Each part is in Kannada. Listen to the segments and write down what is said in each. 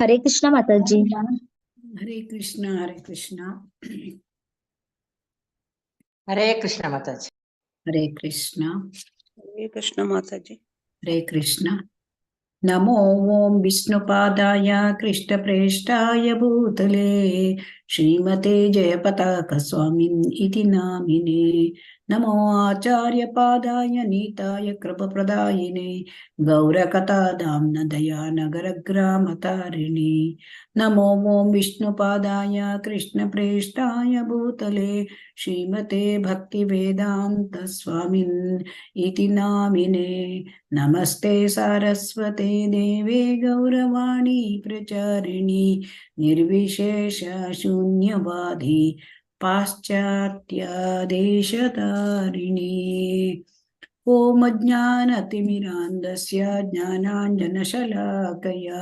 हरे कृष्णा माता जी। हरे कृष्ण हरे कृष्ण हरे कृष्ण माताजी। हरे कृष्ण हरे कृष्ण माता जी। हरे कृष्ण। नमो ओं विष्णुपादाय कृष्णप्रेष्ठाय भूतले श्रीमते जयपताक स्वामिन् इति नामिने। नमो आचार्यपादाय नीताय कृपप्रदायिने गौरकथाधाम्न दयानगरग्रामतारिणे। नमो ओं विष्णुपादाय कृष्णप्रेष्ठाय भूतले श्रीमते भक्तिवेदान्त स्वामिन् इति नामिने। नमस्ते सारस्वते देवे गौरवाणी प्रचारिणी निर्विशेष शून्यवादी पाश्चात्य देशतारिणी। ओम ज्ञानतिमिरान्धस्य ज्ञानाञ्जनशलाकया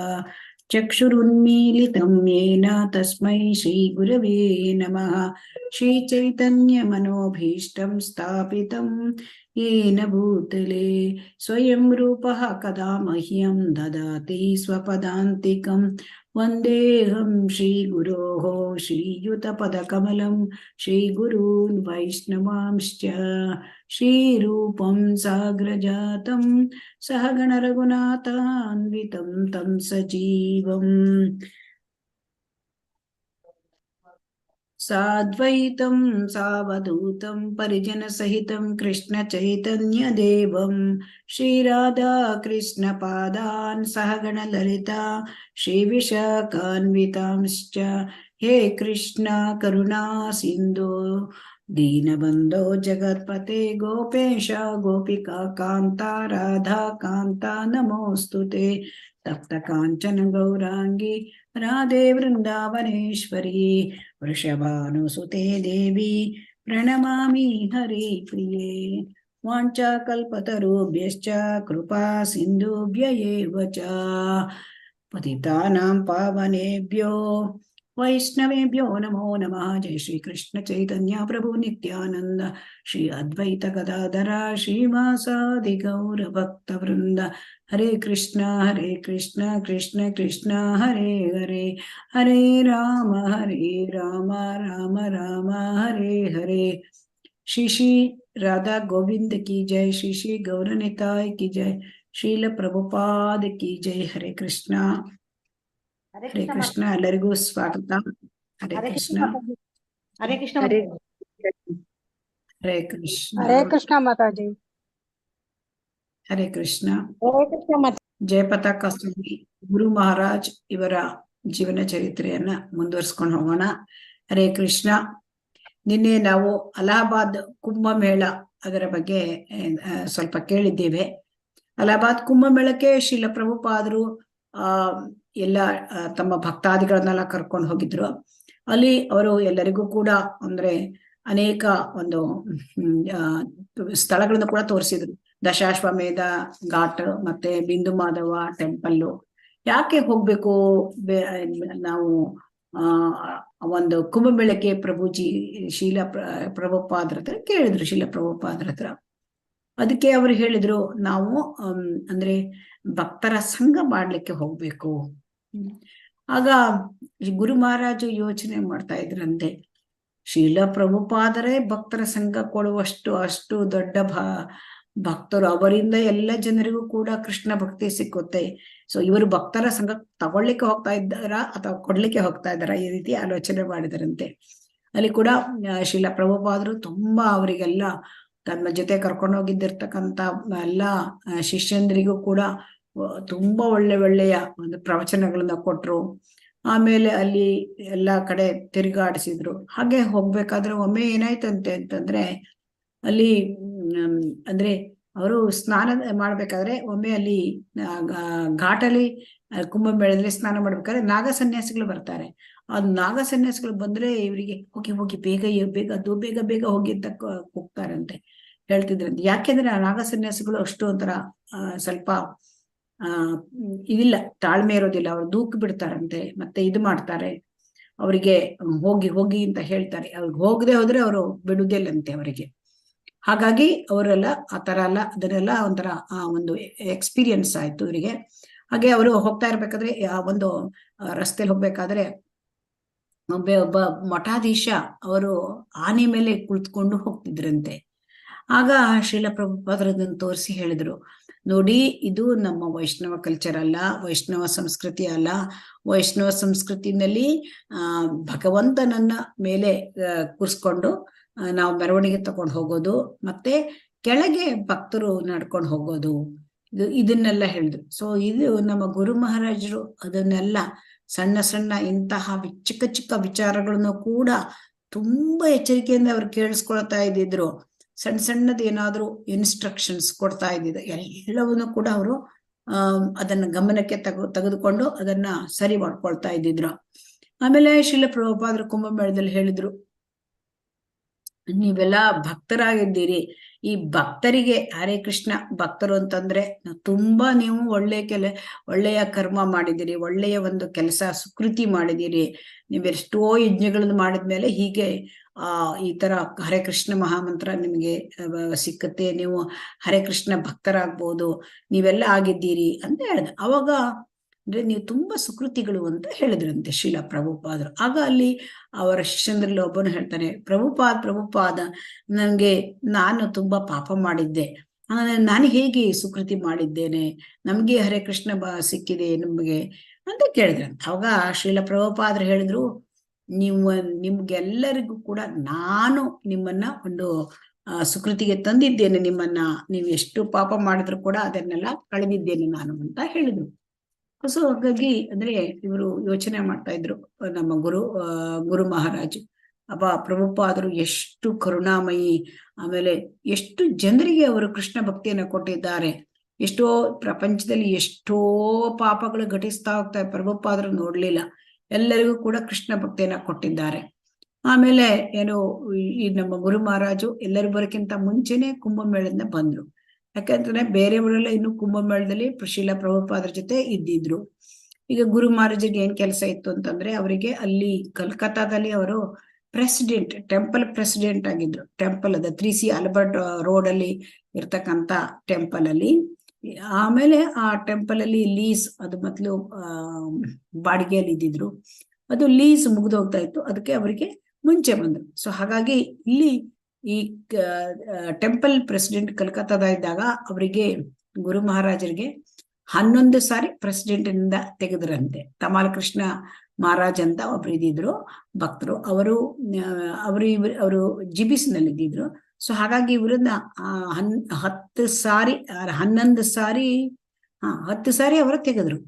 चक्षुरुन्मीलितं येन तस्मै श्रीगुरवे नमः। श्रीचैतन्यमनोभीष्टं स्थापितं येन भूतले स्वयं रूपः कदा मह्यं ददाति स्वपदान्तिकं। वन्देऽहं श्रीगुरोः श्रीयुतपदकमलं श्रीगुरून् वैष्णवांश्च श्रीरूपं साग्रजातं सहगण रघुनाथान्वितं तं सजीवम् साद्वैतं सावधूतं परिजनसहितं कृष्णचैतन्यदेवं श्रीराधा कृष्णपादान् सहगण ललिता श्रीविशाखान्वितांश्च। हे कृष्णा करुणा सिन्धो दीनबन्धो जगत्पते गोपेश गोपिका कान्ता राधा कान्ता नमोऽस्तुते। तप्त काञ्चन गौराङ्गी राधे वृन्दावनेश्वरी वृषभानुसुते देवी प्रणमामि हरिप्रिये। वाञ्छाकल्पतरुभ्यश्च कृपा सिन्धुभ्य एव च पतितानां पावनेभ्यो वैष्णवेभ्यो नमो नमः। जय श्री कृष्ण चैतन्य प्रभु नित्यानंद श्री अद्वैत गदाधर श्रीवासादि गौर भक्त वृंद। हरे कृष्ण कृष्ण कृष्ण हरे हरे हरे राम राम राम हरे हरे। श्री श्री राधा गोविंद की जय। श्री श्री गौरनिताय की जय। ಶ್ರೀಲ ಪ್ರಭುಪಾದ ಕಿ ಜೈ. ಹರೇ ಕೃಷ್ಣ ಹರೇ ಕೃಷ್ಣ. ಎಲ್ಲರಿಗೂ ಸ್ವಾಗತ. ಹರೇ ಕೃಷ್ಣ हरे कृष्ण हरे ಹರೇ ಕೃಷ್ಣ हरे कृष्ण माताजी। ಹರೇ ಕೃಷ್ಣ. हरे कृष्ण माता। ಜಯಪತಾಕ ಸ್ವಾಮಿ ಗುರು ಮಹಾರಾಜ್ ಇವರ ಜೀವನ ಚರಿತ್ರೆಯನ್ನ ಮುಂದುವರ್ಸ್ಕೊಂಡು ಹೋಗೋಣ. ಹರೇ ಕೃಷ್ಣ. ನಿನ್ನೆ ನಾವು ಅಲಹಾಬಾದ್ ಕುಂಭಮೇಳ ಅದರ ಬಗ್ಗೆ ಸ್ವಲ್ಪ ಕೇಳಿದ್ದೇವೆ. ಅಲಹಾಬಾದ್ ಕುಂಭಮೇಳಕ್ಕೆ ಶ್ರೀಲ ಪ್ರಭುಪಾದರು ಎಲ್ಲ ತಮ್ಮ ಭಕ್ತಾದಿಗಳನ್ನೆಲ್ಲ ಕರ್ಕೊಂಡು ಹೋಗಿದ್ರು. ಅಲ್ಲಿ ಅವರು ಎಲ್ಲರಿಗೂ ಕೂಡ ಅಂದ್ರೆ ಅನೇಕ ಒಂದು ಸ್ಥಳಗಳನ್ನು ಕೂಡ ತೋರಿಸಿದ್ರು. ದಶಾಶ್ವಮೇಧ ಘಾಟ್ ಮತ್ತೆ ಬಿಂದು ಮಾಧವ ಟೆಂಪಲ್ಲು. ಯಾಕೆ ಹೋಗ್ಬೇಕು ನಾವು ಒಂದು ಕುಂಭಮೇಳಕ್ಕೆ ಪ್ರಭುಜಿ ಶೀಲ ಪ್ರಭುಪಾದ್ರ ಹತ್ರ ಕೇಳಿದ್ರು. ಶೀಲ ಪ್ರಭುಪಾದ್ರ ಹತ್ರ ಅದಕ್ಕೆ ಅವರು ಹೇಳಿದ್ರು, ನಾವು ಅಂದ್ರೆ ಭಕ್ತರ ಸಂಘ ಮಾಡ್ಲಿಕ್ಕೆ ಹೋಗ್ಬೇಕು. ಆಗ ಗುರು ಮಹಾರಾಜು ಯೋಚನೆ ಮಾಡ್ತಾ ಇದ್ರಂತೆ, ಶೀಲ ಪ್ರಭುಪಾದರೇ ಭಕ್ತರ ಸಂಘ ಕೊಡುವಷ್ಟು ಅಷ್ಟು ದೊಡ್ಡ ಭಕ್ತರು, ಅವರಿಂದ ಎಲ್ಲ ಜನರಿಗೂ ಕೂಡ ಕೃಷ್ಣ ಭಕ್ತಿ ಸಿಕ್ಕುತ್ತೆ. ಸೊ ಇವರು ಭಕ್ತರ ಸಂಘ ತಗೊಳ್ಲಿಕ್ಕೆ ಹೋಗ್ತಾ ಇದ್ದಾರಾ ಅಥವಾ ಕೊಡ್ಲಿಕ್ಕೆ ಹೋಗ್ತಾ ಇದ್ದಾರಾ, ಈ ರೀತಿ ಆಲೋಚನೆ ಮಾಡಿದರಂತೆ. ಅಲ್ಲಿ ಕೂಡ ಶೀಲ ಪ್ರಭುಪಾದರು ತುಂಬಾ ಅವರಿಗೆಲ್ಲ ತನ್ನ ಜೊತೆ ಕರ್ಕೊಂಡು ಹೋಗಿದ್ದಿರ್ತಕ್ಕಂಥ ಎಲ್ಲ ಶಿಷ್ಯಂದ್ರಿಗೂ ಕೂಡ ತುಂಬಾ ಒಳ್ಳೆಯ ಒಂದು ಪ್ರವಚನಗಳನ್ನ ಕೊಟ್ರು. ಆಮೇಲೆ ಅಲ್ಲಿ ಎಲ್ಲಾ ಕಡೆ ತಿರುಗಾಡಿಸಿದ್ರು. ಹಾಗೆ ಹೋಗ್ಬೇಕಾದ್ರೆ ಒಮ್ಮೆ ಏನಾಯ್ತಂತೆ ಅಂತಂದ್ರೆ, ಅಲ್ಲಿ ಅಂದ್ರೆ ಅವರು ಸ್ನಾನ ಮಾಡ್ಬೇಕಾದ್ರೆ ಒಮ್ಮೆ ಅಲ್ಲಿ ಘಾಟಲ್ಲಿ ಕುಂಭಮೇಳದಲ್ಲಿ ಸ್ನಾನ ಮಾಡ್ಬೇಕಾದ್ರೆ ನಾಗ ಸನ್ಯಾಸಿಗಳು ಬರ್ತಾರೆ. ಆ ನಾಗ ಸನ್ಯಾಸಿಗಳು ಬಂದ್ರೆ ಇವರಿಗೆ ಹೋಗಿ ಬೇಗ ಅದು ಬೇಗ ಹೋಗಿ ಅಂತ ಹೋಗ್ತಾರಂತೆ, ಹೇಳ್ತಿದ್ರಂತೆ. ಯಾಕೆಂದ್ರೆ ಆ ನಾಗ ಸನ್ಯಾಸಿಗಳು ಅಷ್ಟು ಒಂಥರ ಸ್ವಲ್ಪ ಇದಿಲ್ಲ, ತಾಳ್ಮೆ ಇರೋದಿಲ್ಲ. ಅವ್ರು ದೂಕ್ ಬಿಡ್ತಾರಂತೆ, ಮತ್ತೆ ಇದು ಮಾಡ್ತಾರೆ. ಅವರಿಗೆ ಹೋಗಿ ಅಂತ ಹೇಳ್ತಾರೆ. ಅವ್ರಿಗೆ ಹೋಗದೆ ಹೋದ್ರೆ ಅವರು ಬಿಡುದಿಲ್ಲಂತೆ ಅವರಿಗೆ. ಹಾಗಾಗಿ ಅವರೆಲ್ಲ ಆ ತರ ಎಲ್ಲ ಅದನ್ನೆಲ್ಲ ಒಂಥರ ಒಂದು ಎಕ್ಸ್ಪೀರಿಯನ್ಸ್ ಆಯ್ತು ಇವರಿಗೆ. ಹಾಗೆ ಅವರು ಹೋಗ್ತಾ ಇರ್ಬೇಕಾದ್ರೆ ಒಂದು ರಸ್ತೆಯಲ್ಲಿ ಹೋಗ್ಬೇಕಾದ್ರೆ ಒಬ್ಬ ಮಠಾಧೀಶ ಅವರು ಆನೆ ಮೇಲೆ ಕುಳಿತುಕೊಂಡು ಹೋಗ್ತಿದ್ರಂತೆ. ಆಗ ಶ್ರೀಲ ಪ್ರಭುಪಾದರದನ್ನು ತೋರಿಸಿ ಹೇಳಿದ್ರು, ನೋಡಿ ಇದು ನಮ್ಮ ವೈಷ್ಣವ ಕಲ್ಚರ್ ಅಲ್ಲ, ವೈಷ್ಣವ ಸಂಸ್ಕೃತಿ ಅಲ್ಲ. ವೈಷ್ಣವ ಸಂಸ್ಕೃತಿನಲ್ಲಿ ಭಗವಂತನನ್ನ ಮೇಲೆ ಕೂರಿಸ್ಕೊಂಡು ನಾವು ಮೆರವಣಿಗೆ ತಗೊಂಡು ಹೋಗೋದು, ಮತ್ತೆ ಕೆಳಗೆ ಭಕ್ತರು ನಡ್ಕೊಂಡು ಹೋಗೋದು, ಇದನ್ನೆಲ್ಲ ಹೇಳಿದ್ರು. ಸೊ ಇದು ನಮ್ಮ ಗುರು ಮಹಾರಾಜರು ಅದನ್ನೆಲ್ಲ ಸಣ್ಣ ಸಣ್ಣ ಇಂತಹ ಚಿಕ್ಕ ಚಿಕ್ಕ ವಿಚಾರಗಳನ್ನು ಕೂಡ ತುಂಬಾ ಎಚ್ಚರಿಕೆಯಿಂದ ಅವ್ರು ಕೇಳಿಸ್ಕೊಳ್ತಾ ಇದ್ದಿದ್ರು. ಸಣ್ಣ ಸಣ್ಣದ ಏನಾದ್ರು ಇನ್ಸ್ಟ್ರಕ್ಷನ್ಸ್ ಕೊಡ್ತಾ ಇದ್ದಿದ್ರು. ಎಲ್ಲವನ್ನು ಕೂಡ ಅವರು ಅದನ್ನ ಗಮನಕ್ಕೆ ತೆಗೆದುಕೊಂಡು ಅದನ್ನ ಸರಿ ಮಾಡ್ಕೊಳ್ತಾ ಇದ್ದಿದ್ರು. ಆಮೇಲೆ ಶ್ರೀಲ ಪ್ರಭುಪಾದರು ಕುಂಭಮೇಳದಲ್ಲಿ ಹೇಳಿದ್ರು, ನೀವೆಲ್ಲ ಭಕ್ತರಾಗಿದ್ದೀರಿ. ಈ ಭಕ್ತರಿಗೆ ಹರೇ ಕೃಷ್ಣ ಭಕ್ತರು ಅಂತಂದ್ರೆ ತುಂಬಾ ನೀವು ಒಳ್ಳೆಯ ಕರ್ಮ ಮಾಡಿದಿರಿ, ಒಳ್ಳೆಯ ಒಂದು ಕೆಲಸ ಸುಕೃತಿ ಮಾಡಿದಿರಿ. ನೀವೆಷ್ಟೋ ಯಜ್ಞಗಳನ್ನು ಮಾಡಿದ್ಮೇಲೆ ಹೀಗೆ ಈ ತರ ಹರೇ ಕೃಷ್ಣ ಮಹಾಮಂತ್ರ ನಿಮಗೆ ಸಿಕ್ಕತ್ತೆ, ನೀವು ಹರೇ ಕೃಷ್ಣ ಭಕ್ತರಾಗ್ಬೋದು, ನೀವೆಲ್ಲ ಆಗಿದ್ದೀರಿ ಅಂತ ಹೇಳ್ದೆ. ಅವಾಗ ಅಂದ್ರೆ ನೀವು ತುಂಬಾ ಸುಕೃತಿಗಳು ಅಂತ ಹೇಳಿದ್ರಂತೆ ಶ್ರೀಲ ಪ್ರಭುಪಾದರು. ಆಗ ಅಲ್ಲಿ ಅವರ ಶಿಷ್ಯಂದ್ರಲ್ಲಿ ಒಬ್ಬನು ಹೇಳ್ತಾನೆ, ಪ್ರಭುಪಾದ ನಾನು ತುಂಬಾ ಪಾಪ ಮಾಡಿದ್ದೆ, ನಾನು ಹೇಗೆ ಸುಕೃತಿ ಮಾಡಿದ್ದೇನೆ, ನಮ್ಗೆ ಹರೇ ಕೃಷ್ಣ ಸಿಕ್ಕಿದೆ ನಮ್ಗೆ ಅಂತ ಕೇಳಿದ್ರಂತೆ. ಅವಾಗ ಶ್ರೀಲ ಪ್ರಭುಪಾದರು ಹೇಳಿದ್ರು, ನಿಮ್ಗೆಲ್ಲರಿಗೂ ಕೂಡ ನಾನು ನಿಮ್ಮನ್ನ ಒಂದು ಸುಕೃತಿಗೆ ತಂದಿದ್ದೇನೆ, ನಿಮ್ಮನ್ನ ನೀವು ಎಷ್ಟು ಪಾಪ ಮಾಡಿದ್ರು ಕೂಡ ಅದನ್ನೆಲ್ಲ ಕಳೆದಿದ್ದೇನೆ ನಾನು ಅಂತ ಹೇಳಿದ್ರು. ಸೊ ಹಾಗಾಗಿ ಅಂದ್ರೆ ಇವರು ಯೋಚನೆ ಮಾಡ್ತಾ ಇದ್ರು, ನಮ್ಮ ಗುರು ಮಹಾರಾಜು ಪ್ರಭುಪಾದರು ಎಷ್ಟು ಕರುಣಾಮಯಿ, ಆಮೇಲೆ ಎಷ್ಟು ಜನರಿಗೆ ಅವರು ಕೃಷ್ಣ ಭಕ್ತಿಯನ್ನ ಕೊಟ್ಟಿದ್ದಾರೆ. ಎಷ್ಟೋ ಪ್ರಪಂಚದಲ್ಲಿ ಎಷ್ಟೋ ಪಾಪಗಳು ಘಟಿಸ್ತಾ ಹೋಗ್ತಾ ಪ್ರಭುಪಾದರು ನೋಡ್ಲಿಲ್ಲ, ಎಲ್ಲರಿಗೂ ಕೂಡ ಕೃಷ್ಣ ಭಕ್ತಿಯನ್ನ ಕೊಟ್ಟಿದ್ದಾರೆ. ಆಮೇಲೆ ಏನು ಈ ನಮ್ಮ ಗುರು ಮಹಾರಾಜು ಎಲ್ಲರೂ ಬರೋಕ್ಕಿಂತ ಮುಂಚೆನೆ ಕುಂಭಮೇಳದಿಂದ ಬಂದ್ರು. ಯಾಕಂತಂದ್ರೆ ಬೇರೆಯವರೆಲ್ಲ ಇನ್ನು ಕುಂಭಮೇಳದಲ್ಲಿ ಶ್ರೀಲ ಪ್ರಭುಪಾದರ ಜೊತೆ ಇದ್ದಿದ್ರು. ಈಗ ಗುರು ಮಹಾರಾಜಿಗೆ ಏನ್ ಕೆಲಸ ಇತ್ತು ಅಂತಂದ್ರೆ, ಅವರಿಗೆ ಅಲ್ಲಿ ಕಲ್ಕತ್ತಾದಲ್ಲಿ ಅವರು ಪ್ರೆಸಿಡೆಂಟ್, ಟೆಂಪಲ್ ಪ್ರೆಸಿಡೆಂಟ್ ಆಗಿದ್ರು. ಟೆಂಪಲ್ ಅದ 3C ಆಲ್ಬರ್ಟ್ ರೋಡ್ ಅಲ್ಲಿ ಇರ್ತಕ್ಕಂಥ ಟೆಂಪಲ್ ಅಲ್ಲಿ. ಆಮೇಲೆ ಆ ಟೆಂಪಲ್ ಅಲ್ಲಿ ಲೀಸ್ ಅದು ಮೊದಲು ಬಾಡಿಗೆಯಲ್ಲಿ ಇದ್ದಿದ್ರು, ಅದು ಲೀಸ್ ಮುಗಿದೋಗ್ತಾ ಇತ್ತು, ಅದಕ್ಕೆ ಅವರಿಗೆ ಮುಂಚೆ ಬಂದ್ರು. ಸೊ ಹಾಗಾಗಿ ಇಲ್ಲಿ ಈ ಟೆಂಪಲ್ ಪ್ರೆಸಿಡೆಂಟ್ ಕಲ್ಕತ್ತಾದ ಇದ್ದಾಗ ಅವರಿಗೆ ಗುರು ಮಹಾರಾಜರಿಗೆ 11 ಸಾರಿ ಪ್ರೆಸಿಡೆಂಟ್ ನಿಂದ ತೆಗೆದ್ರಂತೆ. ತಮಾಲ್ ಕೃಷ್ಣ ಮಹಾರಾಜ್ ಅಂತ ಒಬ್ರು ಇದ್ದಿದ್ರು ಭಕ್ತರು, ಅವರು ಜಿಬಿಸ್ನಲ್ಲಿ ಇದ್ದಿದ್ರು. ಸೊ ಹಾಗಾಗಿ ಇವರನ್ನ 10 ಸಾರಿ ಅವರ ತೆಗೆದ್ರು.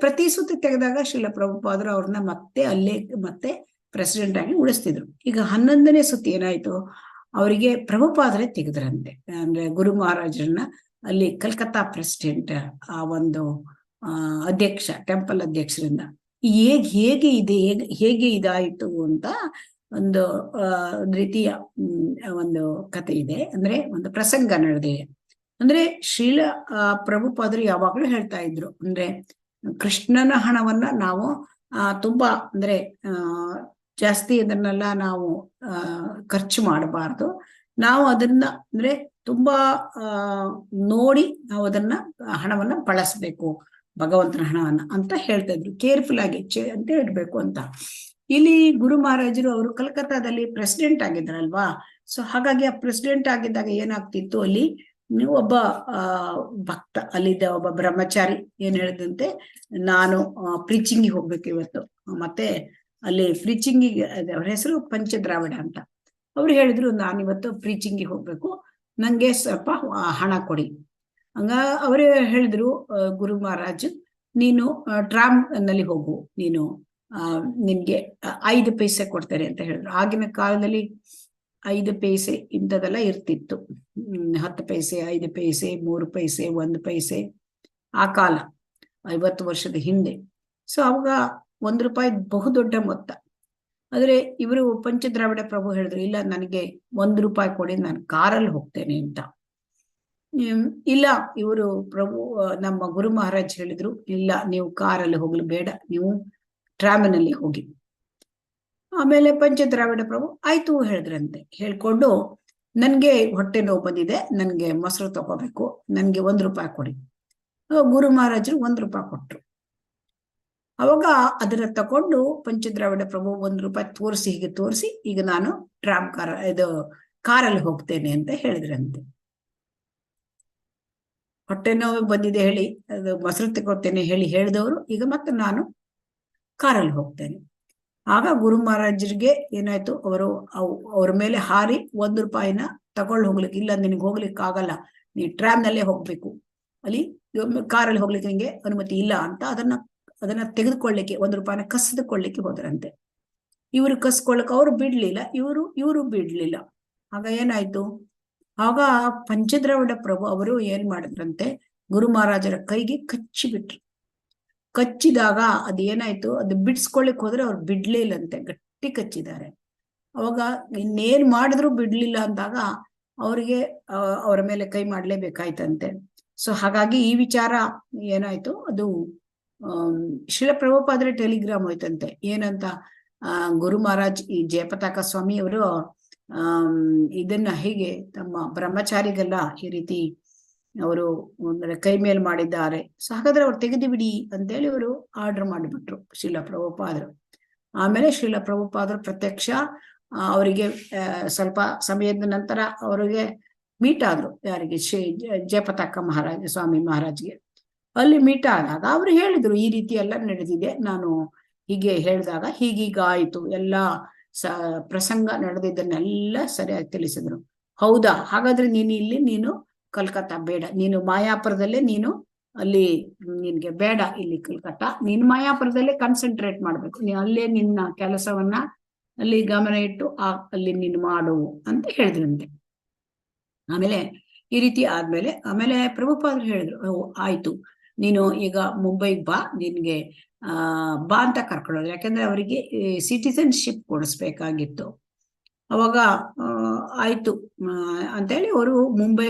ಪ್ರತಿ ಸುತ್ತಿ ತೆಗೆದಾಗ ಶ್ರೀಲ ಪ್ರಭುಪಾದರು ಅವ್ರನ್ನ ಮತ್ತೆ ಪ್ರೆಸಿಡೆಂಟ್ ಆಗಿ ಉಳಿಸ್ತಿದ್ರು. ಈಗ 11ನೇ ಸುತ್ತಿ ಏನಾಯ್ತು, ಅವರಿಗೆ ಪ್ರಭುಪಾದರೇ ತೆಗೆದ್ರಂತೆ. ಅಂದ್ರೆ ಗುರು ಮಹಾರಾಜರನ್ನ ಅಲ್ಲಿ ಕಲ್ಕತ್ತಾ ಪ್ರೆಸಿಡೆಂಟ್ ಆ ಒಂದು ಅಧ್ಯಕ್ಷ, ಟೆಂಪಲ್ ಅಧ್ಯಕ್ಷರಿಂದ ಹೇಗೆ ಇದಾಯಿತು ಅಂತ ಒಂದು ರೀತಿಯ ಒಂದು ಕಥೆ ಇದೆ, ಅಂದ್ರೆ ಒಂದು ಪ್ರಸಂಗ ನಡೆದಿದೆ. ಅಂದ್ರೆ ಶ್ರೀಲ ಪ್ರಭುಪಾದರು ಯಾವಾಗ್ಲೂ ಹೇಳ್ತಾ ಇದ್ರು, ಅಂದ್ರೆ ಕೃಷ್ಣನ ಹಣವನ್ನ ನಾವು ತುಂಬಾ ಅಂದ್ರೆ ಜಾಸ್ತಿ ಅದನ್ನೆಲ್ಲ ನಾವು ಖರ್ಚು ಮಾಡಬಾರ್ದು, ನಾವು ಅದನ್ನ ಅಂದ್ರೆ ತುಂಬಾ ನೋಡಿ ನಾವು ಅದನ್ನ ಹಣವನ್ನ ಬಳಸ್ಬೇಕು, ಭಗವಂತನ ಹಣವನ್ನ ಅಂತ ಹೇಳ್ತಾ ಇದ್ರು. ಕೇರ್ಫುಲ್ ಆಗಿ ಅಂತ ಹೇಳ್ಬೇಕು ಅಂತ. ಇಲ್ಲಿ ಗುರು ಮಹಾರಾಜರು ಅವರು ಕಲ್ಕತ್ತಾದಲ್ಲಿ ಪ್ರೆಸಿಡೆಂಟ್ ಆಗಿದ್ರಲ್ವಾ. ಸೊ ಹಾಗಾಗಿ ಆ ಪ್ರೆಸಿಡೆಂಟ್ ಆಗಿದ್ದಾಗ ಏನಾಗ್ತಿತ್ತು, ಅಲ್ಲಿ ಒಬ್ಬ ಭಕ್ತ, ಅಲ್ಲಿದ್ದ ಒಬ್ಬ ಬ್ರಹ್ಮಚಾರಿ ಏನ್ ಹೇಳಿದಂತೆ, ನಾನು ಪ್ರೀಚಿಂಗಿಗೆ ಹೋಗ್ಬೇಕು ಇವತ್ತು, ಮತ್ತೆ ಅಲ್ಲಿ ಪ್ರೀಚಿಂಗಿಗೆ ಅವ್ರ ಹೆಸರು ಪಂಚದ್ರಾವಿಡ ಅಂತ. ಅವ್ರು ಹೇಳಿದ್ರು, ನಾನಿವತ್ತು ಪ್ರೀಚಿಂಗಿಗೆ ಹೋಗ್ಬೇಕು, ನಂಗೆ ಸ್ವಲ್ಪ ಹಣ ಕೊಡಿ. ಅವರೇ ಹೇಳಿದ್ರು, ಗುರು ಮಹಾರಾಜ್ ನೀನು ಟ್ರಾಮ್ ನಲ್ಲಿ ಹೋಗು, ನೀನು ನಿನ್ಗೆ 5 ಪೈಸೆ ಕೊಡ್ತಾರೆ ಅಂತ ಹೇಳಿದ್ರು. ಆಗಿನ ಕಾಲದಲ್ಲಿ 5 ಪೈಸೆ ಇಂಥದೆಲ್ಲ ಇರ್ತಿತ್ತು. 10 ಪೈಸೆ, 5 ಪೈಸೆ, 3 ಪೈಸೆ, 1 ಪೈಸೆ, ಆ ಕಾಲ 50 ವರ್ಷದ ಹಿಂದೆ. ಸೊ ಅವಾಗ ₹1 ಬಹುದೊಡ್ಡ ಮೊತ್ತ. ಆದ್ರೆ ಇವರು ಪಂಚದ್ರಾವಿಡ ಪ್ರಭು ಹೇಳಿದ್ರು, ಇಲ್ಲ ನನಗೆ ₹1 ಕೊಡಿ, ನಾನು ಕಾರಲ್ಲಿ ಹೋಗ್ತೇನೆ ಅಂತ. ಇಲ್ಲ, ಇವರು ಪ್ರಭು ನಮ್ಮ ಗುರು ಮಹಾರಾಜ್ ಹೇಳಿದ್ರು, ಇಲ್ಲ ನೀವು ಕಾರಲ್ಲಿ ಹೋಗ್ಲು ಬೇಡ, ನೀವು ಟ್ರಾಮಿನಲ್ಲಿ ಹೋಗಿ. ಆಮೇಲೆ ಪಂಚದ್ರಾವಿಡ ಪ್ರಭು ಆಯ್ತು ಹೇಳಿದ್ರಂತೆ. ಹೇಳ್ಕೊಂಡು, ನನ್ಗೆ ಹೊಟ್ಟೆ ನೋವು ಬಂದಿದೆ, ನನ್ಗೆ ಮೊಸರು ತಗೋಬೇಕು, ನನ್ಗೆ ₹1 ಕೊಡಿ. ಗುರು ಮಹಾರಾಜರು ₹1 ಕೊಟ್ರು. ಅವಾಗ ಅದನ್ನ ತಕೊಂಡು ಪಂಚದ್ರಾವಿಡ ಪ್ರಭು ₹1 ತೋರಿಸಿ, ಹೀಗೆ ತೋರಿಸಿ, ಈಗ ನಾನು ಟ್ರಾಮ್ ಕಾರಲ್ಲಿ ಹೋಗ್ತೇನೆ ಅಂತ ಹೇಳಿದ್ರಂತೆ. ಹೊಟ್ಟೆ ನೋವು ಬಂದಿದೆ ಹೇಳಿ, ಅದು ಮೊಸರು ತಗೊಳ್ತೇನೆ ಹೇಳಿದವರು ಈಗ ಮತ್ತೆ ನಾನು ಕಾರಲ್ಲಿ ಹೋಗ್ತೇನೆ. ಆಗ ಗುರು ಮಹಾರಾಜರಿಗೆ ಏನಾಯ್ತು, ಅವ್ರ ಮೇಲೆ ಹಾರಿ ₹1 ತಗೊಳ್ಳಿ ಹೋಗ್ಲಿಕ್ಕೆ, ಇಲ್ಲ ನಿನಗೆ ಹೋಗ್ಲಿಕ್ಕೆ ಆಗಲ್ಲ, ನೀ ಟ್ರಾಮ್ನಲ್ಲೇ ಹೋಗ್ಬೇಕು, ಅಲ್ಲಿ ಕಾರಲ್ಲಿ ಹೋಗ್ಲಿಕ್ಕೆ ನಿಂಗೆ ಅನುಮತಿ ಇಲ್ಲ ಅಂತ ಅದನ್ನ ತೆಗೆದುಕೊಳ್ಳಿಕ್ಕೆ ₹1 ಕಸಿದುಕೊಳ್ಳಿಕ್ಕೆ ಹೋದ್ರಂತೆ. ಇವರು ಕಸ್ಕೊಳ್ಳಕ್ ಅವ್ರು ಬಿಡ್ಲಿಲ್ಲ, ಇವರು ಬಿಡ್ಲಿಲ್ಲ. ಆಗ ಏನಾಯ್ತು, ಆಗ ಪಂಚದ್ರಾವಿಡ ಪ್ರಭು ಅವರು ಏನ್ ಮಾಡಿದ್ರಂತೆ, ಗುರು ಮಹಾರಾಜರ ಕೈಗೆ ಕಚ್ಚಿಬಿಟ್ರು. ಕಚ್ಚಿದಾಗ ಅದೇನಾಯ್ತು, ಅದು ಬಿಡಿಸ್ಕೊಳ್ಳಿಕ್ ಹೋದ್ರೆ ಅವ್ರು ಬಿಡ್ಲೇ ಇಲ್ಲಂತೆ, ಗಟ್ಟಿ ಕಚ್ಚಿದ್ದಾರೆ. ಅವಾಗ ಇನ್ನೇನ್ ಮಾಡಿದ್ರು ಬಿಡ್ಲಿಲ್ಲ ಅಂದಾಗ ಅವ್ರಿಗೆ ಅವರ ಮೇಲೆ ಕೈ ಮಾಡ್ಲೇಬೇಕಾಯ್ತಂತೆ. ಸೊ ಹಾಗಾಗಿ ಈ ವಿಚಾರ ಏನಾಯ್ತು, ಅದು ಶ್ರೀಲ ಪ್ರಭುಪಾದರ ಟೆಲಿಗ್ರಾಮ್ ಹೋಯ್ತಂತೆ. ಏನಂತ, ಗುರು ಮಹಾರಾಜ್ ಈ ಜಯಪತಾಕ ಸ್ವಾಮಿ ಅವರು ಇದನ್ನ ಹೀಗೆ ತಮ್ಮ ಬ್ರಹ್ಮಚಾರಿಗೆಲ್ಲ ಈ ರೀತಿ ಅವರು ಕೈ ಮೇಲ್ ಮಾಡಿದ್ದಾರೆ, ಸೊ ಹಾಗಾದ್ರೆ ಅವ್ರು ತೆಗೆದು ಬಿಡಿ ಅಂತೇಳಿ ಅವರು ಆರ್ಡರ್ ಮಾಡಿಬಿಟ್ರು ಶ್ರೀಲ ಪ್ರಭುಪಾದರು. ಆಮೇಲೆ ಶ್ರೀಲ ಪ್ರಭುಪಾದರು ಪ್ರತ್ಯಕ್ಷ ಅವರಿಗೆ ಸ್ವಲ್ಪ ಸಮಯದ ನಂತರ ಅವರಿಗೆ ಮೀಟ್ ಆದ್ರು, ಯಾರಿಗೆ ಜಯಪತಾಕ ಸ್ವಾಮಿ ಮಹಾರಾಜ್ಗೆ. ಅಲ್ಲಿ ಮೀಟ್ ಆದಾಗ ಅವ್ರು ಹೇಳಿದ್ರು, ಈ ರೀತಿ ಎಲ್ಲ ನಡೆದಿದೆ, ನಾನು ಹೀಗೆ ಹೇಳಿದಾಗ ಹೀಗೀಗ ಆಯ್ತು, ಎಲ್ಲಾ ಪ್ರಸಂಗ ನಡೆದಿದ್ದನ್ನೆಲ್ಲ ಸರಿಯಾಗಿ ತಿಳಿಸಿದ್ರು. ಹೌದಾ, ಹಾಗಾದ್ರೆ ನೀನು ಕಲ್ಕತ್ತಾ ಬೇಡ, ನೀನು ಮಾಯಾಪುರದಲ್ಲೇ ನೀನು ಅಲ್ಲಿ ನಿನ್ಗೆ ಬೇಡ ಇಲ್ಲಿ ಕಲ್ಕತ್ತಾ, ನೀನು ಮಾಯಾಪುರದಲ್ಲೇ ಕಾನ್ಸಂಟ್ರೇಟ್ ಮಾಡ್ಬೇಕು, ನೀ ಅಲ್ಲೇ ನಿನ್ನ ಕೆಲಸವನ್ನ ಅಲ್ಲಿ ಗಮನ ಇಟ್ಟು ಅಲ್ಲಿ ನೀನು ಮಾಡು ಅಂತ ಹೇಳಿದ್ರಂತೆ. ಆಮೇಲೆ ಈ ರೀತಿ ಆಮೇಲೆ ಪ್ರಭುಪಾದರು ಹೇಳಿದ್ರು, ಆಯ್ತು ನೀನು ಈಗ ಮುಂಬೈಗೆ ಬಾ, ನಿನ್ಗೆ ಬಾ ಅಂತ ಕರ್ಕೊಳ್ಳೋದು, ಯಾಕಂದ್ರೆ ಅವರಿಗೆ ಸಿಟಿಸನ್ಶಿಪ್ ಕೊಡಿಸ್ಬೇಕಾಗಿತ್ತು. ಅವಾಗ ಆಯ್ತು ಅಂತೇಳಿ ಅವರು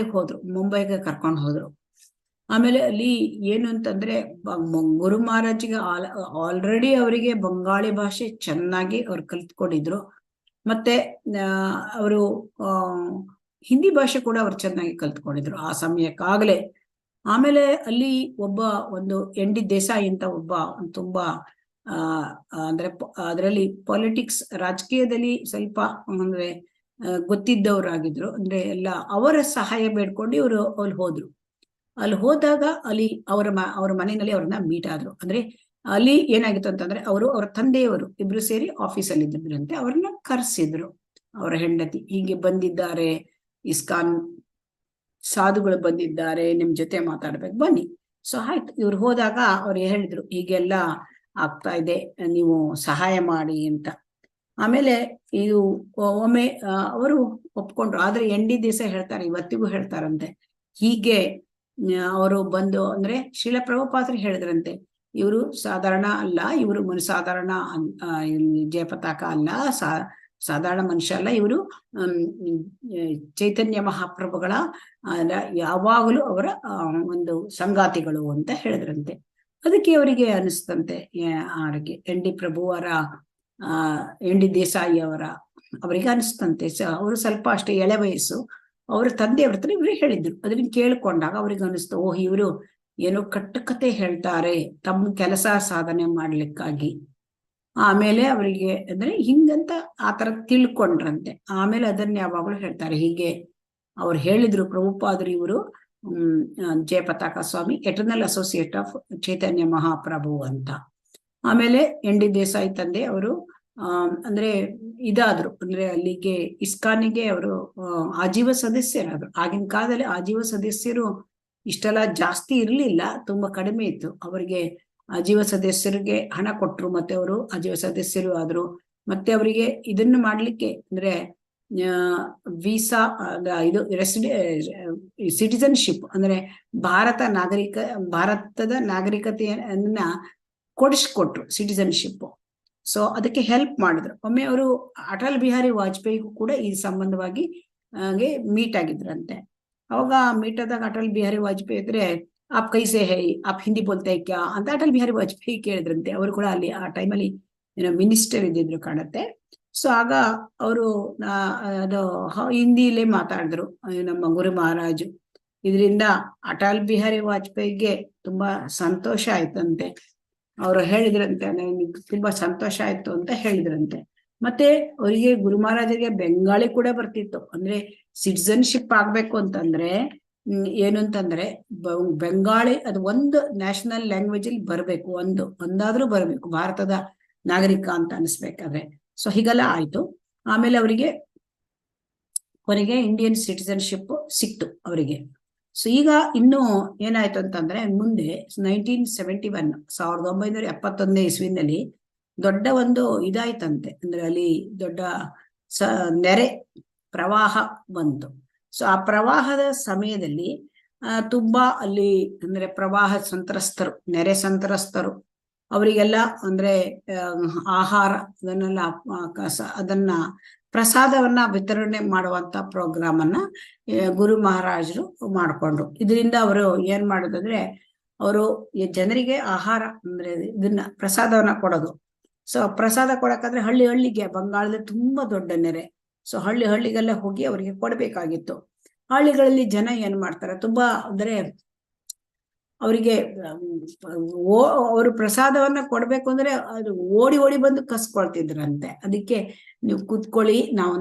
ಮುಂಬೈಗೆ ಕರ್ಕೊಂಡು ಹೋದ್ರು. ಆಮೇಲೆ ಅಲ್ಲಿ ಏನು ಅಂತಂದ್ರೆ, ಗುರು ಮಹಾರಾಜಿಗೆ ಆಲ್ರೆಡಿ ಅವರಿಗೆ ಬಂಗಾಳಿ ಭಾಷೆ ಚೆನ್ನಾಗಿ ಅವ್ರು ಕಲ್ತ್ಕೊಂಡಿದ್ರು, ಮತ್ತೆ ಅವರು ಹಿಂದಿ ಭಾಷೆ ಕೂಡ ಅವ್ರು ಚೆನ್ನಾಗಿ ಕಲ್ತ್ಕೊಂಡಿದ್ರು ಆ ಸಮಯಕ್ಕಾಗಲೇ. ಆಮೇಲೆ ಅಲ್ಲಿ ಒಂದು ಎನ್ ಡಿ ದೇಸಾಯಿ ಅಂತ ತುಂಬಾ ಅಂದ್ರೆ ಅದರಲ್ಲಿ ಪಾಲಿಟಿಕ್ಸ್, ರಾಜಕೀಯದಲ್ಲಿ ಸ್ವಲ್ಪ ಅಂದ್ರೆ ಗೊತ್ತಿದ್ದವರಾಗಿದ್ರು, ಅಂದ್ರೆ ಎಲ್ಲ ಅವರ ಸಹಾಯ ಬೇಡ್ಕೊಂಡು ಇವರು ಅಲ್ಲಿ ಹೋದಾಗ ಅಲ್ಲಿ ಅವರ ಮನೆಯಲ್ಲಿ ಅವ್ರನ್ನ ಮೀಟ್ ಆದ್ರು. ಅಂದ್ರೆ ಅಲ್ಲಿ ಏನಾಗಿತ್ತು ಅಂತಂದ್ರೆ, ಅವ್ರ ತಂದೆಯವರು ಇಬ್ರು ಸೇರಿ ಆಫೀಸಲ್ಲಿ ಇದ್ದಿದ್ರಂತೆ, ಅವ್ರನ್ನ ಕರೆಸಿದ್ರು. ಅವರ ಹೆಂಡತಿ ಹೀಗೆ ಬಂದಿದ್ದಾರೆ, ಇಸ್ಕಾನ್ ಸಾಧುಗಳು ಬಂದಿದ್ದಾರೆ, ನಿಮ್ ಜೊತೆ ಮಾತಾಡ್ಬೇಕು, ಬನ್ನಿ. ಸೊ ಆಯ್ತು, ಇವ್ರು ಹೋದಾಗ ಅವ್ರು ಹೇಳಿದ್ರು, ಹೀಗೆಲ್ಲ ಆಗ್ತಾ ಇದೆ, ನೀವು ಸಹಾಯ ಮಾಡಿ ಅಂತ. ಆಮೇಲೆ ಇದು ಒಮ್ಮೆ ಅವರು ಒಪ್ಕೊಂಡ್ರು. ಆದ್ರೆ ಎನ್ ಡಿ ದೇಸಾಯಿ ಹೇಳ್ತಾರೆ, ಇವತ್ತಿಗೂ ಹೇಳ್ತಾರಂತೆ, ಹೀಗೆ ಅವರು ಬಂದು ಅಂದ್ರೆ ಶ್ರೀಲ ಪ್ರಭುಪಾದರು ಹೇಳಿದ್ರಂತೆ, ಇವರು ಸಾಧಾರಣ ಅಲ್ಲ, ಇವರು ಸಾಧಾರಣ ಜಯಪತಾಕ ಅಲ್ಲ, ಸಾಧಾರಣ ಮನುಷ್ಯ ಅಲ್ಲ, ಇವರು ಚೈತನ್ಯ ಮಹಾಪ್ರಭುಗಳ ಯಾವಾಗಲೂ ಅವರ ಒಂದು ಸಂಗಾತಿಗಳು ಅಂತ ಹೇಳಿದ್ರಂತೆ. ಅದಕ್ಕೆ ಅವರಿಗೆ ಅನಿಸ್ತಂತೆ, ಎನ್ ಡಿ ಪ್ರಭುವರ ಎನ್ ಡಿ ದೇಸಾಯಿ ಅವರಿಗೆ ಅನಿಸ್ತಂತೆ, ಅವರು ಸ್ವಲ್ಪ ಅಷ್ಟೇ ಎಳೆ ವಯಸ್ಸು, ಅವ್ರ ತಂದೆಯವ್ರ ಹತ್ರ ಇವ್ರು ಹೇಳಿದ್ರು. ಅದನ್ನ ಕೇಳ್ಕೊಂಡಾಗ ಅವ್ರಿಗೆ ಅನಿಸ್ತು, ಓಹ್ ಇವರು ಏನೋ ಕಟ್ಟುಕತೆ ಹೇಳ್ತಾರೆ ತಮ್ಮ ಕೆಲಸ ಸಾಧನೆ ಮಾಡ್ಲಿಕ್ಕಾಗಿ. ಆಮೇಲೆ ಅವರಿಗೆ ಅಂದ್ರೆ ಹಿಂಗಂತ ಆತರ ತಿಳ್ಕೊಂಡ್ರಂತೆ. ಆಮೇಲೆ ಅದನ್ನ ಯಾವಾಗಲೂ ಹೇಳ್ತಾರೆ, ಹೀಗೆ ಅವ್ರು ಹೇಳಿದ್ರು ಪ್ರಭುಪಾದರು, ಇವರು ಜಯಪತಾಕ ಸ್ವಾಮಿ ಎಟರ್ನಲ್ ಅಸೋಸಿಯೇಟ್ ಆಫ್ ಚೈತನ್ಯ ಮಹಾಪ್ರಭು ಅಂತ. ಆಮೇಲೆ ಎನ್ ಡಿ ದೇಸಾಯಿ ತಂದೆ ಅವರು ಅಂದ್ರೆ ಇದಾದ್ರು, ಅಂದ್ರೆ ಅಲ್ಲಿಗೆ ಇಸ್ಕಾನಿಗೆ ಅವರು ಆಜೀವ ಸದಸ್ಯರಾದ್ರು. ಆಗಿನ ಕಾಲದಲ್ಲಿ ಆಜೀವ ಸದಸ್ಯರು ಇಷ್ಟೆಲ್ಲ ಜಾಸ್ತಿ ಇರ್ಲಿಲ್ಲ, ತುಂಬಾ ಕಡಿಮೆ ಇತ್ತು. ಅವರಿಗೆ ಆಜೀವ ಸದಸ್ಯರಿಗೆ ಹಣ ಕೊಟ್ರು, ಮತ್ತೆ ಅವರು ಆಜೀವ ಸದಸ್ಯರು ಆದ್ರು. ಮತ್ತೆ ಅವರಿಗೆ ಇದನ್ನು ಮಾಡ್ಲಿಕ್ಕೆ ಅಂದ್ರೆ ವೀಸಾ, ಇದು ಸಿಟಿಸನ್ಶಿಪ್ ಅಂದ್ರೆ ಭಾರತದ ನಾಗರಿಕತೆಯನ್ನ ಕೊಡಿಸ್ಕೊಟ್ರು, ಸಿಟಿಸನ್ಶಿಪ್. ಸೊ ಅದಕ್ಕೆ ಹೆಲ್ಪ್ ಮಾಡಿದ್ರು. ಒಮ್ಮೆ ಅವರು ಅಟಲ್ ಬಿಹಾರಿ ವಾಜಪೇಯಿಗೂ ಕೂಡ ಈ ಸಂಬಂಧವಾಗಿ ಮೀಟ್ ಆಗಿದ್ರಂತೆ. ಅವಾಗ ಮೀಟ್ ಆದಾಗ ಅಟಲ್ ಬಿಹಾರಿ ವಾಜಪೇಯಿ ಇದ್ರೆ, ಆಪ್ ಕೈಸೆ ಹೈ, ಆಪ್ ಹಿಂದಿ ಬೋಲ್ತೆ ಕ್ಯಾ ಅಂತ ಅಟಲ್ ಬಿಹಾರಿ ವಾಜಪೇಯಿ ಕೇಳಿದ್ರಂತೆ. ಅವರು ಕೂಡ ಅಲ್ಲಿ ಆ ಟೈಮಲ್ಲಿ ಮಿನಿಸ್ಟರ್ ಇದ್ದಿದ್ರು ಕಾಣುತ್ತೆ. ಸೊ ಆಗ ಅವರು ಅದು ಹಿಂದಿಲೇ ಮಾತಾಡಿದ್ರು ನಮ್ಮ ಗುರು ಮಹಾರಾಜು. ಇದರಿಂದ ಅಟಲ್ ಬಿಹಾರಿ ವಾಜಪೇಯಿಗೆ ತುಂಬಾ ಸಂತೋಷ ಆಯ್ತಂತೆ. ಅವರು ಹೇಳಿದ್ರಂತೆ, ನನಗೆ ತುಂಬಾ ಸಂತೋಷ ಆಯ್ತು ಅಂತ ಹೇಳಿದ್ರಂತೆ. ಮತ್ತೆ ಅವರಿಗೆ ಗುರು ಮಹಾರಾಜರಿಗೆ ಬೆಂಗಾಳಿ ಕೂಡ ಬರ್ತಿತ್ತು. ಅಂದ್ರೆ ಸಿಟಿಸನ್ಶಿಪ್ ಆಗ್ಬೇಕು ಅಂತಂದ್ರೆ ಏನು ಅಂತಂದ್ರೆ ಬೆಂಗಾಳಿ ಅದು ಒಂದು ನ್ಯಾಷನಲ್ ಲ್ಯಾಂಗ್ವೇಜ್ ಅಲ್ಲಿ ಬರ್ಬೇಕು, ಒಂದಾದ್ರೂ ಬರ್ಬೇಕು ಭಾರತದ ನಾಗರಿಕ ಅಂತ ಅನಿಸ್ಬೇಕಾದ್ರೆ. ಸೊ ಹೀಗೆಲ್ಲ ಆಯ್ತು. ಆಮೇಲೆ ಅವರಿಗೆ ಇಂಡಿಯನ್ ಸಿಟಿಸನ್ಶಿಪ್ ಸಿಕ್ತು ಅವರಿಗೆ. ಸೊ ಈಗ ಇನ್ನು ಏನಾಯ್ತು ಅಂತಂದ್ರೆ ಮುಂದೆ 1971 1971 ಇಸ್ವಿನಲ್ಲಿ ದೊಡ್ಡ ಒಂದು ಇದಾಯ್ತಂತೆ. ಅಂದ್ರೆ ಅಲ್ಲಿ ದೊಡ್ಡ ನೆರೆ ಪ್ರವಾಹ ಬಂತು. ಸೊ ಆ ಪ್ರವಾಹದ ಸಮಯದಲ್ಲಿ ತುಂಬಾ ಅಲ್ಲಿ ಅಂದ್ರೆ ಪ್ರವಾಹ ಸಂತ್ರಸ್ತರು, ನೆರೆ ಸಂತ್ರಸ್ತರು ಅವರಿಗೆಲ್ಲ ಅಂದ್ರೆ ಆಹಾರ ಅದನ್ನ ಪ್ರಸಾದವನ್ನ ವಿತರಣೆ ಮಾಡುವಂತ ಪ್ರೋಗ್ರಾಮ್ ಅನ್ನ ಗುರು ಮಹಾರಾಜರು ಮಾಡ್ಕೊಂಡ್ರು. ಇದರಿಂದ ಅವರು ಏನ್ ಮಾಡೋದಂದ್ರೆ ಅವರು ಜನರಿಗೆ ಆಹಾರ ಅಂದ್ರೆ ಇದನ್ನ ಪ್ರಸಾದವನ್ನ ಕೊಡೋದು. ಸೊ ಪ್ರಸಾದ ಕೊಡಕಾದ್ರೆ ಹಳ್ಳಿಗೆ ಬಂಗಾಳದಲ್ಲಿ ತುಂಬಾ ದೊಡ್ಡ ನೆರೆ. ಸೊ ಹಳ್ಳಿಗೆಲ್ಲ ಹೋಗಿ ಅವರಿಗೆ ಕೊಡ್ಬೇಕಾಗಿತ್ತು. ಹಳ್ಳಿಗಳಲ್ಲಿ ಜನ ಏನ್ ಮಾಡ್ತಾರೆ, ತುಂಬಾ ಅಂದ್ರೆ ಅವರಿಗೆ ಅವರು ಪ್ರಸಾದವನ್ನ ಕೊಡ್ಬೇಕು ಅಂದ್ರೆ ಅದು ಓಡಿ ಬಂದು ಕಸ್ಕೊಳ್ತಿದ್ರಂತೆ. ಅದಕ್ಕೆ ನೀವು ಕೂತ್ಕೊಳ್ಳಿ,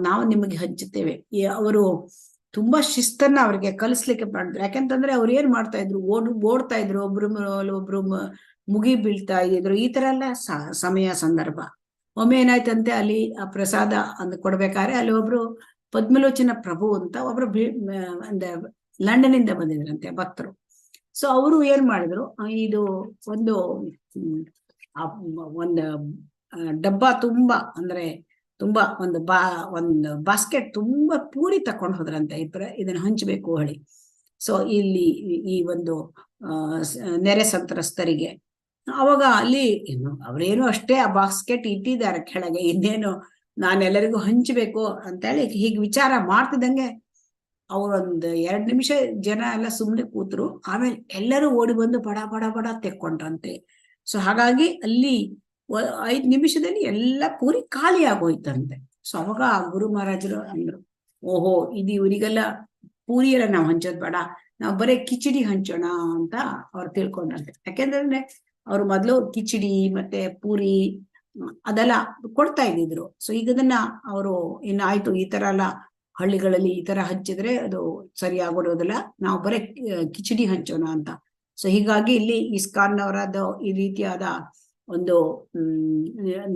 ನಾವು ನಿಮಗೆ ಹಂಚುತ್ತೇವೆ. ಅವರು ತುಂಬಾ ಶಿಸ್ತನ್ನ ಅವ್ರಿಗೆ ಕಲಿಸ್ಲಿಕ್ಕೆ ಮಾಡಿದ್ರು. ಯಾಕೆಂತಂದ್ರೆ ಅವ್ರು ಏನ್ ಮಾಡ್ತಾ ಇದ್ರು, ಓಡ್ತಾ ಇದ್ರು, ಒಬ್ರು ಮುಗಿ ಬೀಳ್ತಾ ಇದ್ರು, ಈ ತರ ಎಲ್ಲ ಸಮಯ ಸಂದರ್ಭ. ಒಮ್ಮೆ ಏನಾಯ್ತಂತೆ, ಅಲ್ಲಿ ಆ ಪ್ರಸಾದ ಕೊಡ್ಬೇಕಾದ್ರೆ ಅಲ್ಲಿ ಒಬ್ರು ಪದ್ಮಲೋಚನ ಪ್ರಭು ಅಂತ ಒಬ್ರು ಅಂದ್ರೆ ಲಂಡನ್ ಇಂದ ಬಂದಿದ್ರಂತೆ ಭಕ್ತರು. ಸೊ ಅವರು ಏನ್ ಮಾಡಿದ್ರು, ಇದು ಒಂದು ಡಬ್ಬ ತುಂಬಾ ಅಂದ್ರೆ ತುಂಬಾ ಒಂದು ಬಾಸ್ಕೆಟ್ ತುಂಬಾ ಪೂರಿ ತಕೊಂಡ್ ಹೋದ್ರಂತೆ. ಇದನ್ನ ಹಂಚ್ಬೇಕು ಹೇಳಿ. ಸೊ ಇಲ್ಲಿ ಈ ಒಂದು ನೆರೆ ಸಂತ್ರಸ್ತರಿಗೆ ಅವಾಗ ಅಲ್ಲಿ ಅವ್ರೇನು ಅಷ್ಟೇ ಆ ಬಾಸ್ಕೆಟ್ ಇಟ್ಟಿದ್ದಾರೆ ಕೆಳಗೆ, ಇನ್ನೇನು ನಾನೆಲ್ಲರಿಗೂ ಹಂಚ್ಬೇಕು ಅಂತ ಹೇಳಿ ಹೀಗೆ ವಿಚಾರ ಮಾಡ್ತಿದ್ದಂಗೆ ಅವ್ರೊಂದು 2 ನಿಮಿಷ ಜನ ಎಲ್ಲ ಸುಮ್ನೆ ಕೂತ್ರು. ಆಮೇಲೆ ಎಲ್ಲರೂ ಓಡಿ ಬಂದು ಬಡ ತೆಕ್ಕೊಂಡ್ರಂತೆ. ಸೊ ಹಾಗಾಗಿ ಅಲ್ಲಿ 5 ನಿಮಿಷದಲ್ಲಿ ಎಲ್ಲ ಪೂರಿ ಖಾಲಿ ಆಗೋಯ್ತಂತೆ. ಸೊ ಅವಾಗ ಗುರು ಮಹಾರಾಜರು ಅಂದ್ರು, ಓಹೋ, ಇದು ಇವರಿಗೆಲ್ಲ ಪೂರಿ ಎಲ್ಲ ನಾವು ಹಂಚೋದ್ ಬೇಡ, ನಾವು ಬರೀ ಕಿಚಡಿ ಹಂಚೋಣ ಅಂತ ಅವ್ರು ತಿಳ್ಕೊಂಡ್ರಂತೆ. ಯಾಕೆಂದ್ರೆ ಅವ್ರು ಮೊದ್ಲು ಕಿಚಡಿ ಮತ್ತೆ ಪೂರಿ ಅದೆಲ್ಲ ಕೊಡ್ತಾ ಇದ್ದಿದ್ರು. ಸೊ ಈಗ ಅದನ್ನ ಅವರು ಇನ್ನಾಯ್ತು, ಈ ತರ ಎಲ್ಲ ಹಳ್ಳಿಗಳಲ್ಲಿ ಈ ತರ ಹಂಚಿದ್ರೆ ಅದು ಸರಿಯಾಗೋದಿಲ್ಲ, ನಾವು ಬರೀ ಕಿಚಡಿ ಹಂಚೋಣ ಅಂತ. ಸೊ ಹೀಗಾಗಿ ಇಲ್ಲಿ ಇಸ್ಕಾನ್ ಅವರದ್ದು ಈ ರೀತಿಯಾದ ಒಂದು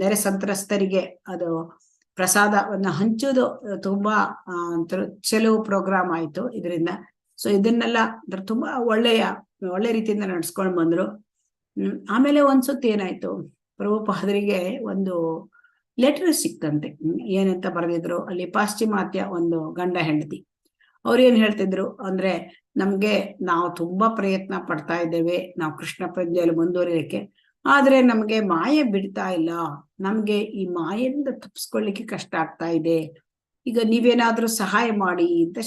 ನೆರೆ ಸಂತ್ರಸ್ತರಿಗೆ ಅದು ಪ್ರಸಾದವನ್ನ ಹಂಚೋದು ತುಂಬಾ ಚಲೋ ಪ್ರೋಗ್ರಾಮ್ ಆಯ್ತು ಇದರಿಂದ. ಸೊ ಇದನ್ನೆಲ್ಲ ತುಂಬಾ ಒಳ್ಳೆ ರೀತಿಯಿಂದ ನಡ್ಸ್ಕೊಂಡ್ ಬಂದ್ರು. ಆಮೇಲೆ ಒಂದ್ಸತಿ ಏನಾಯ್ತು, ಪ್ರಭುಪಾದರಿಗೆ ಒಂದು ಲೆಟರ್ ಸಿಕ್ತಂತೆ. ಏನಂತ ಬರೆದಿದ್ರು ಅಲ್ಲಿ, ಪಾಶ್ಚಿಮಾತ್ಯ ಒಂದು ಗಂಡ ಹೆಂಡತಿ ಅವ್ರು ಏನ್ ಹೇಳ್ತಿದ್ರು ಅಂದ್ರೆ, ನಾವು ತುಂಬಾ ಪ್ರಯತ್ನ ಪಡ್ತಾ ಇದ್ದೇವೆ ನಾವು ಕೃಷ್ಣ ಪ್ರಜ್ಞೆಯಲ್ಲಿ ಮುಂದುವರಿಯಕ್ಕೆ, ಆದ್ರೆ ನಮ್ಗೆ ಮಾಯೆ ಬಿಡ್ತಾ ಇಲ್ಲ, ನಮ್ಗೆ ಈ ಮಾಯೆಯಿಂದ ತಪ್ಪಿಸ್ಕೊಳ್ಳಿಕ್ಕೆ ಕಷ್ಟ ಆಗ್ತಾ ಇದೆ, ಈಗ ನೀವೇನಾದ್ರೂ ಸಹಾಯ ಮಾಡಿ ಅಂತ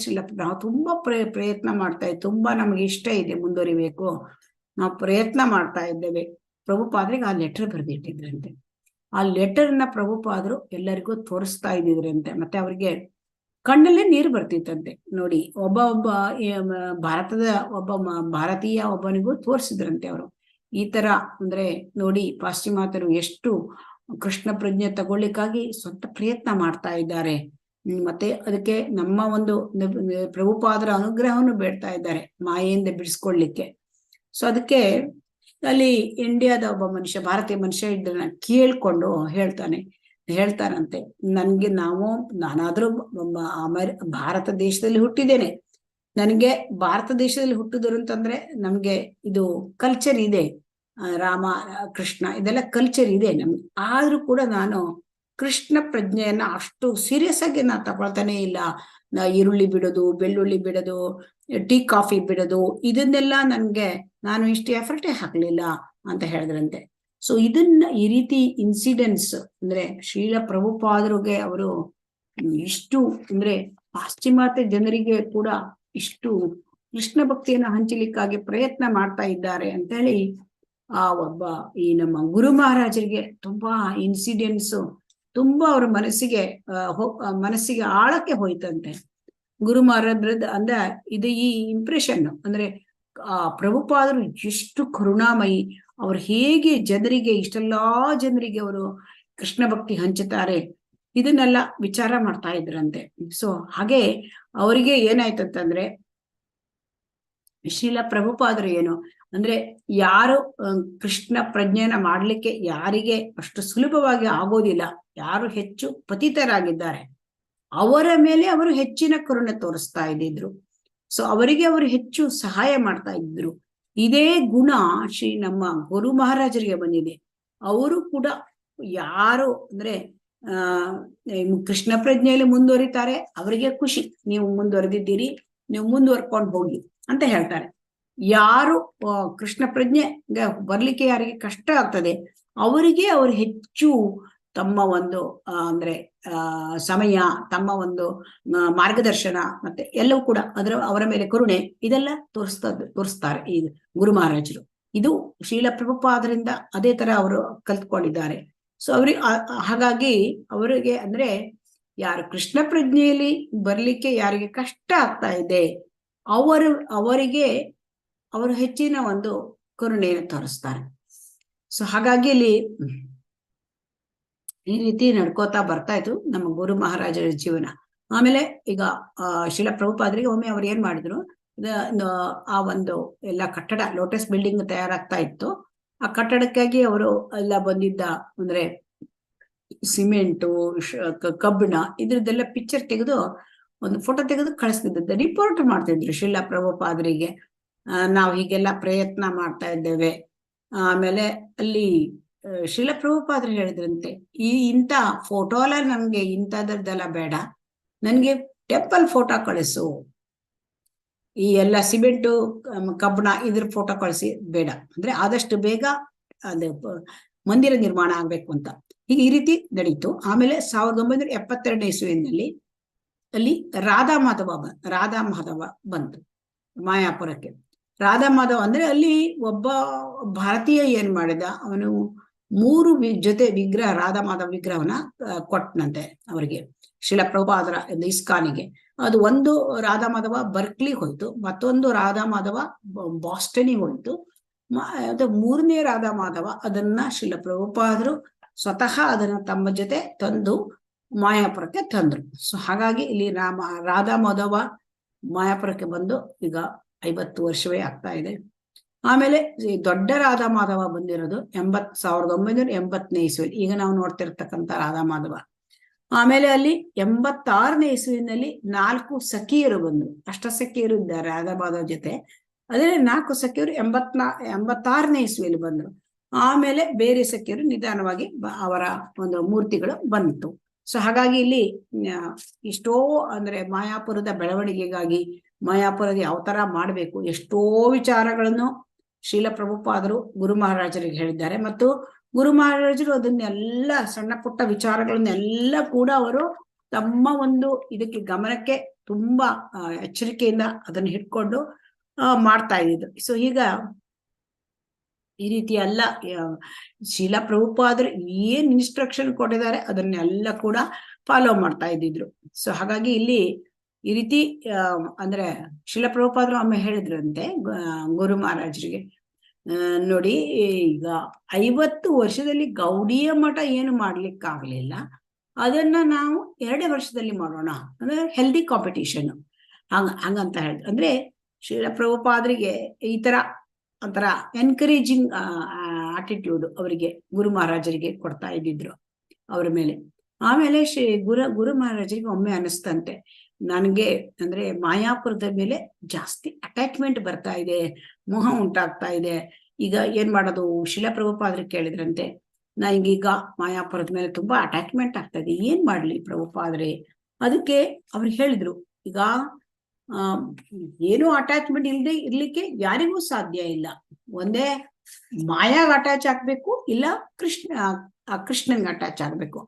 ನಾವು ತುಂಬಾ ಪ್ರಯತ್ನ ಮಾಡ್ತಾ ಇದ್ದೀವಿ, ತುಂಬಾ ನಮ್ಗೆ ಇಷ್ಟ ಇದೆ ಮುಂದುವರಿಬೇಕು, ನಾವು ಪ್ರಯತ್ನ ಮಾಡ್ತಾ ಇದ್ದೇವೆ. ಪ್ರಭುಪಾದ್ರಿಗೆ ಆ ಲೆಟರ್ ಬರೆದಿಟ್ಟಿದ್ರಂತೆ. ಆ ಲೆಟರ್ನ ಪ್ರಭುಪಾದರು ಎಲ್ಲರಿಗೂ ತೋರಿಸ್ತಾ ಇದ್ದಿದ್ರಂತೆ. ಮತ್ತೆ ಅವ್ರಿಗೆ ಕಣ್ಣಲ್ಲೇ ನೀರು ಬರ್ತಿತ್ತಂತೆ. ನೋಡಿ, ಒಬ್ಬ ಭಾರತೀಯ ಒಬ್ಬನಿಗೂ ತೋರಿಸಿದ್ರಂತೆ ಅವರು. ಈ ತರ ಅಂದ್ರೆ ನೋಡಿ, ಪಾಶ್ಚಿಮಾತ್ಯರು ಎಷ್ಟು ಕೃಷ್ಣ ಪ್ರಜ್ಞೆ ತಗೊಳ್ಳಿಕ್ಕಾಗಿ ಸ್ವಂತ ಪ್ರಯತ್ನ ಮಾಡ್ತಾ ಇದ್ದಾರೆ. ಮತ್ತೆ ಅದಕ್ಕೆ ನಮ್ಮ ಒಂದು ಪ್ರಭುಪಾದರ ಅನುಗ್ರಹವನ್ನು ಬೇಡ್ತಾ ಇದ್ದಾರೆ ಮಾಯೆಯಿಂದ ಬಿಡಿಸ್ಕೊಳ್ಳಿಕ್ಕೆ. ಸೊ ಅದಕ್ಕೆ ಅಲ್ಲಿ ಇಂಡಿಯಾದ ಒಬ್ಬ ಮನುಷ್ಯ, ಭಾರತೀಯ ಮನುಷ್ಯ ಇದನ್ನ ಕೇಳ್ಕೊಂಡು ಹೇಳ್ತಾರಂತೆ, ನಾನಾದ್ರೂ ಭಾರತ ದೇಶದಲ್ಲಿ ಹುಟ್ಟಿದ್ದೇನೆ, ನನಗೆ ಭಾರತ ದೇಶದಲ್ಲಿ ಹುಟ್ಟಿದ್ರು ಅಂತಂದ್ರೆ ನಮ್ಗೆ ಇದು ಕಲ್ಚರ್ ಇದೆ, ರಾಮ ಕೃಷ್ಣ ಇದೆಲ್ಲ ಕಲ್ಚರ್ ಇದೆ ನಮ್ಗೆ. ಆದ್ರೂ ಕೂಡ ನಾನು ಕೃಷ್ಣ ಪ್ರಜ್ಞೆಯನ್ನ ಅಷ್ಟು ಸೀರಿಯಸ್ ಆಗಿ ನಾನು ತಗೊಳ್ತಾನೆ ಇಲ್ಲ. ಈರುಳ್ಳಿ ಬಿಡೋದು, ಬೆಳ್ಳುಳ್ಳಿ ಬಿಡೋದು, ಟೀ ಕಾಫಿ ಬಿಡೋದು, ಇದನ್ನೆಲ್ಲ ನಾನು ಇಷ್ಟು ಎಫರ್ಟೇ ಹಾಕ್ಲಿಲ್ಲ ಅಂತ ಹೇಳಿದ್ರಂತೆ. ಸೊ ಈ ರೀತಿ ಇನ್ಸಿಡೆಂಟ್ಸ್ ಅಂದ್ರೆ ಶ್ರೀಲ ಪ್ರಭುಪಾದರಿಗೆ ಅವರು ಇಷ್ಟು ಅಂದ್ರೆ ಪಾಶ್ಚಿಮಾತ್ಯ ಜನರಿಗೆ ಕೂಡ ಇಷ್ಟು ಕೃಷ್ಣ ಭಕ್ತಿಯನ್ನು ಹಂಚಲಿಕ್ಕಾಗಿ ಪ್ರಯತ್ನ ಮಾಡ್ತಾ ಇದ್ದಾರೆ ಅಂತ ಹೇಳಿ ಈ ನಮ್ಮ ಗುರು ಮಹಾರಾಜರಿಗೆ ತುಂಬಾ ಇನ್ಸಿಡೆಂಟ್ಸ್ ತುಂಬಾ ಅವ್ರ ಮನಸ್ಸಿಗೆ ಆಳಕ್ಕೆ ಹೋಯ್ತಂತೆ. ಗುರು ಮಹಾರಾಜ್ರದ್ದು ಅಂದ್ರೆ ಇದು ಈ ಇಂಪ್ರೆಷನ್ ಅಂದ್ರೆ ಪ್ರಭುಪಾದರು ಎಷ್ಟು ಕರುಣಾಮಯಿ, ಅವ್ರು ಹೇಗೆ ಜನರಿಗೆ ಇಷ್ಟೆಲ್ಲಾ ಜನರಿಗೆ ಅವರು ಕೃಷ್ಣ ಭಕ್ತಿ ಹಂಚುತ್ತಾರೆ, ಇದನ್ನೆಲ್ಲ ವಿಚಾರ ಮಾಡ್ತಾ ಇದ್ರಂತೆ. ಸೊ ಹಾಗೆ ಅವರಿಗೆ ಏನಾಯ್ತಂತಂದ್ರೆ ಶ್ರೀಲ ಪ್ರಭುಪಾದರು ಏನು ಅಂದ್ರೆ ಯಾರು ಕೃಷ್ಣ ಪ್ರಜ್ಞೆನ ಮಾಡ್ಲಿಕ್ಕೆ ಯಾರಿಗೆ ಅಷ್ಟು ಸುಲಭವಾಗಿ ಆಗೋದಿಲ್ಲ, ಯಾರು ಹೆಚ್ಚು ಪತಿತರಾಗಿದ್ದಾರೆ ಅವರ ಮೇಲೆ ಅವರು ಹೆಚ್ಚಿನ ಕರುಣೆ ತೋರಿಸ್ತಾ ಇದ್ದಿದ್ರು. ಸೊ ಅವರಿಗೆ ಅವರು ಹೆಚ್ಚು ಸಹಾಯ ಮಾಡ್ತಾ ಇದ್ರು. ಇದೇ ಗುಣ ನಮ್ಮ ಗುರು ಮಹಾರಾಜರಿಗೆ ಬಂದಿದೆ. ಅವರು ಕೂಡ ಯಾರು ಅಂದ್ರೆ ಕೃಷ್ಣ ಪ್ರಜ್ಞೆಯಲ್ಲಿ ಮುಂದುವರಿತಾರೆ, ಅವರಿಗೆ ಖುಷಿ, ನೀವು ಮುಂದುವರೆದಿದ್ದೀರಿ, ನೀವು ಮುಂದುವರ್ಕೊಂಡು ಹೋಗಿ ಅಂತ ಹೇಳ್ತಾರೆ. ಯಾರು ಕೃಷ್ಣ ಪ್ರಜ್ಞೆ ಬರ್ಲಿಕ್ಕೆ ಯಾರಿಗೆ ಕಷ್ಟ ಆಗ್ತದೆ ಅವರಿಗೆ ಅವರು ಹೆಚ್ಚು ತಮ್ಮ ಒಂದು ಅಂದ್ರೆ ಸಮಯ, ತಮ್ಮ ಮಾರ್ಗದರ್ಶನ ಮತ್ತೆ ಎಲ್ಲವೂ ಕೂಡ ಅವರ ಮೇಲೆ ಕರುಣೆ ಇದೆಲ್ಲ ತೋರಿಸ್ತಾರೆ ಈ ಗುರು ಮಹಾರಾಜರು. ಇದು ಶ್ರೀಲ ಪ್ರಭುಪಾದರಿಂದ ಅದೇ ತರ ಅವರು ಕಲ್ತ್ಕೊಂಡಿದ್ದಾರೆ. ಸೊ ಹಾಗಾಗಿ ಅವರಿಗೆ ಅಂದ್ರೆ ಯಾರು ಕೃಷ್ಣ ಪ್ರಜ್ಞೆಯಲ್ಲಿ ಬರ್ಲಿಕ್ಕೆ ಯಾರಿಗೆ ಕಷ್ಟ ಆಗ್ತಾ ಇದೆ ಅವರಿಗೆ ಅವರು ಹೆಚ್ಚಿನ ಒಂದು ಕರುಣೆಯನ್ನು ತೋರಿಸ್ತಾರೆ. ಸೊ ಹಾಗಾಗಿ ಇಲ್ಲಿ ಈ ರೀತಿ ನಡ್ಕೋತಾ ಬರ್ತಾ ಇತ್ತು ನಮ್ಮ ಗುರು ಮಹಾರಾಜರ ಜೀವನ. ಆಮೇಲೆ ಈಗ ಶ್ರೀಲ ಪ್ರಭುಪಾದರಿಗೆ ಒಮ್ಮೆ ಅವ್ರು ಏನ್ ಮಾಡಿದ್ರು, ಆ ಒಂದು ಎಲ್ಲ ಕಟ್ಟಡ ಲೋಟಸ್ ಬಿಲ್ಡಿಂಗ್ ತಯಾರಾಗ್ತಾ ಇತ್ತು. ಆ ಕಟ್ಟಡಕ್ಕಾಗಿ ಅವರು ಎಲ್ಲ ಬಂದಿದ್ದ ಅಂದ್ರೆ ಸಿಮೆಂಟು, ಕಬ್ಬಿಣ ಇದ್ರದ್ದೆಲ್ಲ ಪಿಕ್ಚರ್ ತೆಗೆದು ಒಂದು ಫೋಟೋ ತೆಗೆದು ಕಳಿಸ್ತಿದ್ದ, ರಿಪೋರ್ಟ್ ಮಾಡ್ತಿದ್ರು ಶ್ರೀಲ ಪ್ರಭುಪಾದರಿಗೆ. ನಾವು ಹೀಗೆಲ್ಲ ಪ್ರಯತ್ನ ಮಾಡ್ತಾ ಇದ್ದೇವೆ. ಆಮೇಲೆ ಅಲ್ಲಿ ಶ್ರೀಲ ಪ್ರಭುಪಾದರು ಹೇಳಿದ್ರಂತೆ, ಇಂಥ ಫೋಟೋ ಎಲ್ಲ ನನ್ಗೆ ಇಂಥದ್ರದ್ದೆಲ್ಲ ಬೇಡ, ನನ್ಗೆ ಟೆಂಪಲ್ ಫೋಟೋ ಕಳಿಸು, ಈ ಎಲ್ಲ ಸಿಮೆಂಟು ಕಬ್ಬಣ ಇದ್ರ ಫೋಟೋ ಕಳಿಸಿ ಬೇಡ, ಅಂದ್ರೆ ಆದಷ್ಟು ಬೇಗ ಅದು ಮಂದಿರ ನಿರ್ಮಾಣ ಆಗ್ಬೇಕು ಅಂತ. ಹೀಗೆ ಈ ರೀತಿ ನಡೀತು. ಆಮೇಲೆ 1972 ಇಸ್ವಿನಲ್ಲಿ ಅಲ್ಲಿ ರಾಧಾ ಮಾಧವ ಬಂತು ಮಾಯಾಪುರಕ್ಕೆ. ರಾಧಾ ಮಾಧವ ಅಂದ್ರೆ ಅಲ್ಲಿ ಒಬ್ಬ ಭಾರತೀಯ ಏನ್ ಮಾಡಿದ, ಅವನು 3 ಜೊತೆ ವಿಗ್ರಹ, ರಾಧಾ ಮಾಧವ ವಿಗ್ರಹವನ್ನ ಕೊಟ್ಟನಂತೆ ಅವರಿಗೆ, ಶ್ರೀಲ ಪ್ರಭುಪಾದರ ಇಸ್ಕಾನಿಗೆ. ಅದು ಒಂದು ರಾಧಾ ಮಾಧವ ಬರ್ಕ್ಲಿ ಹೋಯ್ತು, ಮತ್ತೊಂದು ರಾಧಾ ಮಾಧವ ಬಾಸ್ಟನಿಗೆ ಹೋಯ್ತು, ಅದು 3ನೇ ರಾಧಾ ಮಾಧವ ಅದನ್ನ ಶ್ರೀಲ ಪ್ರಭುಪಾದರು ಸ್ವತಃ ಅದನ್ನ ತಮ್ಮ ಜೊತೆ ತಂದು ಮಾಯಾಪುರಕ್ಕೆ ತಂದ್ರು. ಸೊ ಹಾಗಾಗಿ ಇಲ್ಲಿ ರಾಧಾ ಮಾಧವ ಮಾಯಾಪುರಕ್ಕೆ ಬಂದು ಈಗ 50 ವರ್ಷವೇ ಆಗ್ತಾ ಇದೆ. ಆಮೇಲೆ ದೊಡ್ಡ ರಾಧಾ ಮಾಧವ ಬಂದಿರೋದು 1980ನೇ ಇಸ್ವಿಯಲ್ಲಿ, ಈಗ ನಾವು ನೋಡ್ತಿರ್ತಕ್ಕಂಥ ರಾಧಾ ಮಾಧವ. ಆಮೇಲೆ ಅಲ್ಲಿ 86ನೇ ಇಸ್ವಿನಲ್ಲಿ 4 ಸಖಿಯರು ಬಂದ್ರು, ಅಷ್ಟ ಸಖಿಯರು ಇದ್ದಾರೆ ರಾಧಾ ಮಾಧವ ಜೊತೆ. ಅದೇ 4 ಸಖಿಯರು 86ನೇ ಇಸ್ವಿಯಲ್ಲಿ ಬಂದ್ರು. ಆಮೇಲೆ ಬೇರೆ ಸಖಿಯರು ನಿಧಾನವಾಗಿ ಅವರ ಒಂದು ಮೂರ್ತಿಗಳು ಬಂತು. ಸೊ ಹಾಗಾಗಿ ಇಲ್ಲಿ ಎಷ್ಟೋ ಅಂದ್ರೆ ಮಾಯಾಪುರದ ಬೆಳವಣಿಗೆಗಾಗಿ ಮಾಯಾಪುರದ ಯಾವ ತರ ಮಾಡ್ಬೇಕು ಎಷ್ಟೋ ವಿಚಾರಗಳನ್ನು ಶ್ರೀಲ ಪ್ರಭುಪಾದರು ಗುರು ಮಹಾರಾಜರಿಗೆ ಹೇಳಿದ್ದಾರೆ. ಮತ್ತು ಗುರು ಮಹಾರಾಜರು ಅದನ್ನೆಲ್ಲ ಸಣ್ಣ ಪುಟ್ಟ ವಿಚಾರಗಳನ್ನೆಲ್ಲ ಕೂಡ ಅವರು ತಮ್ಮ ಒಂದು ಇದಕ್ಕೆ ಗಮನಕ್ಕೆ ತುಂಬಾ ಎಚ್ಚರಿಕೆಯಿಂದ ಅದನ್ನು ಹಿಡ್ಕೊಂಡು ಮಾಡ್ತಾ ಇದ್ದಿದ್ದು. ಸೊ ಈಗ ಈ ರೀತಿ ಎಲ್ಲ ಶ್ರೀಲ ಪ್ರಭುಪಾದರು ಏನ್ ಇನ್ಸ್ಟ್ರಕ್ಷನ್ ಕೊಟ್ಟಿದ್ದಾರೆ ಅದನ್ನೆಲ್ಲ ಕೂಡ ಫಾಲೋ ಮಾಡ್ತಾ ಇದ್ದಿದ್ರು. ಸೊ ಹಾಗಾಗಿ ಇಲ್ಲಿ ಈ ರೀತಿ ಅಂದ್ರೆ ಶ್ರೀಲ ಪ್ರಭುಪಾದರು ಒಮ್ಮೆ ಹೇಳಿದ್ರಂತೆ ಗುರು ಮಹಾರಾಜರಿಗೆ, ನೋಡಿ ಈಗ 50 ವರ್ಷದಲ್ಲಿ ಗೌಡಿಯ ಮಠ ಏನು ಮಾಡ್ಲಿಕ್ಕಾಗ್ಲಿಲ್ಲ, ಅದನ್ನ ನಾವು 2 ವರ್ಷದಲ್ಲಿ ಮಾಡೋಣ, ಅಂದ್ರೆ ಹೆಲ್ದಿ ಕಾಂಪಿಟೇಷನ್ ಹಂಗಂತ ಹೇಳಿದ್ರು. ಅಂದ್ರೆ ಶ್ರೀಲ ಪ್ರಭುಪಾದರಿಗೆ ಈ ತರ ಒಂಥರ ಎನ್ಕರೇಜಿಂಗ್ ಆಟಿಟ್ಯೂಡ್ ಅವರಿಗೆ ಗುರು ಮಹಾರಾಜರಿಗೆ ಕೊಡ್ತಾ ಇದ್ದಿದ್ರು ಅವ್ರ ಮೇಲೆ. ಆಮೇಲೆ ಗುರು ಮಹಾರಾಜರಿಗೆ ಒಮ್ಮೆ ಅನಿಸ್ತಂತೆ, ನನಗೆ ಅಂದ್ರೆ ಮಾಯಾಪುರದ ಮೇಲೆ ಜಾಸ್ತಿ ಅಟ್ಯಾಚ್ಮೆಂಟ್ ಬರ್ತಾ ಇದೆ, ಮೋಹ ಉಂಟಾಗ್ತಾ ಇದೆ, ಈಗ ಏನ್ ಮಾಡೋದು? ಶ್ರೀಲ ಪ್ರಭುಪಾದರಿಗೆ ಕೇಳಿದ್ರಂತೆ, ನನಗೀಗ ಮಾಯಾಪುರದ ಮೇಲೆ ತುಂಬಾ ಅಟ್ಯಾಚ್ಮೆಂಟ್ ಆಗ್ತಾ ಇದೆ, ಏನ್ ಮಾಡ್ಲಿ ಪ್ರಭುಪಾದ್ರೆ? ಅದಕ್ಕೆ ಅವ್ರು ಹೇಳಿದ್ರು, ಈಗ ಏನೂ ಅಟ್ಯಾಚ್ಮೆಂಟ್ ಇಲ್ಲದೆ ಇರ್ಲಿಕ್ಕೆ ಯಾರಿಗೂ ಸಾಧ್ಯ ಇಲ್ಲ. ಒಂದೇ ಮಾಯಾಗ ಅಟ್ಯಾಚ್ ಆಗ್ಬೇಕು, ಇಲ್ಲ ಕೃಷ್ಣನ್ಗೆ ಅಟ್ಯಾಚ್ ಆಗ್ಬೇಕು.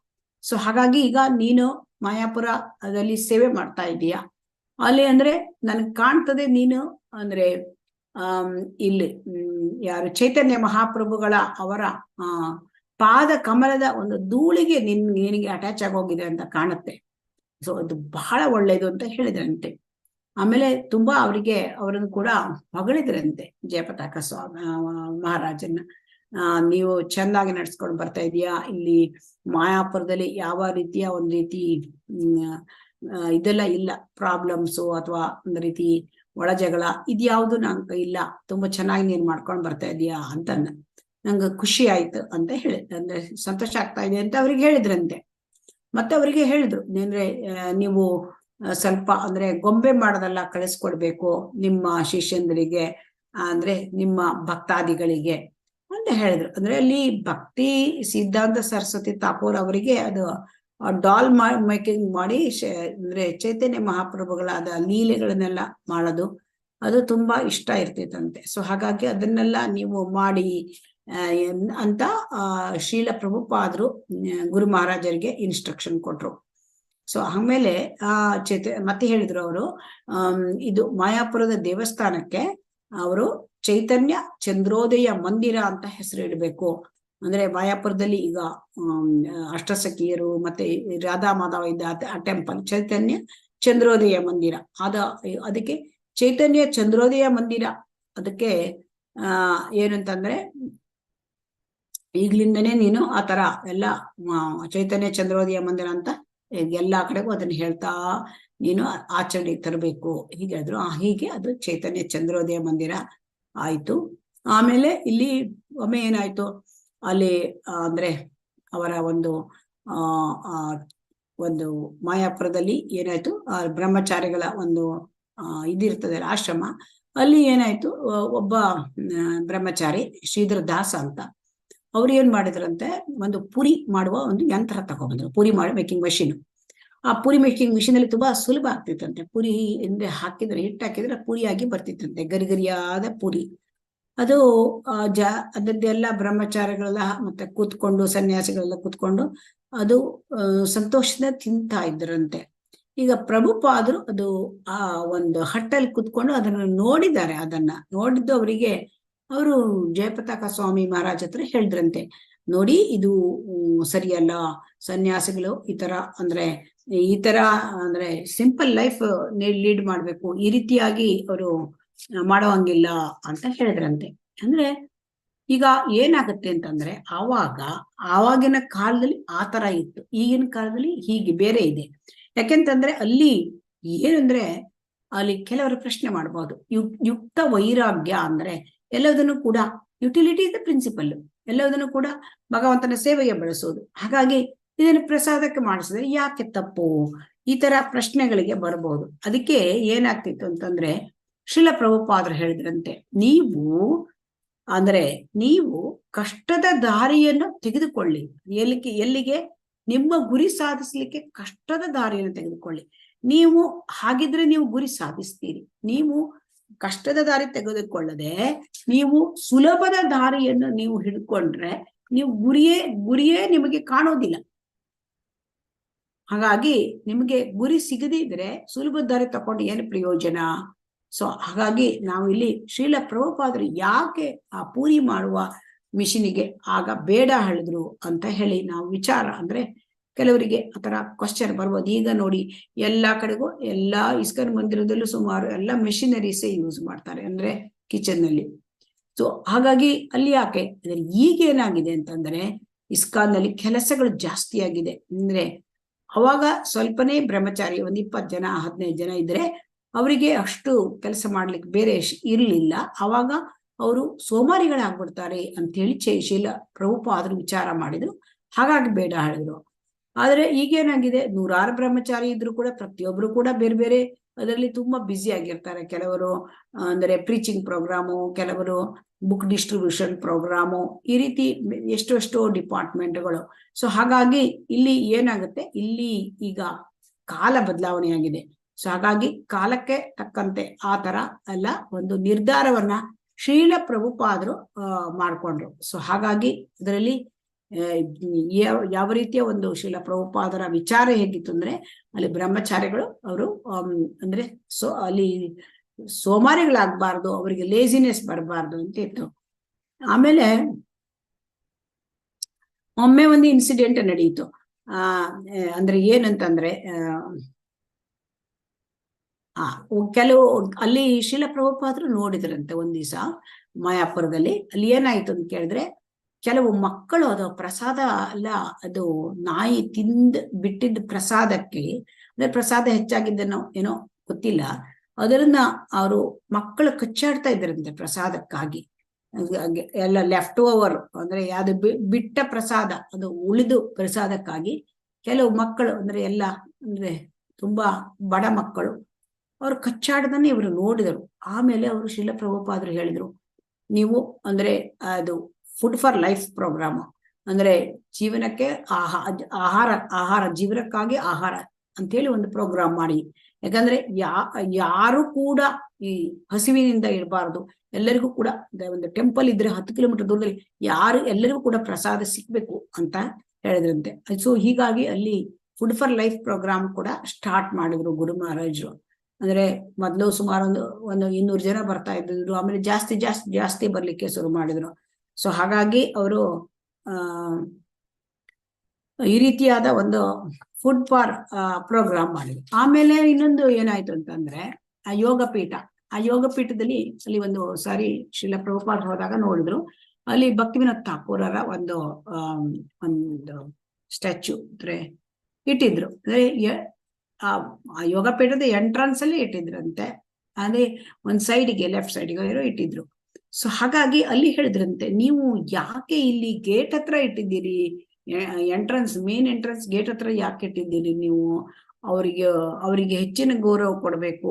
ಸೊ ಹಾಗಾಗಿ ಈಗ ನೀನು ಮಾಯಾಪುರದಲ್ಲಿ ಸೇವೆ ಮಾಡ್ತಾ ಇದೀಯ, ಅಲ್ಲಿ ಅಂದ್ರೆ ನನ್ಗೆ ಕಾಣ್ತದೆ ನೀನು ಅಂದ್ರೆ ಇಲ್ಲಿ ಯಾರು ಚೈತನ್ಯ ಮಹಾಪ್ರಭುಗಳ ಅವರ ಪಾದ ಕಮಲದ ಒಂದು ಧೂಳಿಗೆ ನಿನಗೆ ಅಟ್ಯಾಚ್ ಆಗೋಗಿದೆ ಅಂತ ಕಾಣುತ್ತೆ. ಸೊ ಅದು ಬಹಳ ಒಳ್ಳೇದು ಅಂತ ಹೇಳಿದ್ರಂತೆ. ಆಮೇಲೆ ತುಂಬಾ ಅವರನ್ನು ಕೂಡ ಹೊಗಳಿದ್ರಂತೆ ಜಯಪತಾಕ ಸ್ವಾಮಿ ಮಹಾರಾಜನ್ನ. ನೀವು ಚೆನ್ನಾಗಿ ನಡ್ಸ್ಕೊಂಡು ಬರ್ತಾ ಇದೀಯಾ, ಇಲ್ಲಿ ಮಾಯಾಪುರದಲ್ಲಿ ಯಾವ ರೀತಿಯ ಒಂದ್ ರೀತಿ ಇದೆಲ್ಲ ಇಲ್ಲ, ಪ್ರಾಬ್ಲಮ್ಸು ಅಥವಾ ಒಂದ್ ರೀತಿ ಒಳ ಜಗಳ ಇದ್ಯಾವುದು ನಂಗೆ ಇಲ್ಲ, ತುಂಬಾ ಚೆನ್ನಾಗಿ ನೀನ್ ಮಾಡ್ಕೊಂಡು ಬರ್ತಾ ಇದೀಯಾ ಅಂತ ನಂಗೆ ಖುಷಿ ಆಯ್ತು ಅಂತ ಅಂದ್ರೆ ಸಂತೋಷ ಆಗ್ತಾ ಇದೆ ಅಂತ ಅವ್ರಿಗೆ ಹೇಳಿದ್ರಂತೆ. ಮತ್ತೆ ಅವರಿಗೆ ಹೇಳಿದ್ರು, ಅಂದ್ರೆ ನೀವು ಸ್ವಲ್ಪ ಅಂದ್ರೆ ಗೊಂಬೆ ಮಾಡೋದೆಲ್ಲ ಕಳಿಸ್ಕೊಡ್ಬೇಕು ನಿಮ್ಮ ಶಿಷ್ಯಂದರಿಗೆ, ಅಂದ್ರೆ ನಿಮ್ಮ ಭಕ್ತಾದಿಗಳಿಗೆ ಅಂತ ಹೇಳಿದ್ರು. ಅಂದ್ರೆ ಅಲ್ಲಿ ಭಕ್ತಿ ಸಿದ್ಧಾಂತ ಸರಸ್ವತಿ ಥಾಕೂರ್ ಅವರಿಗೆ ಅದು ಡಾಲ್ ಮೇಕಿಂಗ್ ಮಾಡಿ ಅಂದ್ರೆ ಚೈತನ್ಯ ಮಹಾಪ್ರಭುಗಳಾದ ಲೀಲೆಗಳನ್ನೆಲ್ಲ ಮಾಡೋದು ಅದು ತುಂಬಾ ಇಷ್ಟ ಇರ್ತಿತ್ತಂತೆ. ಸೊ ಹಾಗಾಗಿ ಅದನ್ನೆಲ್ಲ ನೀವು ಮಾಡಿ ಅಂತ ಶ್ರೀಲ ಪ್ರಭುಪಾದರು ಗುರು ಮಹಾರಾಜರಿಗೆ ಇನ್ಸ್ಟ್ರಕ್ಷನ್ ಕೊಟ್ರು. ಸೊ ಆಮೇಲೆ ಮತ್ತೆ ಹೇಳಿದ್ರು ಅವರು, ಇದು ಮಾಯಾಪುರದ ದೇವಸ್ಥಾನಕ್ಕೆ ಅವರು ಚೈತನ್ಯ ಚಂದ್ರೋದಯ ಮಂದಿರ ಅಂತ ಹೆಸರು ಇಡಬೇಕು. ಅಂದ್ರೆ ಮಾಯಾಪುರದಲ್ಲಿ ಈಗ ಅಷ್ಟಸಖಿಯರು ಮತ್ತೆ ರಾಧಾ ಮಾಧವ ಇದ್ದ ಆ ಟೆಂಪಲ್ ಚೈತನ್ಯ ಚಂದ್ರೋದಯ ಮಂದಿರ, ಅದಕ್ಕೆ ಚೈತನ್ಯ ಚಂದ್ರೋದಯ ಮಂದಿರ. ಅದಕ್ಕೆ ಏನಂತಂದ್ರೆ ಈಗ್ಲಿಂದನೇ ನೀನು ಆ ತರ ಎಲ್ಲ ಚೈತನ್ಯ ಚಂದ್ರೋದಯ ಮಂದಿರ ಅಂತ ಎಲ್ಲಾ ಕಡೆಗೂ ಅದನ್ನ ಹೇಳ್ತಾ ನೀನು ಆಚರಣೆಗೆ ತರಬೇಕು ಹೀಗೆ ಹೇಳಿದ್ರು. ಹೀಗೆ ಅದು ಚೈತನ್ಯ ಚಂದ್ರೋದಯ ಮಂದಿರ ಆಯ್ತು. ಆಮೇಲೆ ಇಲ್ಲಿ ಒಮ್ಮೆ ಏನಾಯ್ತು, ಅಲ್ಲಿ ಅಂದ್ರೆ ಅವರ ಒಂದು ಮಾಯಾಪುರದಲ್ಲಿ ಏನಾಯ್ತು, ಬ್ರಹ್ಮಚಾರಿಗಳ ಒಂದು ಇದಿರ್ತದೆ ಆಶ್ರಮ, ಅಲ್ಲಿ ಏನಾಯ್ತು, ಒಬ್ಬ ಬ್ರಹ್ಮಚಾರಿ ಶ್ರೀಧರ ದಾಸ ಅಂತ ಅವ್ರು ಏನ್ ಮಾಡಿದ್ರಂತೆ, ಒಂದು ಪುರಿ ಮಾಡುವ ಒಂದು ಯಂತ್ರ ತಗೊಂಡ್ಬಂದ್ರು, ಪುರಿ ಮೇಕಿಂಗ್ ಮಷೀನ್. ಆ ಪುರಿ ಮೇಕಿಂಗ್ ಮಿಷಿನ್ ಅಲ್ಲಿ ತುಂಬಾ ಸುಲಭ ಆಗ್ತಿತ್ತಂತೆ. ಪುರಿ ಅಂದ್ರೆ ಹಿಟ್ಟು ಹಾಕಿದ್ರೆ ಪುರಿಯಾಗಿ ಬರ್ತಿತ್ತಂತೆ, ಗರಿಗರಿಯಾದ ಪುರಿ. ಅದು ಅದದ್ದೆಲ್ಲ ಬ್ರಹ್ಮಚಾರಿಗಳೆಲ್ಲ ಮತ್ತೆ ಕೂತ್ಕೊಂಡು ಸನ್ಯಾಸಿಗಳೆಲ್ಲ ಕೂತ್ಕೊಂಡು ಅದು ಸಂತೋಷದಿಂದ ತಿಂತಾ ಇದ್ರಂತೆ. ಈಗ ಪ್ರಭುಪಾದರು ಅದು ಆ ಒಂದು ಹಟ್ಟಲ್ಲಿ ಕೂತ್ಕೊಂಡು ಅದನ್ನು ನೋಡಿದ್ದಾರೆ. ಅದನ್ನ ನೋಡಿದ್ದು ಅವರಿಗೆ ಅವರು ಜಯಪತಾಕ ಸ್ವಾಮಿ ಮಹಾರಾಜ್ ಹತ್ರ ಹೇಳಿದ್ರಂತೆ, ನೋಡಿ ಇದು ಸರಿಯಲ್ಲ, ಸನ್ಯಾಸಿಗಳು ಈ ತರ ಅಂದ್ರೆ ಸಿಂಪಲ್ ಲೈಫ್ ಲೀಡ್ ಮಾಡ್ಬೇಕು, ಈ ರೀತಿಯಾಗಿ ಅವರು ಮಾಡೋಂಗಿಲ್ಲ ಅಂತ ಹೇಳಿದ್ರಂತೆ. ಅಂದ್ರೆ ಈಗ ಏನಾಗುತ್ತೆ ಅಂತಂದ್ರೆ ಆವಾಗಿನ ಕಾಲದಲ್ಲಿ ಆ ತರ ಇತ್ತು, ಈಗಿನ ಕಾಲದಲ್ಲಿ ಹೀಗೆ ಬೇರೆ ಇದೆ. ಯಾಕೆಂತಂದ್ರೆ ಅಲ್ಲಿ ಏನಂದ್ರೆ ಅಲ್ಲಿ ಕೆಲವರು ಪ್ರಶ್ನೆ ಮಾಡ್ಬೋದು, ಯುಕ್ತ ವೈರಾಗ್ಯ ಅಂದ್ರೆ ಎಲ್ಲದನ್ನು ಕೂಡ ಯುಟಿಲಿಟಿ ಇಸ್ ದ ಪ್ರಿನ್ಸಿಪಲ್, ಎಲ್ಲದನ್ನು ಕೂಡ ಭಗವಂತನ ಸೇವೆಗೆ ಬಳಸೋದು. ಹಾಗಾಗಿ ಇದನ್ನು ಪ್ರಸಾದಕ್ಕೆ ಮಾಡಿಸಿದ್ರೆ ಯಾಕೆ ತಪ್ಪು, ಈ ತರ ಪ್ರಶ್ನೆಗಳಿಗೆ ಬರಬಹುದು. ಅದಕ್ಕೆ ಏನಾಗ್ತಿತ್ತು ಅಂತಂದ್ರೆ ಶ್ರೀಲ ಪ್ರಭುಪಾದರು ಹೇಳಿದ್ರಂತೆ, ನೀವು ಕಷ್ಟದ ದಾರಿಯನ್ನು ತೆಗೆದುಕೊಳ್ಳಿ, ಎಲ್ಲಿಗೆ ನಿಮ್ಮ ಗುರಿ ಸಾಧಿಸ್ಲಿಕ್ಕೆ ಕಷ್ಟದ ದಾರಿಯನ್ನು ತೆಗೆದುಕೊಳ್ಳಿ. ನೀವು ಹಾಗಿದ್ರೆ ನೀವು ಗುರಿ ಸಾಧಿಸ್ತೀರಿ. ನೀವು ಕಷ್ಟದ ದಾರಿ ತೆಗೆದುಕೊಳ್ಳದೆ ನೀವು ಸುಲಭದ ದಾರಿಯನ್ನು ನೀವು ಹಿಡ್ಕೊಂಡ್ರೆ ನೀವು ಗುರಿಯೇ ನಿಮಗೆ ಕಾಣೋದಿಲ್ಲ. ಹಾಗಾಗಿ ನಿಮಗೆ ಗುರಿ ಸಿಗದಿದ್ರೆ ಸುಲಭದ ದಾರಿ ತಕೊಂಡು ಏನು ಪ್ರಯೋಜನ? ಸೊ ಹಾಗಾಗಿ ನಾವು ಇಲ್ಲಿ ಶ್ರೀಲ ಪ್ರಭುಪಾದರು ಯಾಕೆ ಆ ಪೂರಿ ಮಾಡುವ ಮಿಷಿನಿಗೆ ಆಗ ಬೇಡ ಹೇಳಿದ್ರು ಅಂತ ಹೇಳಿ ನಾವು ವಿಚಾರ ಅಂದ್ರೆ ಕೆಲವರಿಗೆ ಆತರ ಕ್ವಶನ್ ಬರ್ಬೋದು. ಈಗ ನೋಡಿ ಎಲ್ಲಾ ಕಡೆಗೂ ಎಲ್ಲಾ ಇಸ್ಕಾನ್ ಮಂದಿರದಲ್ಲೂ ಸುಮಾರು ಎಲ್ಲ ಮೆಷಿನರೀಸೇ ಯೂಸ್ ಮಾಡ್ತಾರೆ, ಅಂದ್ರೆ ಕಿಚನ್ ನಲ್ಲಿ. ಸೊ ಹಾಗಾಗಿ ಅಲ್ಲಿ ಯಾಕೆ ಈಗ ಏನಾಗಿದೆ ಅಂತಂದ್ರೆ ಇಸ್ಕಾನ್ ನಲ್ಲಿ ಕೆಲಸಗಳು ಜಾಸ್ತಿ ಆಗಿದೆ. ಅಂದ್ರೆ ಅವಾಗ ಸ್ವಲ್ಪನೇ ಬ್ರಹ್ಮಚಾರಿ, 20 ಜನ 15 ಜನ ಇದ್ರೆ ಅವರಿಗೆ ಅಷ್ಟು ಕೆಲಸ ಮಾಡ್ಲಿಕ್ಕೆ ಬೇರೆ ಇರ್ಲಿಲ್ಲ. ಅವಾಗ ಅವರು ಸೋಮಾರಿಗಳಾಗ್ಬಿಡ್ತಾರೆ ಅಂತ ಹೇಳಿ ಶ್ರೀಲ ಪ್ರಭುಪಾದರು ವಿಚಾರ ಮಾಡಿದ್ರು, ಹಾಗಾಗಿ ಬೇಡ ಹೇಳಿದ್ರು. ಆದ್ರೆ ಈಗೇನಾಗಿದೆ, 100 ಬ್ರಹ್ಮಚಾರಿ ಇದ್ರು ಕೂಡ ಪ್ರತಿಯೊಬ್ರು ಕೂಡ ಬೇರೆ ಬೇರೆ ಅದರಲ್ಲಿ ತುಂಬಾ ಬ್ಯುಸಿ ಆಗಿರ್ತಾರೆ. ಕೆಲವರು ಅಂದ್ರೆ ಪ್ರೀಚಿಂಗ್ ಪ್ರೋಗ್ರಾಮು, ಕೆಲವರು ಬುಕ್ ಡಿಸ್ಟ್ರಿಬ್ಯೂಷನ್ ಪ್ರೋಗ್ರಾಮು, ಈ ರೀತಿ ಎಷ್ಟೆಷ್ಟೋ ಡಿಪಾರ್ಟ್ಮೆಂಟ್ಗಳು. ಸೊ ಹಾಗಾಗಿ ಇಲ್ಲಿ ಏನಾಗುತ್ತೆ, ಇಲ್ಲಿ ಈಗ ಕಾಲ ಬದಲಾವಣೆ ಆಗಿದೆ. ಸೊ ಹಾಗಾಗಿ ಕಾಲಕ್ಕೆ ತಕ್ಕಂತೆ ಆ ತರ ಎಲ್ಲ ಒಂದು ನಿರ್ಧಾರವನ್ನ ಶ್ರೀಲ ಪ್ರಭುಪಾದರು ಮಾಡ್ಕೊಂಡ್ರು. ಸೊ ಹಾಗಾಗಿ ಇದರಲ್ಲಿ ಯಾವ ರೀತಿಯ ಒಂದು ಶ್ರೀಲ ಪ್ರಭುಪಾದರ ವಿಚಾರ ಹೇಗಿತ್ತು ಅಂದ್ರೆ ಅಲ್ಲಿ ಬ್ರಹ್ಮಚಾರಿಗಳು ಅವರು ಅಂದ್ರೆ ಅಲ್ಲಿ ಸೋಮಾರಿಗಳಾಗಬಾರ್ದು, ಅವರಿಗೆ ಲೇಜಿನೆಸ್ ಬರಬಾರ್ದು ಅಂತ ಇತ್ತು. ಆಮೇಲೆ ಒಮ್ಮೆ ಒಂದು ಇನ್ಸಿಡೆಂಟ್ ನಡೆಯಿತು. ಅಂದ್ರೆ ಏನಂತಂದ್ರೆ ಕೆಲವು ಅಲ್ಲಿ ಶಿಲ ಪ್ರಭುಪಾದರು ನೋಡಿದ್ರಂತೆ ಒಂದ್ ದಿವಸ ಮಾಯಾಪುರದಲ್ಲಿ. ಅಲ್ಲಿ ಏನಾಯ್ತು ಅಂತ ಕೇಳಿದ್ರೆ, ಕೆಲವು ಮಕ್ಕಳು ಅದು ಪ್ರಸಾದ ಅಲ್ಲ, ಅದು ನಾಯಿ ಬಿಟ್ಟಿದ್ದ ಪ್ರಸಾದಕ್ಕೆ, ಅಂದ್ರೆ ಪ್ರಸಾದ ಹೆಚ್ಚಾಗಿದ್ದೇನೋ ಏನೋ ಗೊತ್ತಿಲ್ಲ, ಅದನ್ನ ಅವರು ಮಕ್ಕಳು ಕಚ್ಚಾಡ್ತಾ ಇದ್ರಂತೆ ಪ್ರಸಾದಕ್ಕಾಗಿ. ಎಲ್ಲ ಲೆಫ್ಟ್ ಓವರ್ ಅಂದ್ರೆ ಅದು ಬಿಟ್ಟ ಪ್ರಸಾದ, ಅದು ಉಳಿದು ಪ್ರಸಾದಕ್ಕಾಗಿ ಕೆಲವು ಮಕ್ಕಳು ಅಂದ್ರೆ ಅಂದ್ರೆ ತುಂಬಾ ಬಡ ಮಕ್ಕಳು ಅವ್ರು ಕಚ್ಚಾಡದನ್ನೇ ಇವರು ನೋಡಿದರು. ಆಮೇಲೆ ಅವರು ಶಿಲ ಪ್ರಭುಪಾದರು ಹೇಳಿದ್ರು, ನೀವು ಅಂದ್ರೆ ಅದು ಫುಡ್ ಫಾರ್ ಲೈಫ್ ಪ್ರೋಗ್ರಾಮ್, ಅಂದ್ರೆ ಜೀವನಕ್ಕೆ ಆಹಾರ ಜೀವನಕ್ಕಾಗಿ ಆಹಾರ ಅಂತೇಳಿ ಒಂದು ಪ್ರೋಗ್ರಾಮ್ ಮಾಡಿ. ಯಾಕಂದ್ರೆ ಯಾರು ಕೂಡ ಈ ಹಸಿವಿನಿಂದ ಇರಬಾರ್ದು, ಎಲ್ಲರಿಗೂ ಕೂಡ ಒಂದು ಟೆಂಪಲ್ ಇದ್ರೆ 10 ಕಿಲೋಮೀಟರ್ ದೂರದಲ್ಲಿ ಎಲ್ಲರಿಗೂ ಕೂಡ ಪ್ರಸಾದ ಸಿಕ್ಬೇಕು ಅಂತ ಹೇಳಿದ್ರಂತೆ. ಸೊ ಹೀಗಾಗಿ ಅಲ್ಲಿ ಫುಡ್ ಫಾರ್ ಲೈಫ್ ಪ್ರೋಗ್ರಾಮ್ ಕೂಡ ಸ್ಟಾರ್ಟ್ ಮಾಡಿದ್ರು ಗುರು ಮಹಾರಾಜರು. ಅಂದ್ರೆ ಮೊದಲು ಸುಮಾರು ಒಂದು 200 ಜನ ಬರ್ತಾ ಇದ್ರು, ಆಮೇಲೆ ಜಾಸ್ತಿ ಬರ್ಲಿಕ್ಕೆ ಶುರು ಮಾಡಿದ್ರು. ಸೊ ಹಾಗಾಗಿ ಅವರು ಈ ರೀತಿಯಾದ ಒಂದು ಫುಡ್ ಫಾರ್ ಪ್ರೋಗ್ರಾಮ್ ಮಾಡಿದ್ರು. ಆಮೇಲೆ ಇನ್ನೊಂದು ಏನಾಯ್ತು ಅಂತಂದ್ರೆ, ಆ ಯೋಗ ಪೀಠದಲ್ಲಿ ಅಲ್ಲಿ ಒಂದು ಸಾರಿ ಶಿಲ ಪ್ರಭುಪಾದ ಹೋದಾಗ ನೋಡಿದ್ರು, ಅಲ್ಲಿ ಭಕ್ತಿವಿನೋದ್ ಠಾಕೂರರ ಒಂದು ಸ್ಟ್ಯಾಚ್ಯೂ ಅಂದ್ರೆ ಇಟ್ಟಿದ್ರು. ಅಂದ್ರೆ ಆ ಯೋಗ ಪೀಠದ ಎಂಟ್ರನ್ಸ್ ಅಲ್ಲಿ ಇಟ್ಟಿದ್ರಂತೆ, ಅದೇ ಒಂದ್ ಸೈಡ್ಗೆ ಲೆಫ್ಟ್ ಸೈಡ್ಗೆ ಇಟ್ಟಿದ್ರು. ಸೊ ಹಾಗಾಗಿ ಅಲ್ಲಿ ಹೇಳಿದ್ರಂತೆ, ನೀವು ಯಾಕೆ ಇಲ್ಲಿ ಗೇಟ್ ಹತ್ರ ಇಟ್ಟಿದ್ದೀರಿ, ಮೇನ್ ಎಂಟ್ರೆನ್ಸ್ ಗೇಟ್ ಹತ್ರ ಯಾಕೆ ಇಟ್ಟಿದ್ದೀರಿ ನೀವು? ಅವರಿಗೆ ಹೆಚ್ಚಿನ ಗೌರವ ಕೊಡ್ಬೇಕು,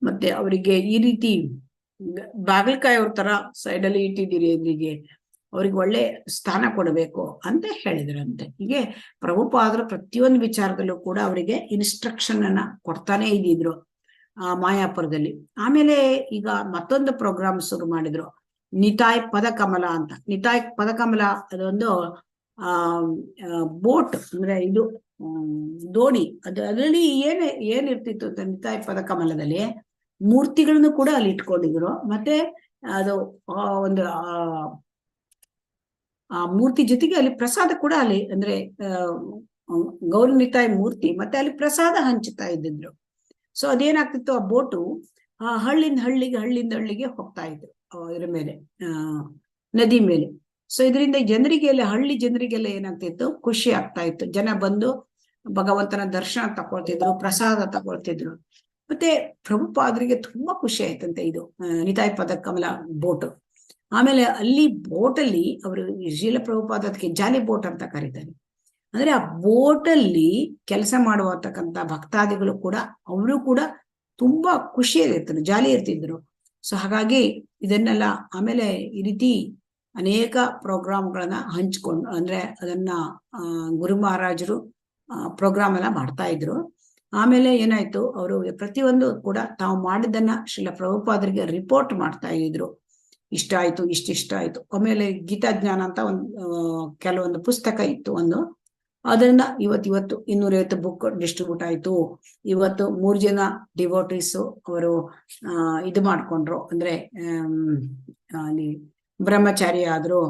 ಮತ್ತೆ ಅವರಿಗೆ ಈ ರೀತಿ ಬಾಗಲಕಾಯಿ ಅವ್ರ ತರ ಸೈಡಲ್ಲಿ ಇಟ್ಟಿದ್ದೀರಿ, ಅವ್ರಿಗೆ ಒಳ್ಳೆ ಸ್ಥಾನ ಕೊಡಬೇಕು ಅಂತ ಹೇಳಿದ್ರಂತೆ. ಹೀಗೆ ಪ್ರಭುಪಾದರು ಪ್ರತಿಯೊಂದು ವಿಚಾರದಲ್ಲೂ ಕೂಡ ಅವರಿಗೆ ಇನ್ಸ್ಟ್ರಕ್ಷನ್ ಅನ್ನ ಕೊಡ್ತಾನೆ ಇದ್ದಿದ್ರು ಮಾಯಾಪುರದಲ್ಲಿ. ಆಮೇಲೆ ಈಗ ಮತ್ತೊಂದು ಪ್ರೋಗ್ರಾಮ್ ಶುರು ಮಾಡಿದ್ರು, ನಿತಾಯ್ ಪದಕಮಲ ಅಂತ. ನಿತಾಯ್ ಪದಕಮಲ ಅದೊಂದು ಬೋಟ್ ಅಂದ್ರೆ ಇದು ದೋಣಿ, ಅದರಲ್ಲಿ ಏನಿರ್ತಿತ್ತು ಅಂತ, ನಿತಾಯ್ ಪದಕಮಲದಲ್ಲಿ ಮೂರ್ತಿಗಳನ್ನು ಕೂಡ ಅಲ್ಲಿ ಇಟ್ಕೊಂಡಿದ್ರು. ಮತ್ತೆ ಅದು ಒಂದು ಆ ಮೂರ್ತಿ ಜೊತೆಗೆ ಅಲ್ಲಿ ಪ್ರಸಾದ ಕೂಡ ಅಲ್ಲಿ ಅಂದ್ರೆ ಗೌರಿ ನಿತಾಯ್ ಮೂರ್ತಿ ಮತ್ತೆ ಅಲ್ಲಿ ಪ್ರಸಾದ ಹಂಚುತ್ತಾ ಇದ್ದಿದ್ರು. ಸೊ ಅದೇನಾಗ್ತಿತ್ತು, ಆ ಬೋಟು ಹಳ್ಳಿಯಿಂದ ಹಳ್ಳಿಗೆ ಹೋಗ್ತಾ ಇದ್ರು ಇದ್ರ ಮೇಲೆ, ನದಿ ಮೇಲೆ. ಸೊ ಇದರಿಂದ ಹಳ್ಳಿ ಜನರಿಗೆಲ್ಲ ಏನಾಗ್ತಿತ್ತು, ಖುಷಿ ಆಗ್ತಾ ಇತ್ತು. ಜನ ಬಂದು ಭಗವಂತನ ದರ್ಶನ ತಗೊಳ್ತಿದ್ರು, ಪ್ರಸಾದ ತಗೊಳ್ತಿದ್ರು. ಮತ್ತೆ ಪ್ರಭುಪಾದರಿಗೆ ತುಂಬಾ ಖುಷಿ ಆಯ್ತಂತೆ ಇದು ನಿತಾಯ್ ಪದಕಮಲ ಬೋಟ್. ಆಮೇಲೆ ಅಲ್ಲಿ ಬೋಟಲ್ಲಿ ಅವರು ಶಿಲ ಪ್ರಭುಪಾದ ಅದಕ್ಕೆ ಜಾಲಿ ಬೋಟ್ ಅಂತ ಕರೀತಾರೆ. ಅಂದ್ರೆ ಆ ಬೋಟಲ್ಲಿ ಕೆಲಸ ಮಾಡುವತಕ್ಕಂತ ಭಕ್ತಾದಿಗಳು ಕೂಡ ಅವರು ಕೂಡ ತುಂಬಾ ಖುಷಿಯಾಗಿರ್ತಾರೆ, ಜಾಲಿ ಇರ್ತಿದ್ರು. ಸೊ ಹಾಗಾಗಿ ಇದನ್ನೆಲ್ಲ ಆಮೇಲೆ ಈ ರೀತಿ ಅನೇಕ ಪ್ರೋಗ್ರಾಮ್ಗಳನ್ನ ಹಂಚ್ಕೊಂಡು, ಅಂದ್ರೆ ಅದನ್ನ ಗುರು ಮಹಾರಾಜರು ಪ್ರೋಗ್ರಾಮ್ ಎಲ್ಲ ಮಾಡ್ತಾ ಇದ್ರು. ಆಮೇಲೆ ಏನಾಯ್ತು, ಅವರು ಪ್ರತಿಯೊಂದು ಕೂಡ ತಾವು ಮಾಡಿದ್ದನ್ನ ಶಿಲ ಪ್ರಭುಪಾದರಿಗೆ ರಿಪೋರ್ಟ್ ಮಾಡ್ತಾ ಇದ್ರು. ಇಷ್ಟ ಆಯ್ತು, ಇಷ್ಟ ಆಯ್ತು. ಆಮೇಲೆ ಗೀತಾ ಜ್ಞಾನ ಅಂತ ಕೆಲವೊಂದು ಪುಸ್ತಕ ಇತ್ತು ಒಂದು, ಅದನ್ನ ಇವತ್ತು 250 ಬುಕ್ ಡಿಸ್ಟ್ರಿಬ್ಯೂಟ್ ಆಯ್ತು. ಇವತ್ತು 3 ಜನ ಡಿವೋಟೀಸ್ ಅವರು ಇದು ಮಾಡ್ಕೊಂಡ್ರು, ಅಂದ್ರೆ ಅಲ್ಲಿ ಬ್ರಹ್ಮಚಾರಿ ಆದ್ರು.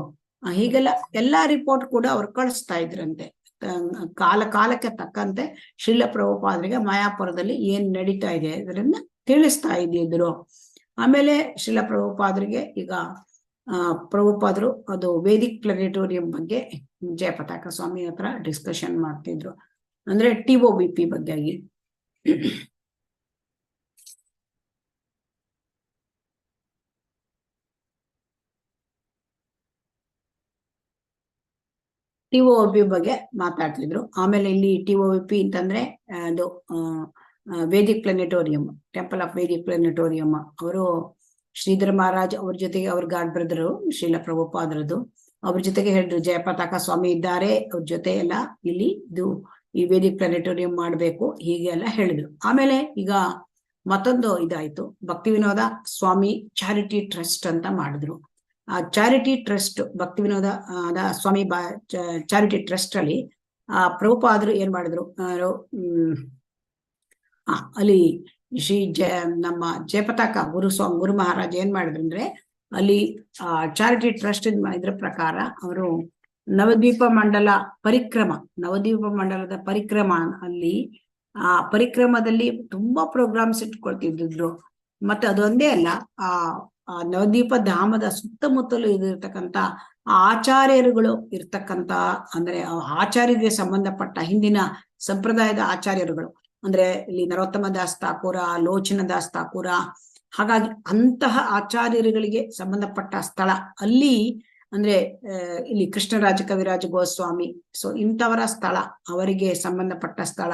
ಹೀಗೆಲ್ಲ ಎಲ್ಲಾ ರಿಪೋರ್ಟ್ ಕೂಡ ಅವ್ರು ಕಳಿಸ್ತಾ ಇದ್ರಂತೆ. ಕಾಲಕ್ಕೆ ತಕ್ಕಂತೆ ಶಿಲ ಪ್ರಭುಪಾದರಿಗೆ ಮಾಯಾಪುರದಲ್ಲಿ ಏನ್ ನಡೀತಾ ಇದೆ ಅದರಿಂದ ತಿಳಿಸ್ತಾ ಇದ್ದಿದ್ರು. ಆಮೇಲೆ ಶಿಲ ಪ್ರಭುಪಾದರಿಗೆ ಈಗ ಪ್ರಭುಪಾದರು ಅದು ವೇದಿಕ್ ಪ್ಲಾನೆಟೋರಿಯಂ ಬಗ್ಗೆ ಜಯಪತಾಕ ಸ್ವಾಮಿ ಹತ್ರ ಡಿಸ್ಕಷನ್ ಮಾಡ್ತಿದ್ರು, ಅಂದ್ರೆ TOBP ಬಗ್ಗೆ ಆಗಿ. TOBP ಬಗ್ಗೆ ಮಾತಾಡ್ತಿದ್ರು. ಆಮೇಲೆ ಇಲ್ಲಿ TOBP ಅಂತಂದ್ರೆ ಅದು Vedic planetarium, temple of Vedic planetarium. ಅವರು ಶ್ರೀಧರ ಮಹಾರಾಜ್ ಅವ್ರ ಜೊತೆಗೆ ಅವ್ರ ಗಾಡ್ ಬ್ರದರು ಶಿಲ ಪ್ರಭುಪಾದರದು, ಅವ್ರ ಜೊತೆಗೆ ಹೇಳಿದ್ರು ಜಯಪತಾಕ ಸ್ವಾಮಿ ಇದ್ದಾರೆ, ಅವ್ರ ಜೊತೆ ಎಲ್ಲ ಇಲ್ಲಿ ಈ ವೇದಿಕ್ ಪ್ಲಾನೆಟೋರಿಯಂ ಮಾಡ್ಬೇಕು, ಹೀಗೆ ಎಲ್ಲ ಹೇಳಿದ್ರು. ಆಮೇಲೆ ಈಗ ಮತ್ತೊಂದು ಇದಾಯ್ತು, ಭಕ್ತಿ ವಿನೋದ ಸ್ವಾಮಿ ಚಾರಿಟಿ ಟ್ರಸ್ಟ್ ಅಂತ ಮಾಡಿದ್ರು. ಆ ಚಾರಿಟಿ ಟ್ರಸ್ಟ್ ಭಕ್ತಿ ವಿನೋದ ಸ್ವಾಮಿ ಚಾರಿಟಿ ಟ್ರಸ್ಟ್ ಅಲ್ಲಿ ಪ್ರಭುಪಾದರು ಏನ್ ಮಾಡಿದ್ರು, ಅಲ್ಲಿ ನಮ್ಮ ಜಯಪತಾಕ ಗುರು ಮಹಾರಾಜ್ ಏನ್ ಮಾಡಿದ್ರು ಅಂದ್ರೆ, ಅಲ್ಲಿ ಚಾರಿಟಿ ಟ್ರಸ್ಟ್ ಇದ್ರ ಪ್ರಕಾರ ಅವರು ನವದ್ವೀಪ ಮಂಡಲ ಪರಿಕ್ರಮ, ನವದ್ವೀಪ ಮಂಡಲದ ಪರಿಕ್ರಮ ಅಲ್ಲಿ ಆ ಪರಿಕ್ರಮದಲ್ಲಿ ತುಂಬಾ ಪ್ರೋಗ್ರಾಮ್ಸ್ ಇಟ್ಕೊಳ್ತಿದ್ರು. ಮತ್ತೆ ಅದೊಂದೇ ಅಲ್ಲ, ಆ ನವದ್ವೀಪ ಧಾಮದ ಸುತ್ತಮುತ್ತಲು ಇರತಕ್ಕಂತ ಆಚಾರ್ಯರುಗಳು ಇರ್ತಕ್ಕಂತ, ಅಂದ್ರೆ ಆಚಾರ್ಯರಿಗೆ ಸಂಬಂಧಪಟ್ಟ ಹಿಂದಿನ ಸಂಪ್ರದಾಯದ ಆಚಾರ್ಯರುಗಳು, ಅಂದ್ರೆ ಇಲ್ಲಿ ನರೋತ್ತಮ ದಾಸ್ ಥಾಕೂರ, ಲೋಚನ ದಾಸ್ ಥಾಕೂರ, ಹಾಗಾಗಿ ಅಂತಹ ಆಚಾರ್ಯರುಗಳಿಗೆ ಸಂಬಂಧಪಟ್ಟ ಸ್ಥಳ ಅಲ್ಲಿ. ಅಂದ್ರೆ ಇಲ್ಲಿ ಕೃಷ್ಣರಾಜ ಕವಿರಾಜ ಗೋಸ್ವಾಮಿ, ಸೊ ಇಂಥವರ ಸ್ಥಳ, ಅವರಿಗೆ ಸಂಬಂಧಪಟ್ಟ ಸ್ಥಳ.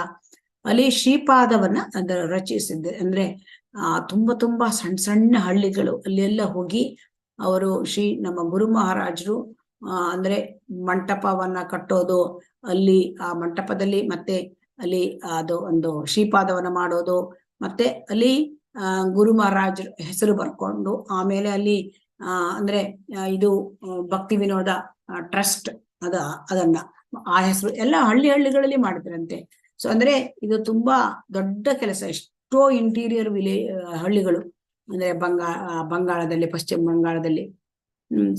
ಅಲ್ಲಿ ಶ್ರೀಪಾದವನ್ನ ಅದರ ರಚಿಸಿದ್ದೆ. ಅಂದ್ರೆ ತುಂಬಾ ಸಣ್ಣ ಸಣ್ಣ ಹಳ್ಳಿಗಳು ಅಲ್ಲೆಲ್ಲ ಹೋಗಿ ಅವರು ನಮ್ಮ ಗುರು ಮಹಾರಾಜರು ಅಂದ್ರೆ ಮಂಟಪವನ್ನ ಕಟ್ಟೋದು, ಅಲ್ಲಿ ಆ ಮಂಟಪದಲ್ಲಿ ಮತ್ತೆ ಅಲ್ಲಿ ಅದು ಒಂದು ಶ್ರೀಪಾದವನ್ನ ಮಾಡೋದು, ಮತ್ತೆ ಅಲ್ಲಿ ಗುರು ಮಹಾರಾಜರ ಹೆಸರು ಬರ್ಕೊಂಡು ಆಮೇಲೆ ಅಲ್ಲಿ ಅಂದ್ರೆ ಇದು ಭಕ್ತಿ ವಿನೋದ ಟ್ರಸ್ಟ್ ಅದನ್ನ ಆ ಹೆಸರು ಎಲ್ಲ ಹಳ್ಳಿಗಳಲ್ಲಿ ಮಾಡಿದ್ರಂತೆ. ಸೊ ಅಂದ್ರೆ ಇದು ತುಂಬಾ ದೊಡ್ಡ ಕೆಲಸ. ಎಷ್ಟೋ ಇಂಟೀರಿಯರ್ ಹಳ್ಳಿಗಳು ಅಂದ್ರೆ ಬಂಗಾಳದಲ್ಲಿ, ಪಶ್ಚಿಮ ಬಂಗಾಳದಲ್ಲಿ.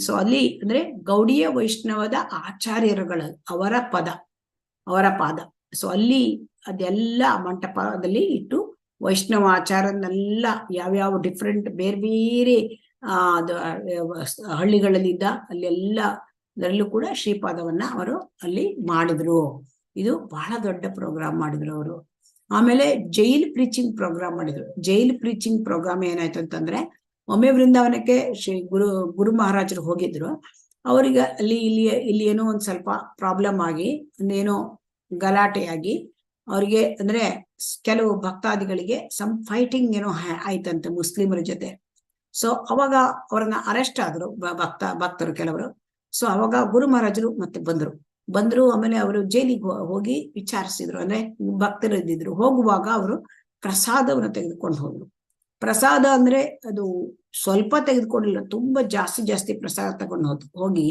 ಸೊ ಅಲ್ಲಿ ಅಂದ್ರೆ ಗೌಡಿಯ ವೈಷ್ಣವದ ಆಚಾರ್ಯರುಗಳು ಅವರ ಪಾದ. ಸೊ ಅಲ್ಲಿ ಅದೆಲ್ಲ ಮಂಟಪದಲ್ಲಿ ಇಟ್ಟು ವೈಷ್ಣವ ಆಚಾರನೆಲ್ಲ ಯಾವ್ಯಾವ ಡಿಫ್ರೆಂಟ್ ಬೇರೆ ಬೇರೆ ಹಳ್ಳಿಗಳಲ್ಲಿದ್ದ ಅಲ್ಲೆಲ್ಲ ಅದರಲ್ಲೂ ಕೂಡ ಶ್ರೀಪಾದವನ್ನ ಅವರು ಅಲ್ಲಿ ಮಾಡಿದ್ರು. ಇದು ಬಹಳ ದೊಡ್ಡ ಪ್ರೋಗ್ರಾಮ್ ಮಾಡಿದ್ರು ಅವರು. ಆಮೇಲೆ ಜೈಲ್ ಪ್ರೀಚಿಂಗ್ ಪ್ರೋಗ್ರಾಮ್ ಮಾಡಿದ್ರು. ಜೈಲ್ ಪ್ರೀಚಿಂಗ್ ಪ್ರೋಗ್ರಾಮ್ ಏನಾಯ್ತು ಅಂತಂದ್ರೆ, ಒಮ್ಮೆ ವೃಂದಾವನಕ್ಕೆ ಗುರು ಮಹಾರಾಜರು ಹೋಗಿದ್ರು. ಅವರಿಗೆ ಇಲ್ಲಿ ಏನೋ ಒಂದ್ ಸ್ವಲ್ಪ ಪ್ರಾಬ್ಲಮ್ ಆಗಿ, ಒಂದೇನೋ ಗಲಾಟೆಯಾಗಿ ಅವ್ರಿಗೆ ಅಂದ್ರೆ ಕೆಲವು ಭಕ್ತಾದಿಗಳಿಗೆ ಫೈಟಿಂಗ್ ಏನೋ ಆಯ್ತಂತೆ ಮುಸ್ಲಿಮರ ಜೊತೆ. ಸೊ ಅವಾಗ ಅವ್ರನ್ನ ಅರೆಸ್ಟ್ ಆದ್ರು ಭಕ್ತರು ಕೆಲವರು. ಸೊ ಅವಾಗ ಗುರು ಮಹಾರಾಜರು ಮತ್ತೆ ಬಂದ್ರು. ಆಮೇಲೆ ಅವರು ಜೈಲಿಗೆ ಹೋಗಿ ವಿಚಾರಿಸಿದ್ರು. ಅಂದ್ರೆ ಭಕ್ತರು ಇದ್ದಿದ್ರು. ಹೋಗುವಾಗ ಅವರು ಪ್ರಸಾದವನ್ನು ತೆಗೆದುಕೊಂಡು ಹೋದ್ರು. ಪ್ರಸಾದ ಅಂದ್ರೆ ಅದು ಸ್ವಲ್ಪ ತೆಗೆದುಕೊಂಡಿಲ್ಲ, ತುಂಬಾ ಜಾಸ್ತಿ ಪ್ರಸಾದ ತಗೊಂಡು ಹೋಗಿ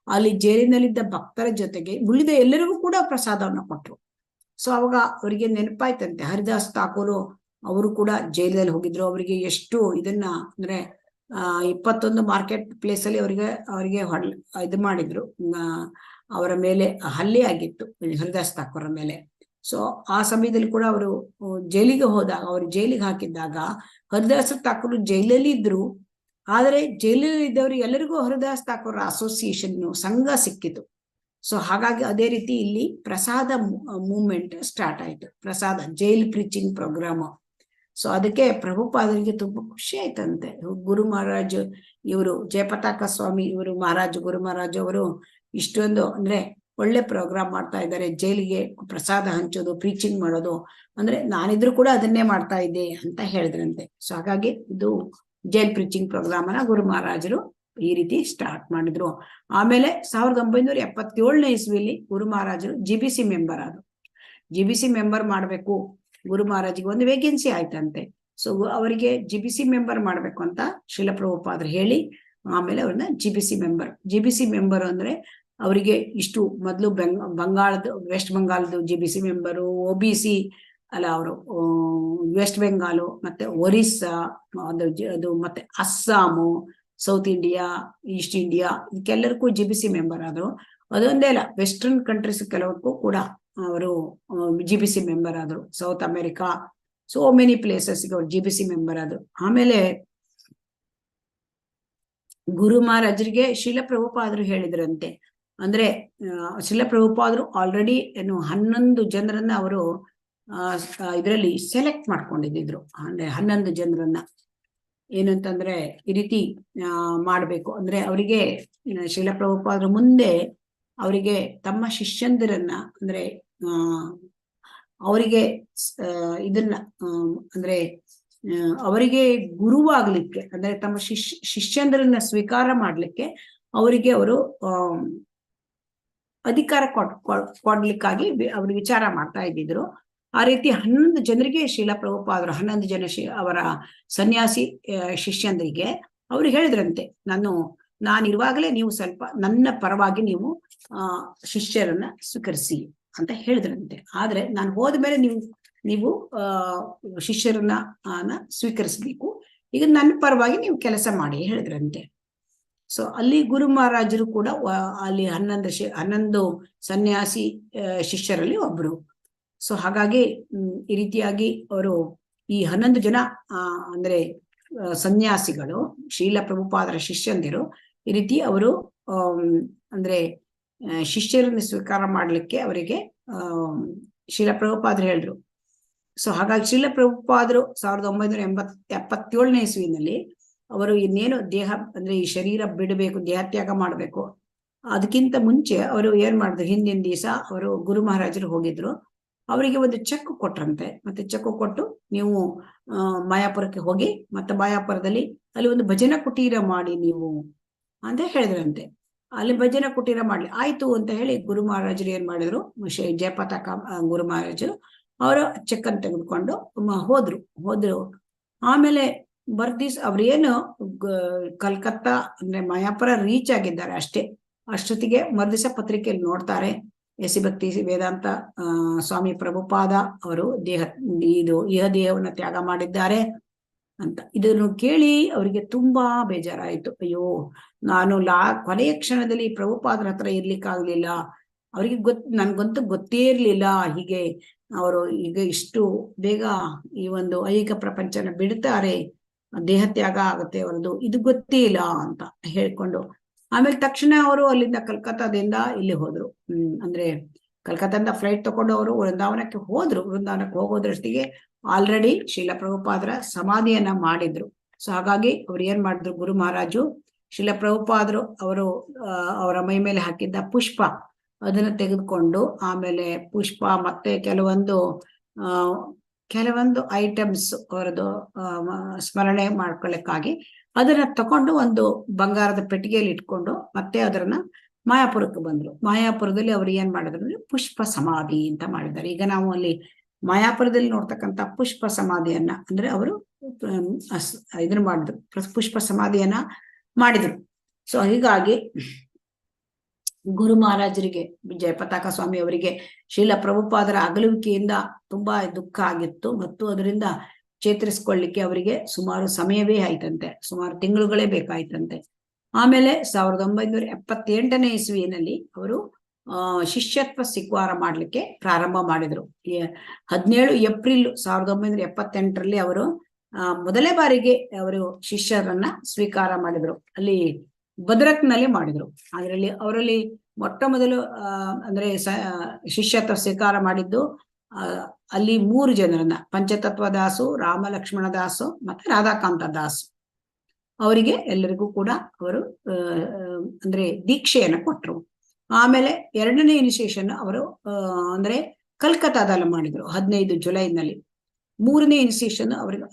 ಅಲ್ಲಿ ಜೈಲಿನಲ್ಲಿದ್ದ ಭಕ್ತರ ಜೊತೆಗೆ ಉಳಿದ ಎಲ್ಲರಿಗೂ ಕೂಡ ಪ್ರಸಾದವನ್ನ ಕೊಟ್ರು. ಸೊ ಅವಾಗ ಅವರಿಗೆ ನೆನಪಾಯ್ತಂತೆ, ಹರಿದಾಸ್ ಥಾಕೂರು ಅವರು ಕೂಡ ಜೈಲಲ್ಲಿ ಹೋಗಿದ್ರು. ಅವರಿಗೆ ಎಷ್ಟು ಇದನ್ನ ಅಂದ್ರೆ 21 ಮಾರ್ಕೆಟ್ ಪ್ಲೇಸ್ ಅಲ್ಲಿ ಅವರಿಗೆ ಇದು ಮಾಡಿದ್ರು, ಅವರ ಮೇಲೆ ಹಲ್ಲೆ ಆಗಿತ್ತು ಹರಿದಾಸ್ ಥಾಕೂರ ಮೇಲೆ. ಸೊ ಆ ಸಮಯದಲ್ಲಿ ಕೂಡ ಅವರು ಜೈಲಿಗೆ ಹೋದಾಗ, ಅವರು ಜೈಲಿಗೆ ಹಾಕಿದ್ದಾಗ ಹರಿದಾಸ್ ಥಾಕೂರ್ ಜೈಲಲ್ಲಿ ಇದ್ರು. ಆದರೆ ಜೈಲಲ್ಲಿ ಇದ್ದವರು ಎಲ್ಲರಿಗೂ ಹರಿದಾಸ್ ಥಾಕೂರ್ ಅಸೋಸಿಯೇಷನ್ ಸಂಘ ಸಿಕ್ಕಿತು. ಸೊ ಹಾಗಾಗಿ ಅದೇ ರೀತಿ ಇಲ್ಲಿ ಪ್ರಸಾದ ಮೂವ್ಮೆಂಟ್ ಸ್ಟಾರ್ಟ್ ಆಯ್ತು, ಪ್ರಸಾದ ಜೈಲ್ ಪ್ರೀಚಿಂಗ್ ಪ್ರೋಗ್ರಾಮ್. ಸೊ ಅದಕ್ಕೆ ಪ್ರಭುಪಾದರಿಗೆ ತುಂಬಾ ಖುಷಿ ಆಯ್ತಂತೆ. ಗುರು ಮಹಾರಾಜ್ ಇವರು ಜಯಪತಾಕ ಸ್ವಾಮಿ ಇವರು ಗುರು ಮಹಾರಾಜ್ ಅವರು ಇಷ್ಟೊಂದು ಅಂದ್ರೆ ಒಳ್ಳೆ ಪ್ರೋಗ್ರಾಮ್ ಮಾಡ್ತಾ ಇದ್ದಾರೆ. ಜೈಲಿಗೆ ಪ್ರಸಾದ ಹಂಚೋದು, ಪ್ರೀಚಿಂಗ್ ಮಾಡೋದು, ಅಂದ್ರೆ ನಾನಿದ್ರು ಕೂಡ ಅದನ್ನೇ ಮಾಡ್ತಾ ಇದ್ದೆ ಅಂತ ಹೇಳಿದ್ರಂತೆ. ಸೊ ಹಾಗಾಗಿ ಇದು ಜೈಲ್ ಪ್ರೀಚಿಂಗ್ ಪ್ರೋಗ್ರಾಮ್ ಅನ್ನ ಗುರು ಮಹಾರಾಜರು ಈ ರೀತಿ ಸ್ಟಾರ್ಟ್ ಮಾಡಿದ್ರು. ಆಮೇಲೆ 1977ನೇ ಇಸ್ವಿಯಲ್ಲಿ ಗುರು ಮಹಾರಾಜರು GBC ಮೆಂಬರ್ ಆದ್ರು. GBC ಮೆಂಬರ್ ಮಾಡ್ಬೇಕು, ಗುರು ಮಹಾರಾಜಿಗೆ ಒಂದು ವೇಕೆನ್ಸಿ ಆಯ್ತಂತೆ. ಸೊ ಅವರಿಗೆ GBC ಮೆಂಬರ್ ಮಾಡ್ಬೇಕು ಅಂತ ಶ್ರೀಲ ಪ್ರಭುಪಾದರು ಹೇಳಿ ಆಮೇಲೆ ಅವ್ರನ್ನ GBC ಮೆಂಬರ್ ಅಂದ್ರೆ ಅವರಿಗೆ ಇಷ್ಟು ಮೊದಲು ವೆಸ್ಟ್ ಬಂಗಾಳದ GBC ಮೆಂಬರು, OBC ಅಲ್ಲ ಅವರು ವೆಸ್ಟ್ ಬೆಂಗಾಲು, ಮತ್ತೆ ಒರಿಸ್ಸಾ, ಅದು ಮತ್ತೆ Assam, south India, east India, ಇದಕ್ಕೆಲ್ಲರಿಗೂ GBC ಮೆಂಬರ್ ಆದ್ರು. ಅದೊಂದೇ ಅಲ್ಲ, ವೆಸ್ಟರ್ನ್ ಕಂಟ್ರೀಸ್ ಕೆಲವಕ್ಕೂ ಕೂಡ ಅವರು GBC ಮೆಂಬರ್ ಆದ್ರು. South America, so many places ಅವರು GBC ಮೆಂಬರ್ ಆದ್ರು. ಆಮೇಲೆ ಗುರು ಮಹಾರಾಜರಿಗೆ ಶ್ರೀಲ ಪ್ರಭುಪಾದರು ಹೇಳಿದ್ರಂತೆ, ಅಂದ್ರೆ ಶ್ರೀಲ ಪ್ರಭುಪಾದರು ಆಲ್ರೆಡಿ 11 ಜನರನ್ನ ಅವರು ಇದರಲ್ಲಿ ಸೆಲೆಕ್ಟ್ ಮಾಡ್ಕೊಂಡಿದ್ರು. ಅಂದ್ರೆ 11 ಜನರನ್ನ ಏನಂತಂದ್ರೆ ಈ ರೀತಿ ಮಾಡ್ಬೇಕು ಅಂದ್ರೆ ಅವರಿಗೆ ಶ್ರೀಲ ಪ್ರಭುಪಾದರು ಮುಂದೆ ಅವರಿಗೆ ತಮ್ಮ ಶಿಷ್ಯಂದಿರನ್ನ ಅಂದ್ರೆ ಅವರಿಗೆ ಇದನ್ನ ಅಂದ್ರೆ ಅವರಿಗೆ ಗುರುವಾಗ್ಲಿಕ್ಕೆ ಅಂದ್ರೆ ತಮ್ಮ ಶಿಷ್ಯಂದಿರನ್ನ ಸ್ವೀಕಾರ ಮಾಡ್ಲಿಕ್ಕೆ ಅವರಿಗೆ ಅವರು ಅಧಿಕಾರ ಕೊಡ್ಲಿಕ್ಕಾಗಿ ಅವರು ವಿಚಾರ ಮಾಡ್ತಾ ಇದ್ದಿದ್ರು. ಆ ರೀತಿ 11 ಜನರಿಗೆ ಶ್ರೀಲ ಪ್ರಭುಪಾದರು 11 ಜನ ಅವರ ಸನ್ಯಾಸಿ ಶಿಷ್ಯಂದರಿಗೆ ಅವ್ರು ಹೇಳಿದ್ರಂತೆ, ನಾನಿರುವಾಗಲೇ ನೀವು ಸ್ವಲ್ಪ ನನ್ನ ಪರವಾಗಿ ನೀವು ಶಿಷ್ಯರನ್ನ ಸ್ವೀಕರಿಸಿ ಅಂತ ಹೇಳಿದ್ರಂತೆ. ಆದ್ರೆ ನಾನು ಹೋದ್ಮೇಲೆ ನೀವು ಶಿಷ್ಯರನ್ನ ಸ್ವೀಕರಿಸ್ಬೇಕು, ಈಗ ನನ್ನ ಪರವಾಗಿ ನೀವು ಕೆಲಸ ಮಾಡಿ ಹೇಳಿದ್ರಂತೆ. ಸೊ ಅಲ್ಲಿ ಗುರು ಮಹಾರಾಜರು ಕೂಡ ಅಲ್ಲಿ 11 ಸನ್ಯಾಸಿ ಶಿಷ್ಯರಲ್ಲಿ ಒಬ್ರು. ಸೊ ಹಾಗಾಗಿ ಈ ರೀತಿಯಾಗಿ ಅವರು ಈ 11 ಜನ ಅಂದ್ರೆ ಸನ್ಯಾಸಿಗಳು ಶ್ರೀಲ ಪ್ರಭುಪಾದರ ಶಿಷ್ಯಂದಿರು ಈ ರೀತಿ ಅವರು ಅಂದ್ರೆ ಶಿಷ್ಯರನ್ನು ಸ್ವೀಕಾರ ಮಾಡ್ಲಿಕ್ಕೆ ಅವರಿಗೆ ಶ್ರೀಲ ಪ್ರಭುಪಾದರು ಹೇಳಿದ್ರು. ಸೊ ಹಾಗಾಗಿ ಶ್ರೀಲ ಪ್ರಭುಪಾದರು 1977ನೇ ಇಸ್ವಿನಲ್ಲಿ ಅವರು ಇನ್ನೇನು ದೇಹ ಅಂದ್ರೆ ಈ ಶರೀರ ಬಿಡಬೇಕು, ದೇಹತ್ಯಾಗ ಮಾಡ್ಬೇಕು, ಅದಕ್ಕಿಂತ ಮುಂಚೆ ಅವರು ಏನ್ ಮಾಡಿದ್ರು, ಹಿಂದಿನ ದಿವಸ ಅವರು ಗುರು ಮಹಾರಾಜರು ಹೋಗಿದ್ರು, ಅವರಿಗೆ ಒಂದು ಚೆಕ್ ಕೊಟ್ರಂತೆ. ಮತ್ತೆ ಚೆಕ್ ಕೊಟ್ಟು ನೀವು ಮಾಯಾಪುರಕ್ಕೆ ಹೋಗಿ ಮತ್ತೆ ಮಾಯಾಪುರದಲ್ಲಿ ಅಲ್ಲಿ ಒಂದು ಭಜನಾ ಕುಟೀರ ಮಾಡಿ ನೀವು ಅಂತ ಹೇಳಿದ್ರಂತೆ. ಅಲ್ಲಿ ಭಜನಾ ಕುಟೀರ ಮಾಡ್ಲಿ ಆಯ್ತು ಅಂತ ಹೇಳಿ ಗುರು ಮಹಾರಾಜರು ಏನ್ ಮಾಡಿದ್ರು, ಜಯಪತಾಕ ಗುರು ಮಹಾರಾಜರು ಅವರು ಚೆಕ್ ಅನ್ನು ತೆಗೆದುಕೊಂಡು ಹೋದ್ರು. ಆಮೇಲೆ ಬರ್ದಿಸ್ ಅವ್ರೇನು ಕಲ್ಕತ್ತಾ ಅಂದ್ರೆ ಮಾಯಾಪುರ ರೀಚ್ ಆಗಿದ್ದಾರೆ ಅಷ್ಟೊತ್ತಿಗೆ ಮರ್ದಿಸ ಪತ್ರಿಕೆಯಲ್ಲಿ ನೋಡ್ತಾರೆ ಎಸಿ ಭಕ್ತಿ ವೇದಾಂತ ಸ್ವಾಮಿ ಪ್ರಭುಪಾದ ಅವರು ಇಹ ದೇಹವನ್ನು ತ್ಯಾಗ ಮಾಡಿದ್ದಾರೆ ಅಂತ. ಇದನ್ನು ಕೇಳಿ ಅವರಿಗೆ ತುಂಬಾ ಬೇಜಾರಾಯ್ತು. ಅಯ್ಯೋ, ನಾನು ಕೊನೆಯ ಕ್ಷಣದಲ್ಲಿ ಪ್ರಭುಪಾದರ ಹತ್ರ ಇರ್ಲಿಕ್ಕಾಗ್ಲಿಲ್ಲ, ಅವರಿಗೆ ನನ್ಗಂತೂ ಗೊತ್ತೇ ಇರ್ಲಿಲ್ಲ ಹೀಗೆ ಅವರು ಈಗ ಇಷ್ಟು ಬೇಗ ಈ ಒಂದು ಐಹಿಕ ಪ್ರಪಂಚನ ಬಿಡ್ತಾರೆ, ದೇಹತ್ಯಾಗ ಆಗುತ್ತೆ ಅವರದು, ಇದು ಗೊತ್ತೇ ಇಲ್ಲ ಅಂತ ಹೇಳ್ಕೊಂಡು ಆಮೇಲೆ ತಕ್ಷಣ ಅವರು ಅಲ್ಲಿಂದ ಕಲ್ಕತ್ತಾದಿಂದ ಇಲ್ಲಿ ಹೋದ್ರು. ಅಂದ್ರೆ ಕಲ್ಕತ್ತಾದಿಂದ ಫ್ಲೈಟ್ ತಗೊಂಡು ಅವರು ವೃಂದಾವನಕ್ಕೆ ಹೋದ್ರು. ವೃಂದಾವನಕ್ಕೆ ಹೋಗೋದ್ರಷ್ಟಿಗೆ ಆಲ್ರೆಡಿ ಶ್ರೀಲ ಪ್ರಭುಪಾದರ ಸಮಾಧಿಯನ್ನ ಮಾಡಿದ್ರು. ಸೊ ಹಾಗಾಗಿ ಅವ್ರು ಏನ್ ಮಾಡಿದ್ರು, ಗುರು ಮಹಾರಾಜು ಶ್ರೀಲ ಪ್ರಭುಪಾದರು ಅವರು ಅವರ ಮೈ ಮೇಲೆ ಹಾಕಿದ್ದ ಪುಷ್ಪ ಅದನ್ನ ತೆಗೆದುಕೊಂಡು ಆಮೇಲೆ ಪುಷ್ಪ ಮತ್ತೆ ಕೆಲವೊಂದು ಐಟಮ್ಸ್ ಅವರದು ಸ್ಮರಣೆ ಮಾಡ್ಕೊಳ್ಳಿಕ್ಕಾಗಿ ಅದನ್ನ ತಕೊಂಡು ಒಂದು ಬಂಗಾರದ ಪೆಟ್ಟಿಗೆಯಲ್ಲಿ ಇಟ್ಕೊಂಡು ಮತ್ತೆ ಅದನ್ನ ಮಾಯಾಪುರಕ್ಕೆ ಬಂದ್ರು. ಮಾಯಾಪುರದಲ್ಲಿ ಅವ್ರು ಏನ್ ಮಾಡಿದ್ರು ಅಂದ್ರೆ ಪುಷ್ಪ ಸಮಾಧಿ ಅಂತ ಮಾಡಿದ್ದಾರೆ. ಈಗ ನಾವು ಅಲ್ಲಿ ಮಾಯಾಪುರದಲ್ಲಿ ನೋಡ್ತಕ್ಕಂಥ ಪುಷ್ಪ ಸಮಾಧಿಯನ್ನ ಅಂದ್ರೆ ಅವರು ಇದನ್ನ ಮಾಡಿದ್ರು, ಪುಷ್ಪ ಸಮಾಧಿಯನ್ನ ಮಾಡಿದ್ರು. ಸೊ ಹೀಗಾಗಿ ಗುರು ಮಹಾರಾಜರಿಗೆ ಜಯಪತಾಕ ಸ್ವಾಮಿ ಅವರಿಗೆ ಶ್ರೀಲ ಪ್ರಭುಪಾದರ ಅಗಲುವಿಕೆಯಿಂದ ತುಂಬಾ ದುಃಖ ಆಗಿತ್ತು ಮತ್ತು ಅದರಿಂದ ಚೇತರಿಸ್ಕೊಳ್ಳಿಕ್ಕೆ ಅವರಿಗೆ ಸುಮಾರು ಸಮಯವೇ ಆಯ್ತಂತೆ, ಸುಮಾರು ತಿಂಗಳುಗಳೇ ಬೇಕಾಯ್ತಂತೆ. ಆಮೇಲೆ 1978ನೇ ಇಸ್ವಿನಲ್ಲಿ ಅವರು ಶಿಷ್ಯತ್ವ ಸ್ವೀಕಾರ ಮಾಡ್ಲಿಕ್ಕೆ ಪ್ರಾರಂಭ ಮಾಡಿದ್ರು. 17 ಏಪ್ರಿಲ್ 1978ರಲ್ಲಿ ಅವರು ಮೊದಲೇ ಬಾರಿಗೆ ಅವರು ಶಿಷ್ಯರನ್ನ ಸ್ವೀಕಾರ ಮಾಡಿದ್ರು. ಅಲ್ಲಿ ಭದ್ರಕ್ನಲ್ಲಿ ಮಾಡಿದ್ರು. ಅವರಲ್ಲಿ ಮೊಟ್ಟ ಮೊದಲು ಅಂದ್ರೆ ಶಿಷ್ಯತ್ವ ಸ್ವೀಕಾರ ಮಾಡಿದ್ದು ಅಲ್ಲಿ 3 ಜನರನ್ನ, ಪಂಚತತ್ವ ದಾಸು, ರಾಮ ಲಕ್ಷ್ಮಣ ದಾಸು ಮತ್ತೆ ರಾಧಾಕಾಂತ ದಾಸ್ ಅವರಿಗೆ ಎಲ್ಲರಿಗೂ ಕೂಡ ಅವರು ಅಂದ್ರೆ ದೀಕ್ಷೆಯನ್ನ ಕೊಟ್ರು. ಆಮೇಲೆ 2ನೇ ಇನಿಷಿಯೇಷನ್ ಅವರು ಅಂದ್ರೆ ಕಲ್ಕತ್ತಾದಲ್ಲಿ ಮಾಡಿದ್ರು 15 ಜುಲೈನಲ್ಲಿ. 3ನೇ ಇನಿಷಿಯೇಷನ್ ಅವರಿಗೆ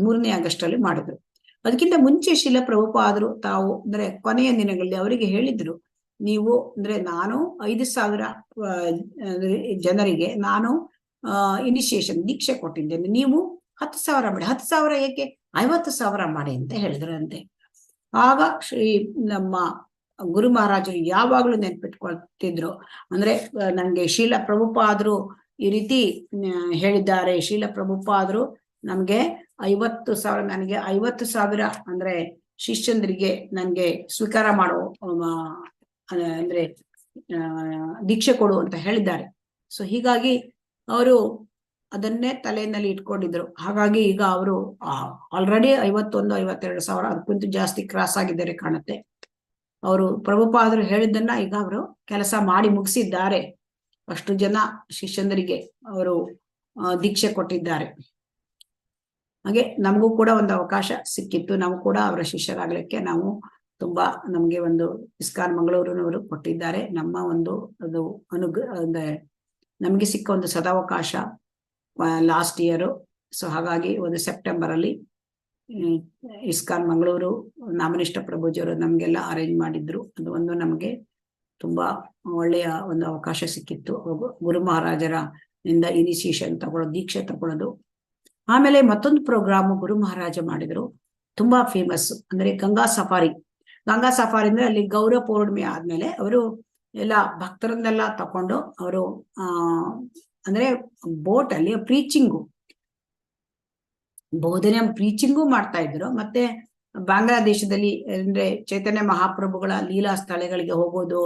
3ನೇ ಆಗಸ್ಟ್ ಅಲ್ಲಿ ಮಾಡಿದ್ರು. ಅದಕ್ಕಿಂತ ಮುಂಚೆ ಶ್ರೀಲ ಪ್ರಭುಪಾದರು ತಾವು ಅಂದ್ರೆ ಕೊನೆಯ ದಿನಗಳಲ್ಲಿ ಅವರಿಗೆ ಹೇಳಿದ್ರು, ನೀವು ಅಂದ್ರೆ ನಾನು 5,000 ಜನರಿಗೆ ನಾನು ಇನಿಷಿಯೇಷನ್ ದೀಕ್ಷೆ ಕೊಟ್ಟಿದ್ದೇನೆ, ನೀವು 10,000 ಮಾಡಿ. 10,000 ಏಕೆ, 50,000 ಮಾಡಿ ಅಂತ ಹೇಳಿದ್ರಂತೆ. ಆಗ ನಮ್ಮ ಗುರು ಮಹಾರಾಜರು ಯಾವಾಗ್ಲೂ ನೆನ್ಪಿಟ್ಕೊಳ್ತಿದ್ರು, ಅಂದ್ರೆ ನಂಗೆ ಶ್ರೀಲ ಪ್ರಭುಪಾದರು ಈ ರೀತಿ ಹೇಳಿದ್ದಾರೆ, ಶ್ರೀಲ ಪ್ರಭುಪಾದರು ನಮ್ಗೆ 50,000 ನನಗೆ 50,000 ಅಂದ್ರೆ ಶಿಷ್ಯಂದ್ರಿಗೆ ನನ್ಗೆ ಸ್ವೀಕಾರ ಮಾಡೋ ಅಂದ್ರೆ ದೀಕ್ಷೆ ಕೊಡು ಅಂತ ಹೇಳಿದ್ದಾರೆ. ಸೊ ಹೀಗಾಗಿ ಅವರು ಅದನ್ನೇ ತಲೆಯಲ್ಲಿ ಇಟ್ಕೊಂಡಿದ್ರು. ಹಾಗಾಗಿ ಈಗ ಅವರು ಆಲ್ರೆಡಿ 51-52,000 ಅದಕ್ಕಿಂತ ಜಾಸ್ತಿ ಕ್ರಾಸ್ ಆಗಿದ್ದಾರೆ ಕಾಣುತ್ತೆ. ಅವರು ಪ್ರಭುಪಾದರು ಹೇಳಿದ್ದನ್ನ ಈಗ ಅವರು ಕೆಲಸ ಮಾಡಿ ಮುಗಿಸಿದ್ದಾರೆ. ಅಷ್ಟು ಜನ ಶಿಷ್ಯಂದರಿಗೆ ಅವರು ದೀಕ್ಷೆ ಕೊಟ್ಟಿದ್ದಾರೆ. ಹಾಗೆ ನಮಗೂ ಕೂಡ ಒಂದು ಅವಕಾಶ ಸಿಕ್ಕಿತ್ತು, ನಾವು ಕೂಡ ಅವರ ಶಿಷ್ಯರಾಗ್ಲಿಕ್ಕೆ ನಾವು ತುಂಬಾ ನಮ್ಗೆ ಒಂದು ಇಸ್ಕಾನ್ ಮಂಗಳೂರಿನವರು ಕೊಟ್ಟಿದ್ದಾರೆ. ನಮ್ಮ ಒಂದು ಅದು ಅಂದ್ರೆ ನಮ್ಗೆ ಸಿಕ್ಕ ಒಂದು ಸದಾವಕಾಶ ಲಾಸ್ಟ್ ಇಯರ್. ಸೊ ಹಾಗಾಗಿ ಒಂದು ಸೆಪ್ಟೆಂಬರ್ ಅಲ್ಲಿ ಇಸ್ಕಾನ್ ಮಂಗಳೂರು ನಾಮನಿಷ್ಠ ಪ್ರಭುಜಿಯವರು ನಮ್ಗೆಲ್ಲ ಅರೇಂಜ್ ಮಾಡಿದ್ರು. ಅದು ಒಂದು ನಮ್ಗೆ ತುಂಬಾ ಒಳ್ಳೆಯ ಒಂದು ಅವಕಾಶ ಸಿಕ್ಕಿತ್ತು. ಗುರು ಮಹಾರಾಜರ ಇಂದ ಇನಿಷಿಯೇಷನ್ ತಗೊಳ್ಳೋದು, ದೀಕ್ಷೆ ತಗೊಳ್ಳೋದು. ಆಮೇಲೆ ಮತ್ತೊಂದು ಪ್ರೋಗ್ರಾಮ್ ಗುರು ಮಹಾರಾಜ ಮಾಡಿದ್ರು, ತುಂಬಾ ಫೇಮಸ್, ಅಂದ್ರೆ ಗಂಗಾ ಸಫಾರಿ. ಗಂಗಾ ಸಫಾರಿ ಅಂದ್ರೆ ಅಲ್ಲಿ ಗೌರ ಪೌರ್ಣಿಮೆ ಆದ್ಮೇಲೆ ಅವರು ಎಲ್ಲ ಭಕ್ತರನ್ನೆಲ್ಲ ತಕೊಂಡು ಅವರು ಅಂದ್ರೆ ಬೋಟ್ ಅಲ್ಲಿ ಬೋಧನೆ ಪ್ರೀಚಿಂಗು ಮಾಡ್ತಾ ಇದ್ರು. ಮತ್ತೆ ಬಾಂಗ್ಲಾದೇಶದಲ್ಲಿ ಅಂದ್ರೆ ಚೈತನ್ಯ ಮಹಾಪ್ರಭುಗಳ ಲೀಲಾ ಸ್ಥಳಗಳಿಗೆ ಹೋಗೋದು,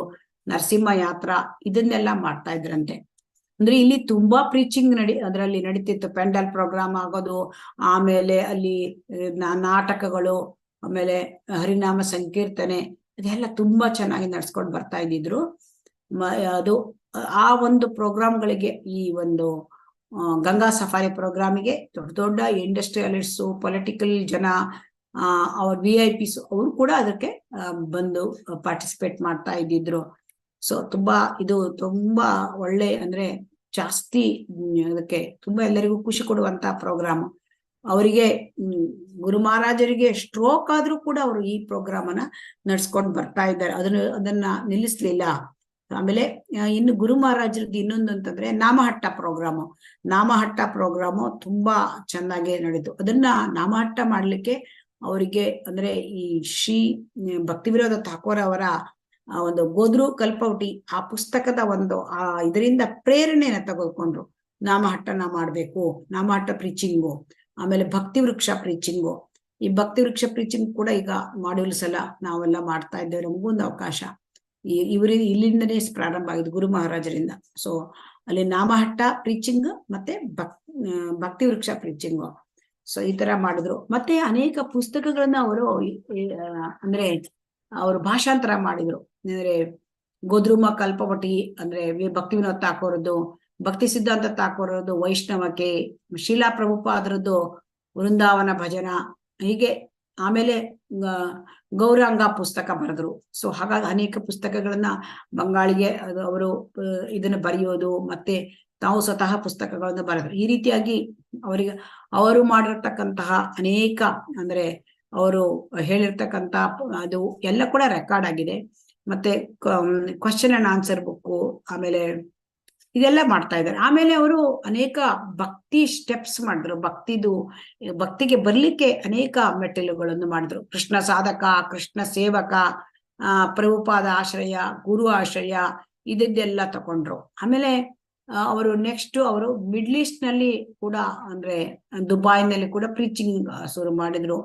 ನರಸಿಂಹ ಯಾತ್ರಾ ಇದನ್ನೆಲ್ಲ ಮಾಡ್ತಾ ಇದ್ರಂತೆ. ಅಂದ್ರೆ ಇಲ್ಲಿ ತುಂಬಾ ಪ್ರೀಚಿಂಗ್ ಅದರಲ್ಲಿ ನಡೀತಿತ್ತು. ಪೆಂಡಲ್ ಪ್ರೋಗ್ರಾಮ್ ಆಗೋದು, ಆಮೇಲೆ ಅಲ್ಲಿ ನಾಟಕಗಳು, ಆಮೇಲೆ ಹರಿನಾಮ ಸಂಕೀರ್ತನೆ, ಅದೆಲ್ಲ ತುಂಬಾ ಚೆನ್ನಾಗಿ ನಡ್ಸ್ಕೊಂಡು ಬರ್ತಾ ಇದ್ದಿದ್ರು. ಅದು ಆ ಒಂದು ಪ್ರೋಗ್ರಾಮ್ಗಳಿಗೆ, ಈ ಒಂದು ಗಂಗಾ ಸಫಾರಿ ಪ್ರೋಗ್ರಾಮಿಗೆ ದೊಡ್ಡ ದೊಡ್ಡ ಇಂಡಸ್ಟ್ರಿಯಲಿಸ್ಟ್ಸು, ಪೊಲಿಟಿಕಲ್ ಜನ, ಅವ್ರ VIP ಅವರು ಕೂಡ ಅದಕ್ಕೆ ಬಂದು ಪಾರ್ಟಿಸಿಪೇಟ್ ಮಾಡ್ತಾ ಇದ್ದಿದ್ರು. ಸೊ ಇದು ತುಂಬಾ ಒಳ್ಳೆ, ಅಂದ್ರೆ ಜಾಸ್ತಿ ಅದಕ್ಕೆ ತುಂಬಾ ಎಲ್ಲರಿಗೂ ಖುಷಿ ಕೊಡುವಂತ ಪ್ರೋಗ್ರಾಮ್. ಅವರಿಗೆ ಗುರು ಮಹಾರಾಜರಿಗೆ ಸ್ಟ್ರೋಕ್ ಆದ್ರೂ ಕೂಡ ಅವರು ಈ ಪ್ರೋಗ್ರಾಮ್ ಅನ್ನ ನಡ್ಸ್ಕೊಂಡು ಬರ್ತಾ ಇದ್ದಾರೆ. ಅದನ್ನ ನಿಲ್ಲಿಸ್ಲಿಲ್ಲ. ಆಮೇಲೆ ಇನ್ನು ಗುರು ಮಹಾರಾಜರದ್ದು ಇನ್ನೊಂದು ಅಂತಂದ್ರೆ ನಾಮಹಟ್ಟ ಪ್ರೋಗ್ರಾಮು ತುಂಬಾ ಚೆನ್ನಾಗಿ ನಡೀತು. ಅದನ್ನ ನಾಮಹಟ್ಟ ಮಾಡ್ಲಿಕ್ಕೆ ಅವರಿಗೆ ಅಂದ್ರೆ ಈ ಶ್ರೀ ಭಕ್ತಿವಿನೋದ ಠಾಕೂರ್ ಅವರ ಒಂದು ಗೋದ್ರು ಕಲ್ಪವಟಿ ಆ ಪುಸ್ತಕದ ಒಂದು ಇದರಿಂದ ಪ್ರೇರಣೆನ ತೆಗೆದುಕೊಂಡ್ರು. ನಾಮಹಟ್ಟನ ಮಾಡ್ಬೇಕು, ನಾಮಹಟ್ಟ ಪ್ರೀಚಿಂಗು, ಆಮೇಲೆ ಭಕ್ತಿ ವೃಕ್ಷ ಪ್ರೀಚಿಂಗು. ಈ ಭಕ್ತಿ ವೃಕ್ಷ ಪ್ರೀಚಿಂಗ್ ಕೂಡ ಈಗ ಮಾಡ್ಯೂಲ್ಸ್ ಎಲ್ಲ ನಾವೆಲ್ಲ ಮಾಡ್ತಾ ಇದ್ದೇವೆ. ನಮಗೊಂದು ಅವಕಾಶ ಇಲ್ಲಿಂದನೇ ಪ್ರಾರಂಭ ಆಗಿದೆ ಗುರು ಮಹಾರಾಜರಿಂದ. ಸೊ ಅಲ್ಲಿ ನಾಮಹಟ್ಟ ಪ್ರೀಚಿಂಗ್ ಮತ್ತೆ ಭಕ್ತಿ ವೃಕ್ಷ ಪ್ರೀಚಿಂಗು. ಸೊ ಈ ತರ ಮಾಡಿದ್ರು. ಮತ್ತೆ ಅನೇಕ ಪುಸ್ತಕಗಳನ್ನ ಅವರು ಅಂದ್ರೆ ಅವರು ಭಾಷಾಂತರ ಮಾಡಿದ್ರು. ಅಂದ್ರೆ ಗೋದ್ರುಮ ಕಲ್ಪವಟಿ ಅಂದ್ರೆ ಭಕ್ತಿ ವಿನೋದ್ ಠಾಕೂರದ್ದು, ಭಕ್ತಿ ಸಿದ್ಧಾಂತ ಠಾಕೂರದ್ದು ವೈಷ್ಣವಕ್ಕೆ, ಶೀಲಾ ಪ್ರಭುಪಾದರದ್ದು ವೃಂದಾವನ ಭಜನ, ಹೀಗೆ. ಆಮೇಲೆ ಗೌರಾಂಗ ಪುಸ್ತಕ ಬರೆದ್ರು. ಸೊ ಹಾಗಾಗಿ ಅನೇಕ ಪುಸ್ತಕಗಳನ್ನ ಬಂಗಾಳಿಗೆ ಅವರು ಇದನ್ನ ಬರೆಯೋದು, ಮತ್ತೆ ತಾವು ಸ್ವತಃ ಪುಸ್ತಕಗಳನ್ನು ಬರೆದ್ರು. ಈ ರೀತಿಯಾಗಿ ಅವರು ಮಾಡಿರ್ತಕ್ಕಂತಹ ಅನೇಕ, ಅಂದ್ರೆ ಅವರು ಹೇಳಿರ್ತಕ್ಕಂಥ ಅದು ಎಲ್ಲ ಕೂಡ ರೆಕಾರ್ಡ್ ಆಗಿದೆ. ಮತ್ತೆ ಕ್ವಶನ್ ಅಂಡ್ ಆನ್ಸರ್ ಬುಕ್ಕು, ಆಮೇಲೆ ಇದೆಲ್ಲ ಮಾಡ್ತಾ ಇದ್ದಾರೆ. ಆಮೇಲೆ ಅವರು ಅನೇಕ ಭಕ್ತಿ ಸ್ಟೆಪ್ಸ್ ಮಾಡಿದ್ರು. ಭಕ್ತಿಗೆ ಬರ್ಲಿಕ್ಕೆ ಅನೇಕ ಮೆಟ್ಟಿಲುಗಳನ್ನು ಮಾಡಿದ್ರು. ಕೃಷ್ಣ ಸಾಧಕ, ಕೃಷ್ಣ ಸೇವಕ, ಪ್ರಭುಪಾದ ಆಶ್ರಯ, ಗುರು ಆಶ್ರಯ, ಇದೆಲ್ಲ ತಕೊಂಡ್ರು. ಆಮೇಲೆ ಅವರು ಅವರು ಮಿಡ್ಲ್ ಈಸ್ಟ್ ನಲ್ಲಿ ಕೂಡ, ಅಂದ್ರೆ ದುಬೈನಲ್ಲಿ ಕೂಡ ಪ್ರೀಚಿಂಗ್ ಶುರು ಮಾಡಿದ್ರು.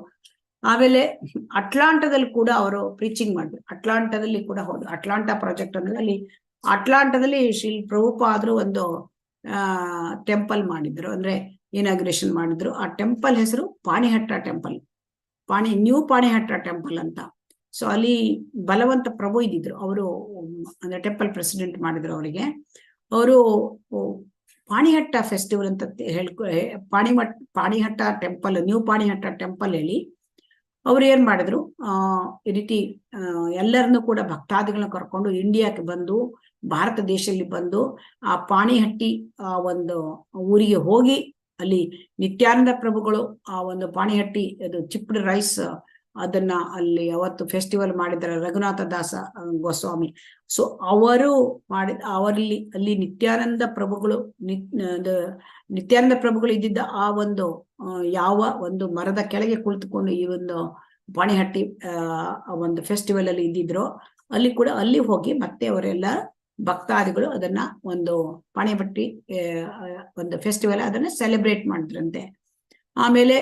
ಆಮೇಲೆ ಅಟ್ಲಾಂಟಾದಲ್ಲಿ ಕೂಡ ಅವರು ಪ್ರೀಚಿಂಗ್ ಮಾಡಿದ್ರು. ಅಟ್ಲಾಂಟಾದಲ್ಲಿ ಕೂಡ ಹೋದ್ರು. ಅಟ್ಲಾಂಟಾ ಪ್ರಾಜೆಕ್ಟ್ ಅಂದ್ರೆ ಅಲ್ಲಿ ಅಟ್ಲಾಂಟಾದಲ್ಲಿ ಶ್ರೀ ಪ್ರಭುಪಾದರು ಒಂದು ಟೆಂಪಲ್ ಮಾಡಿದ್ರು, ಅಂದ್ರೆ ಇನಾಗ್ರೇಷನ್ ಮಾಡಿದ್ರು. ಆ ಟೆಂಪಲ್ ಹೆಸರು ಪಾಣಿಹಟ್ಟ ಟೆಂಪಲ್, ನ್ಯೂ ಪಾಣಿಹಟ್ಟ ಟೆಂಪಲ್ ಅಂತ. ಸೊ ಅಲ್ಲಿ ಬಲವಂತ ಪ್ರಭು ಇದ್ದಿದ್ರು, ಅವರು ಅಂದ್ರೆ ಟೆಂಪಲ್ ಪ್ರೆಸಿಡೆಂಟ್ ಮಾಡಿದ್ರು ಅವರಿಗೆ. ಅವರು ಪಾಣಿಹಟ್ಟ ಫೆಸ್ಟಿವಲ್ ಅಂತ ಪಾಣಿಹಟ್ಟ ಟೆಂಪಲ್, ನ್ಯೂ ಪಾಣಿಹಟ್ಟ ಟೆಂಪಲ್ ಹೇಳಿ ಅವ್ರು ಏನ್ ಮಾಡಿದ್ರು, ಈ ರೀತಿ ಎಲ್ಲರನ್ನು ಕೂಡ ಭಕ್ತಾದಿಗಳನ್ನ ಕರ್ಕೊಂಡು ಇಂಡಿಯಾಕ್ಕೆ ಬಂದು, ಭಾರತ ದೇಶದಲ್ಲಿ ಬಂದು ಆ ಪಾಣಿಹಟ್ಟಿ ಒಂದು ಊರಿಗೆ ಹೋಗಿ, ಅಲ್ಲಿ ನಿತ್ಯಾನಂದ ಪ್ರಭುಗಳು ಆ ಒಂದು ಪಾಣಿಹಟ್ಟಿ ಅದು ಚಿಪ್ಡ್ ರೈಸ್ ಅದನ್ನ ಅಲ್ಲಿ ಅವತ್ತು ಫೆಸ್ಟಿವಲ್ ಮಾಡಿದ್ದಾರೆ, ರಘುನಾಥ ದಾಸ ಗೋಸ್ವಾಮಿ. ಸೊ ಅವರು ಅಲ್ಲಿ ನಿತ್ಯಾನಂದ ಪ್ರಭುಗಳು ಇದ್ದಿದ್ದ ಆ ಒಂದು ಯಾವ ಒಂದು ಮರದ ಕೆಳಗೆ ಕುಳಿತುಕೊಂಡು ಈ ಒಂದು ಪಾಣಿಹಟ್ಟಿ ಒಂದು ಫೆಸ್ಟಿವಲ್ ಅಲ್ಲಿ ಇದ್ದಿದ್ರು, ಅಲ್ಲಿ ಹೋಗಿ ಮತ್ತೆ ಅವರೆಲ್ಲ ಭಕ್ತಾದಿಗಳು ಅದನ್ನ ಒಂದು ಪಾಣಿಹಟ್ಟಿ ಒಂದು ಫೆಸ್ಟಿವಲ್ ಅದನ್ನ ಸೆಲೆಬ್ರೇಟ್ ಮಾಡಿದ್ರಂತೆ. ಆಮೇಲೆ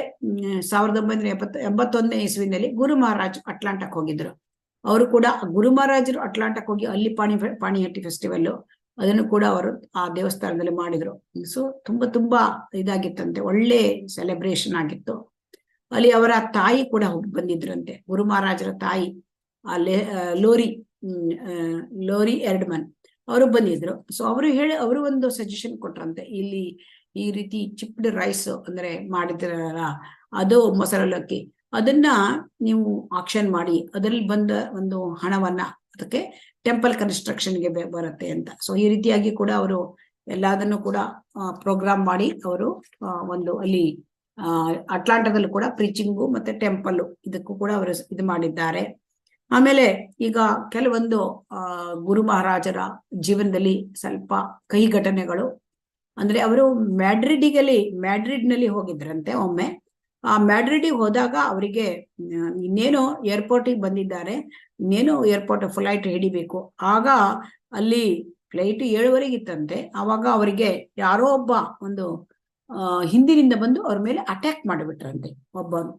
1981ನೇ ಇಸ್ವಿನಲ್ಲಿ ಗುರು ಮಹಾರಾಜ್ ಅಟ್ಲಾಂಟಕ್ಕೆ ಹೋಗಿದ್ರು. ಅವರು ಕೂಡ ಗುರು ಮಹಾರಾಜರು ಅಟ್ಲಾಂಟಕ್ಕೆ ಹೋಗಿ ಅಲ್ಲಿ ಪಾಣಿಹಟ್ಟಿ ಫೆಸ್ಟಿವಲ್ ಅದನ್ನು ಕೂಡ ಅವರು ಆ ದೇವಸ್ಥಾನದಲ್ಲಿ ಮಾಡಿದ್ರು. ಸೊ ತುಂಬಾ ಇದಾಗಿತ್ತಂತೆ, ಒಳ್ಳೆ ಸೆಲೆಬ್ರೇಷನ್ ಆಗಿತ್ತು. ಅಲ್ಲಿ ಅವರ ತಾಯಿ ಕೂಡ ಬಂದಿದ್ರಂತೆ, ಗುರು ಮಹಾರಾಜರ ತಾಯಿ ಲೋರಿ ಎರ್ಡ್ಮನ್ ಅವರು ಬಂದಿದ್ರು. ಸೊ ಅವರು ಒಂದು ಸಜೆಷನ್ ಕೊಟ್ರಂತೆ, ಇಲ್ಲಿ ಈ ರೀತಿ ಚಿಪ್ಡ್ ರೈಸ್ ಅಂದ್ರೆ ಮಾಡಿದ್ರಲ್ಲ, ಅದು ಮೊಸರಲ್ಲಕ್ಕಿ, ಅದನ್ನ ನೀವು ಆಕ್ಷನ್ ಮಾಡಿ ಅದರಲ್ಲಿ ಬಂದ ಒಂದು ಹಣವನ್ನ ಅದಕ್ಕೆ ಟೆಂಪಲ್ ಕನ್ಸ್ಟ್ರಕ್ಷನ್ಗೆ ಬರುತ್ತೆ ಅಂತ. ಸೊ ಈ ರೀತಿಯಾಗಿ ಕೂಡ ಅವರು ಎಲ್ಲದನ್ನು ಕೂಡ ಪ್ರೋಗ್ರಾಮ್ ಮಾಡಿ ಅವರು ಒಂದು ಅಲ್ಲಿ ಅಟ್ಲಾಂಟಾದಲ್ಲೂ ಕೂಡ ಪ್ರೀಚಿಂಗು ಮತ್ತೆ ಟೆಂಪಲ್ ಇದಕ್ಕೂ ಕೂಡ ಅವರು ಇದು ಮಾಡಿದ್ದಾರೆ. ಆಮೇಲೆ ಈಗ ಕೆಲವೊಂದು ಗುರು ಮಹಾರಾಜರ ಜೀವನದಲ್ಲಿ ಸ್ವಲ್ಪ ಕಹಿ ಘಟನೆಗಳು, ಅಂದ್ರೆ ಅವರು ಮ್ಯಾಡ್ರಿಡ್ ನಲ್ಲಿ ಹೋಗಿದ್ರಂತೆ ಒಮ್ಮೆ. ಆ ಮ್ಯಾಡ್ರಿಡಿಗೆ ಹೋದಾಗ ಅವರಿಗೆ ಇನ್ನೇನೋ ಏರ್ಪೋರ್ಟಿಗೆ ಬಂದಿದ್ದಾರೆ, ಇನ್ನೇನೋ ಏರ್ಪೋರ್ಟ್ ಫ್ಲೈಟ್ ಹಿಡಿಬೇಕು. ಆಗ ಅಲ್ಲಿ ಫ್ಲೈಟ್ 7:30 ಇತ್ತಂತೆ. ಆವಾಗ ಅವರಿಗೆ ಯಾರೋ ಒಬ್ಬ ಒಂದು ಹಿಂದಿನಿಂದ ಬಂದು ಅವ್ರ ಮೇಲೆ ಅಟ್ಯಾಕ್ ಮಾಡಿಬಿಟ್ರಂತೆ ಒಬ್ಬನು.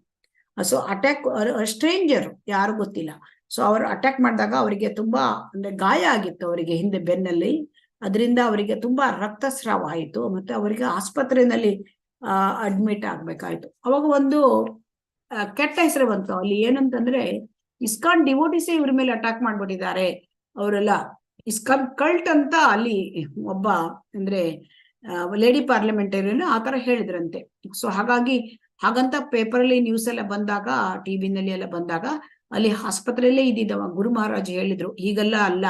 ಸೊ ಅಟ್ಯಾಕ್, ಸ್ಟ್ರೇಂಜರ್, ಯಾರು ಗೊತ್ತಿಲ್ಲ. ಸೊ ಅವರು ಅಟ್ಯಾಕ್ ಮಾಡಿದಾಗ ಅವರಿಗೆ ತುಂಬಾ ಅಂದ್ರೆ ಗಾಯ ಆಗಿತ್ತು ಅವರಿಗೆ ಹಿಂದೆ ಬೆನ್ನಲ್ಲಿ. ಅದರಿಂದ ಅವರಿಗೆ ತುಂಬಾ ರಕ್ತಸ್ರಾವ ಆಯಿತು, ಮತ್ತೆ ಅವರಿಗೆ ಆಸ್ಪತ್ರೆಯಲ್ಲಿ ಅಡ್ಮಿಟ್ ಆಗ್ಬೇಕಾಯ್ತು. ಅವಾಗ ಒಂದು ಕೆಟ್ಟ ಹೆಸರು ಬಂತು ಅಲ್ಲಿ. ಏನಂತಂದ್ರೆ ಇಸ್ಕಾನ್ ಡಿವೋಟಿಸೇ ಇವ್ರ ಮೇಲೆ ಅಟ್ಯಾಕ್ ಮಾಡ್ಬಿಟ್ಟಿದ್ದಾರೆ ಅವರೆಲ್ಲ. ಇಸ್ಕಾನ್ ಕಲ್ಟ್ ಅಂತ ಅಲ್ಲಿ ಒಬ್ಬ ಅಂದ್ರೆ ಲೇಡಿ ಪಾರ್ಲಿಮೆಂಟೇರಿಯನ್ ಆ ತರ ಹೇಳಿದ್ರಂತೆ. ಸೊ ಹಾಗಂತ ಪೇಪರಲ್ಲಿ ನ್ಯೂಸ್ ಎಲ್ಲ ಬಂದಾಗ, ಟಿವಿನಲ್ಲಿ ಎಲ್ಲ ಬಂದಾಗ ಅಲ್ಲಿ ಆಸ್ಪತ್ರೆಯಲ್ಲೇ ಇದ್ದಿದ್ದವ ಗುರು ಮಹಾರಾಜ್ ಹೇಳಿದ್ರು, ಹೀಗೆಲ್ಲ ಅಲ್ಲ,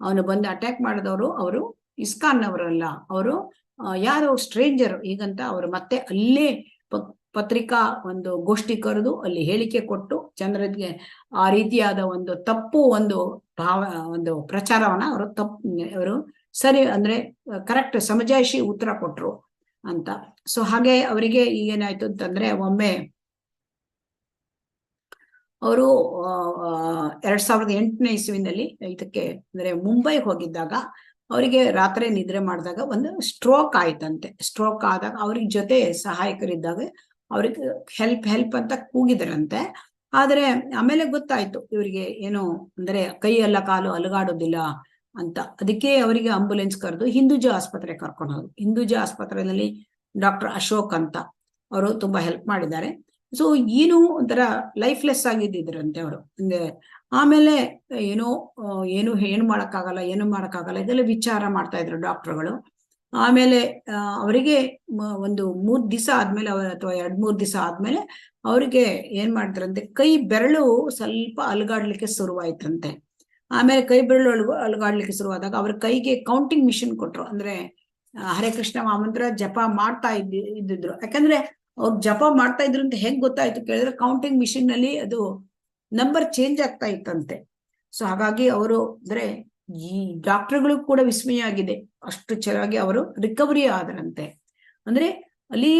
ಅವನು ಬಂದು ಅಟ್ಯಾಕ್ ಮಾಡಿದವರು ಅವರು ಇಸ್ಕಾನ್ ಅವರಲ್ಲ, ಅವರು ಯಾರು ಸ್ಟ್ರೇಂಜರ್ ಹೀಗಂತ ಅವರು ಮತ್ತೆ ಅಲ್ಲೇ ಪತ್ರಿಕಾ ಒಂದು ಗೋಷ್ಠಿ ಕರೆದು ಅಲ್ಲಿ ಹೇಳಿಕೆ ಕೊಟ್ಟು ಜನರಿಗೆ ಆ ರೀತಿಯಾದ ಒಂದು ತಪ್ಪು ಒಂದು ಒಂದು ಪ್ರಚಾರವನ್ನ ಅವರು ಸರಿ ಅಂದ್ರೆ ಕರೆಕ್ಟ್ ಸಮಜಾಯಿಷಿ ಉತ್ತರ ಕೊಟ್ರು ಅಂತ. ಸೊ ಹಾಗೆ ಅವರಿಗೆ ಏನಾಯ್ತು ಅಂತಂದ್ರೆ, ಒಮ್ಮೆ ಅವರು 2008ನೇ ಇಸ್ವಿನಲ್ಲಿ ಇದಕ್ಕೆ ಅಂದ್ರೆ ಮುಂಬೈ ಹೋಗಿದ್ದಾಗ ಅವರಿಗೆ ರಾತ್ರಿ ನಿದ್ರೆ ಮಾಡಿದಾಗ ಒಂದು ಸ್ಟ್ರೋಕ್ ಆಯ್ತಂತೆ. ಸ್ಟ್ರೋಕ್ ಆದಾಗ ಅವ್ರಿಗೆ ಜೊತೆ ಸಹಾಯಕರಿದ್ದಾಗ ಅವ್ರಿಗೆ ಹೆಲ್ಪ್ ಅಂತ ಕೂಗಿದ್ರಂತೆ. ಆದ್ರೆ ಆಮೇಲೆ ಗೊತ್ತಾಯ್ತು ಇವರಿಗೆ ಏನು ಅಂದ್ರೆ ಕೈ ಎಲ್ಲ ಕಾಲು ಅಲುಗಾಡೋದಿಲ್ಲ ಅಂತ. ಅದಕ್ಕೆ ಅವರಿಗೆ ಆಂಬುಲೆನ್ಸ್ ಕರೆದು ಹಿಂದೂಜಾ ಆಸ್ಪತ್ರೆ ಕರ್ಕೊಂಡು ಹೋದ್ರು. ಹಿಂದೂಜಾ ಆಸ್ಪತ್ರೆಯಲ್ಲಿ ಡಾಕ್ಟರ್ ಅಶೋಕ್ ಅಂತ ಅವರು ತುಂಬಾ ಹೆಲ್ಪ್ ಮಾಡಿದ್ದಾರೆ. ಸೊ ಏನು ಒಂಥರ ಲೈಫ್ಲೆಸ್ ಆಗಿದ್ದಿದ್ರಂತೆ ಅವರು. ಅಂದ್ರೆ ಆಮೇಲೆ ಏನು ಮಾಡಕ್ಕಾಗಲ್ಲ ಇದೆಲ್ಲ ವಿಚಾರ ಮಾಡ್ತಾ ಇದ್ರು ಡಾಕ್ಟರ್ಗಳು. ಆಮೇಲೆ ಅವರಿಗೆ ಒಂದು 3 ದಿವಸ ಆದ್ಮೇಲೆ ಅಥವಾ 2-3 ದಿವಸ ಆದ್ಮೇಲೆ ಅವರಿಗೆ ಏನ್ ಮಾಡಿದ್ರಂತೆ, ಕೈ ಬೆರಳು ಸ್ವಲ್ಪ ಅಲುಗಾಡ್ಲಿಕ್ಕೆ ಶುರುವಾಯ್ತಂತೆ. ಆಮೇಲೆ ಕೈ ಬೆರಳು ಅಲುಗಾಡ್ಲಿಕ್ಕೆ ಶುರುವಾದಾಗ ಅವ್ರ ಕೈಗೆ ಕೌಂಟಿಂಗ್ ಮಿಷಿನ್ ಕೊಟ್ರು. ಅಂದ್ರೆ ಹರೇ ಕೃಷ್ಣ ಮಹಾಮಂತ್ರ ಜಪ ಮಾಡ್ತಾ ಇದ್ದಿದ್ರು. ಯಾಕಂದ್ರೆ ಅವ್ರು ಜಪ ಮಾಡ್ತಾ ಇದ್ರು ಅಂತ ಹೆಂಗ್ ಗೊತ್ತಾಯ್ತು ಕೇಳಿದ್ರೆ, ಕೌಂಟಿಂಗ್ ಮಿಷಿನ್ ನಲ್ಲಿ ಅದು ನಂಬರ್ ಚೇಂಜ್ ಆಗ್ತಾ ಇತ್ತಂತೆ. ಸೊ ಹಾಗಾಗಿ ಅವರು ಅಂದ್ರೆ ಈ ಡಾಕ್ಟರ್ಗಳು ಕೂಡ ವಿಸ್ಮಯ ಆಗಿದೆ, ಅಷ್ಟು ಚೆನ್ನಾಗಿ ಅವರು ರಿಕವರಿ ಆದರಂತೆ. ಅಂದ್ರೆ ಅಲ್ಲಿ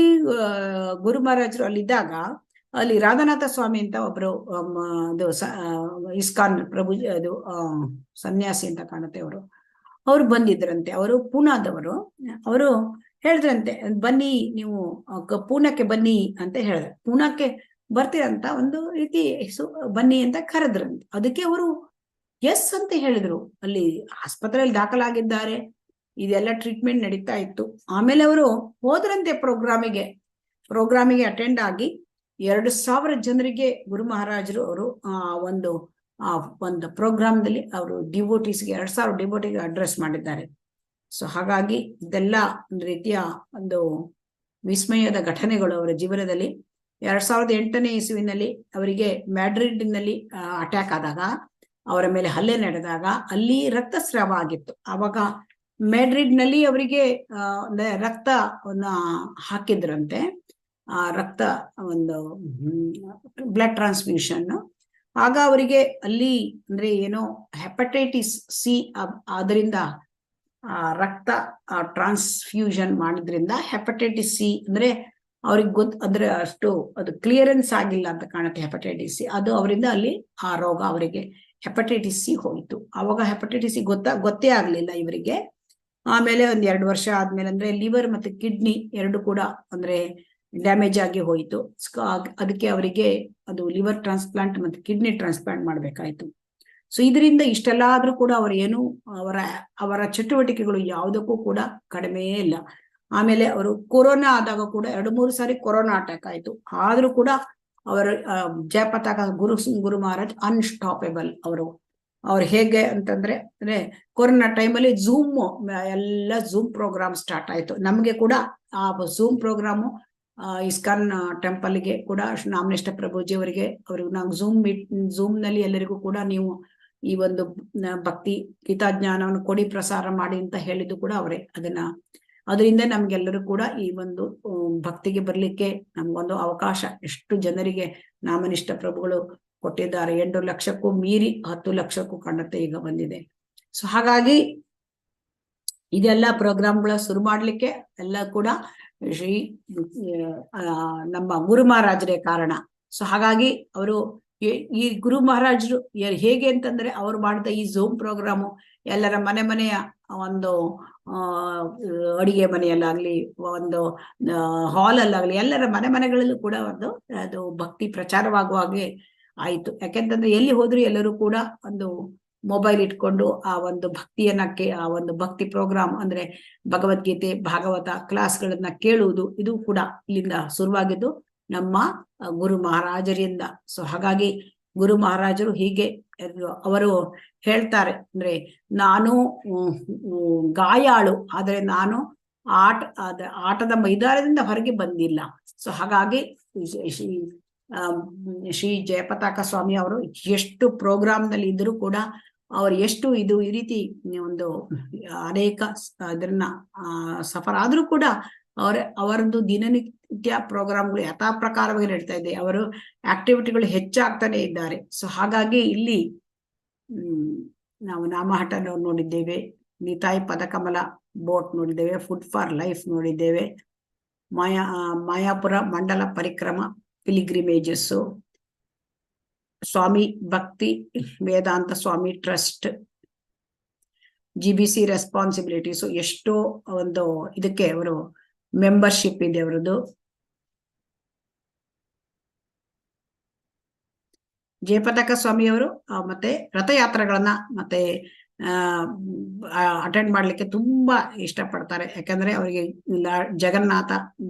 ಗುರು ಮಹಾರಾಜರು ಅಲ್ಲಿದ್ದಾಗ ಅಲ್ಲಿ ರಾಧಾನಾಥ ಸ್ವಾಮಿ ಅಂತ ಒಬ್ರು ಅದು ಇಸ್ಕಾನ್ ಪ್ರಭು ಅದು ಸನ್ಯಾಸಿ ಅಂತ ಕಾಣುತ್ತೆ, ಅವರು ಬಂದಿದ್ರಂತೆ. ಅವರು ಪೂನಾದವರು. ಅವರು ಹೇಳಿದ್ರಂತೆ, ಬನ್ನಿ ನೀವು ಪೂನಾಕ್ಕೆ ಬನ್ನಿ ಅಂತ ಹೇಳಿದ್ರು. ಪೂನಾಕ್ಕೆ ಬರ್ತೀರಂತ ಒಂದು ರೀತಿ ಬನ್ನಿ ಅಂತ ಕರೆದ್ರಂತೆ. ಅದಕ್ಕೆ ಅವರು ಎಸ್ ಅಂತ ಹೇಳಿದ್ರು. ಅಲ್ಲಿ ಆಸ್ಪತ್ರೆಯಲ್ಲಿ ದಾಖಲಾಗಿದ್ದಾರೆ, ಇದೆಲ್ಲ ಟ್ರೀಟ್ಮೆಂಟ್ ನಡೀತಾ ಇತ್ತು. ಆಮೇಲೆ ಅವರು ಹೋದ್ರಂತೆ ಪ್ರೋಗ್ರಾಮಿಗೆ ಅಟೆಂಡ್ ಆಗಿ 2,000 ಜನರಿಗೆ ಗುರು ಮಹಾರಾಜರು ಅವರು ಒಂದು ಪ್ರೋಗ್ರಾಮ್ದಲ್ಲಿ ಅವರು ಡಿವೋಟೀಸ್ಗೆ 2,000 ಡಿವೋಟಿಗೆ ಅಡ್ರೆಸ್ ಮಾಡಿದ್ದಾರೆ. ಸೊ ಹಾಗಾಗಿ ಇದೆಲ್ಲ ಒಂದು ರೀತಿಯ ಒಂದು ವಿಸ್ಮಯದ ಘಟನೆಗಳು ಅವರ ಜೀವನದಲ್ಲಿ. 2008ನೇ ಇಸ್ವಿನಲ್ಲಿ ಅವರಿಗೆ ಮ್ಯಾಡ್ರಿಡ್ನಲ್ಲಿ ಅಟ್ಯಾಕ್ ಆದಾಗ, ಅವರ ಮೇಲೆ ಹಲ್ಲೆ ನಡೆದಾಗ ಅಲ್ಲಿ ರಕ್ತಸ್ರಾವ ಆಗಿತ್ತು. ಆವಾಗ ಮ್ಯಾಡ್ರಿಡ್ನಲ್ಲಿ ಅವರಿಗೆ ರಕ್ತವನ್ನ ಹಾಕಿದ್ರಂತೆ, ರಕ್ತ ಒಂದು ಬ್ಲಡ್ ಟ್ರಾನ್ಸ್ಫ್ಯೂಷನ್. ಆಗ ಅವರಿಗೆ ಅಲ್ಲಿ ಅಂದ್ರೆ ಏನೋ ಹೆಪಟೈಟಿಸ್ ಸಿ, ಅದರಿಂದ ರಕ್ತ ಟ್ರಾನ್ಸ್ಫ್ಯೂಷನ್ ಮಾಡಿದ್ರಿಂದ ಹೆಪಟೈಟಿಸ್ ಸಿ ಅಂದ್ರೆ ಅವ್ರಿಗೆ ಅಂದ್ರೆ ಅಷ್ಟು ಅದು ಕ್ಲಿಯರೆನ್ಸ್ ಆಗಿಲ್ಲ ಅಂತ ಕಾಣುತ್ತೆ ಹೆಪಟೈಟಿಸ್ ಸಿ. ಅದು ಅವರಿಂದ ಅಲ್ಲಿ ಆ ರೋಗ ಅವರಿಗೆ ಹೆಪಟೈಟಿಸ್ ಸಿ ಹೋಯಿತು. ಅವಾಗ ಹೆಪಟೈಟಿಸ್ ಸಿ ಗೊತ್ತೇ ಆಗ್ಲಿಲ್ಲ ಇವರಿಗೆ. ಆಮೇಲೆ 2 ವರ್ಷ ಆದ್ಮೇಲೆ ಅಂದ್ರೆ ಲಿವರ್ ಮತ್ತೆ ಕಿಡ್ನಿ ಎರಡು ಕೂಡ ಅಂದ್ರೆ ಡ್ಯಾಮೇಜ್ ಆಗಿ ಹೋಯಿತು. ಅದಕ್ಕೆ ಅವರಿಗೆ ಅದು ಲಿವರ್ ಟ್ರಾನ್ಸ್ಪ್ಲಾಂಟ್ ಮತ್ತೆ ಕಿಡ್ನಿ ಟ್ರಾನ್ಸ್ಪ್ಲಾಂಟ್ ಮಾಡ್ಬೇಕಾಯ್ತು. ಸೊ ಇದರಿಂದ ಇಷ್ಟೆಲ್ಲ ಆದ್ರೂ ಕೂಡ ಅವರ ಚಟುವಟಿಕೆಗಳು ಯಾವುದಕ್ಕೂ ಕೂಡ ಕಡಿಮೆ ಇಲ್ಲ. ಆಮೇಲೆ ಅವರು ಕೊರೋನಾ ಆದಾಗ ಕೂಡ 2-3 ಸಾರಿ ಕೊರೋನಾ ಅಟ್ಯಾಕ್ ಆಯ್ತು. ಆದ್ರೂ ಕೂಡ ಅವರ ಜಯಪತಾಕ ಗುರು ಮಹಾರಾಜ್ ಅನ್ಸ್ಟಾಪೇಬಲ್. ಅವ್ರು ಹೇಗೆ ಅಂತಂದ್ರೆ ಕೊರೋನಾ ಟೈಮಲ್ಲಿ ಎಲ್ಲ ಝೂಮ್ ಪ್ರೋಗ್ರಾಮ್ ಸ್ಟಾರ್ಟ್ ಆಯ್ತು. ನಮ್ಗೆ ಕೂಡ ಆ ಝೂಮ್ ಪ್ರೋಗ್ರಾಮು ಇಸ್ಕಾನ್ ಟೆಂಪಲ್ಗೆ ಕೂಡ ನಾಮನಿಷ್ಠ ಪ್ರಭುಜಿ ಅವರಿಗೆ ನಾವು ಝೂಮ್ ನಲ್ಲಿ ಎಲ್ಲರಿಗೂ ಕೂಡ ನೀವು ಈ ಒಂದು ಭಕ್ತಿ ಗೀತಾಜ್ಞಾನವನ್ನು ಕೊಡಿ, ಪ್ರಸಾರ ಮಾಡಿ ಅಂತ ಹೇಳಿದ್ದು ಕೂಡ ಅವರೇ. ಅದರಿಂದ ನಮ್ಗೆಲ್ಲರೂ ಕೂಡ ಈ ಒಂದು ಭಕ್ತಿಗೆ ಬರ್ಲಿಕ್ಕೆ ನಮ್ಗೊಂದು ಅವಕಾಶ ಎಷ್ಟು ಜನರಿಗೆ ನಾಮನಿಷ್ಠ ಪ್ರಭುಗಳು ಕೊಟ್ಟಿದ್ದಾರೆ. 8 ಲಕ್ಷಕ್ಕೂ ಮೀರಿ 10 ಲಕ್ಷಕ್ಕೂ ಕಾಣುತ್ತೆ ಈಗ ಬಂದಿದೆ. ಸೊ ಹಾಗಾಗಿ ಇದೆಲ್ಲ ಪ್ರೋಗ್ರಾಮ್ಗಳ ಶುರು ಮಾಡ್ಲಿಕ್ಕೆ ಎಲ್ಲ ಕೂಡ ಶ್ರೀ ನಮ್ಮ ಗುರು ಮಹಾರಾಜರೇ ಕಾರಣ. ಸೊ ಹಾಗಾಗಿ ಅವರು ಈ ಗುರು ಮಹಾರಾಜರು ಹೇಗೆ ಅಂತಂದ್ರೆ ಅವ್ರು ಮಾಡಿದ ಈ ಝೂಮ್ ಪ್ರೋಗ್ರಾಮು ಎಲ್ಲರ ಮನೆಯ ಒಂದು ಅಡಿಗೆ ಮನೆಯಲ್ಲಾಗ್ಲಿ, ಒಂದು ಹಾಲಲ್ಲಾಗ್ಲಿ, ಎಲ್ಲರ ಮನೆಗಳಲ್ಲೂ ಕೂಡ ಅದು ಭಕ್ತಿ ಪ್ರಚಾರವಾಗುವ ಹಾಗೆ ಆಯ್ತು. ಯಾಕೆಂತಂದ್ರೆ ಎಲ್ಲಿ ಹೋದ್ರು ಎಲ್ಲರೂ ಕೂಡ ಒಂದು ಮೊಬೈಲ್ ಇಟ್ಕೊಂಡು ಆ ಒಂದು ಆ ಒಂದು ಭಕ್ತಿ ಪ್ರೋಗ್ರಾಮ್ ಅಂದ್ರೆ ಭಗವದ್ಗೀತೆ, ಭಾಗವತ ಕ್ಲಾಸ್ಗಳನ್ನ ಕೇಳುವುದು, ಇದು ಕೂಡ ಇಲ್ಲಿಂದ ಶುರುವಾಗಿದ್ದು ನಮ್ಮ ಗುರು ಮಹಾರಾಜರಿಂದ. ಸೊ ಹಾಗಾಗಿ ಗುರು ಮಹಾರಾಜರು ಹೀಗೆ ಅವರು ಹೇಳ್ತಾರೆ, ಅಂದ್ರೆ ನಾನು ಗಾಯಾಳು, ಆದ್ರೆ ನಾನು ಆಟದ ಮೈದಾನದಿಂದ ಹೊರಗೆ ಬಂದಿಲ್ಲ. ಸೊ ಹಾಗಾಗಿ ಶ್ರೀ ಜಯಪತಾಕ ಸ್ವಾಮಿ ಅವರು ಎಷ್ಟು ಪ್ರೋಗ್ರಾಮ್ ನಲ್ಲಿ ಇದ್ರೂ ಕೂಡ ಅವ್ರು ಎಷ್ಟು ಈ ರೀತಿ ಒಂದು ಅನೇಕ ಅದನ್ನ ಸಫರ್ ಆದ್ರೂ ಕೂಡ ಅವರದ್ದು ದಿನನಿತ್ಯ ಪ್ರೋಗ್ರಾಮ್ಗಳು ಯಥಾ ಪ್ರಕಾರವಾಗಿ ನಡೀತಾ ಇದೆ. ಅವರು ಆಕ್ಟಿವಿಟಿಗಳು ಹೆಚ್ಚಾಗ್ತಾನೆ ಇದ್ದಾರೆ. ಸೊ ಹಾಗಾಗಿ ಇಲ್ಲಿ ನಾವು ನಾಮಹಟ ನೋಡಿದ್ದೇವೆ, ನಿತಾಯ್ ಪದಕಮಲ ಬೋಟ್ ನೋಡಿದ್ದೇವೆ, ಫುಡ್ ಫಾರ್ ಲೈಫ್ ನೋಡಿದ್ದೇವೆ, ಮಾಯಾಪುರ ಮಂಡಲ ಪರಿಕ್ರಮ ಪಿಲಿಗ್ರಿಮೇಜಸ್, ಸ್ವಾಮಿ ಭಕ್ತಿ ವೇದಾಂತ ಸ್ವಾಮಿ ಟ್ರಸ್ಟ್, GBC ರೆಸ್ಪಾನ್ಸಿಬಿಲಿಟೀಸ್, ಎಷ್ಟೋ ಒಂದು ಇದಕ್ಕೆ ಅವರು ಮೆಂಬರ್ಶಿಪ್ ಇದೆ ಅವರದ್ದು. ಜಯಪತಾಕ ಸ್ವಾಮಿಯವರು ಮತ್ತೆ ರಥಯಾತ್ರೆಗಳನ್ನ ಮತ್ತೆ ಅಟೆಂಡ್ ಮಾಡ್ಲಿಕ್ಕೆ ತುಂಬಾ ಇಷ್ಟಪಡ್ತಾರೆ. ಯಾಕಂದ್ರೆ ಅವರಿಗೆ ಲಾರ್ಡ್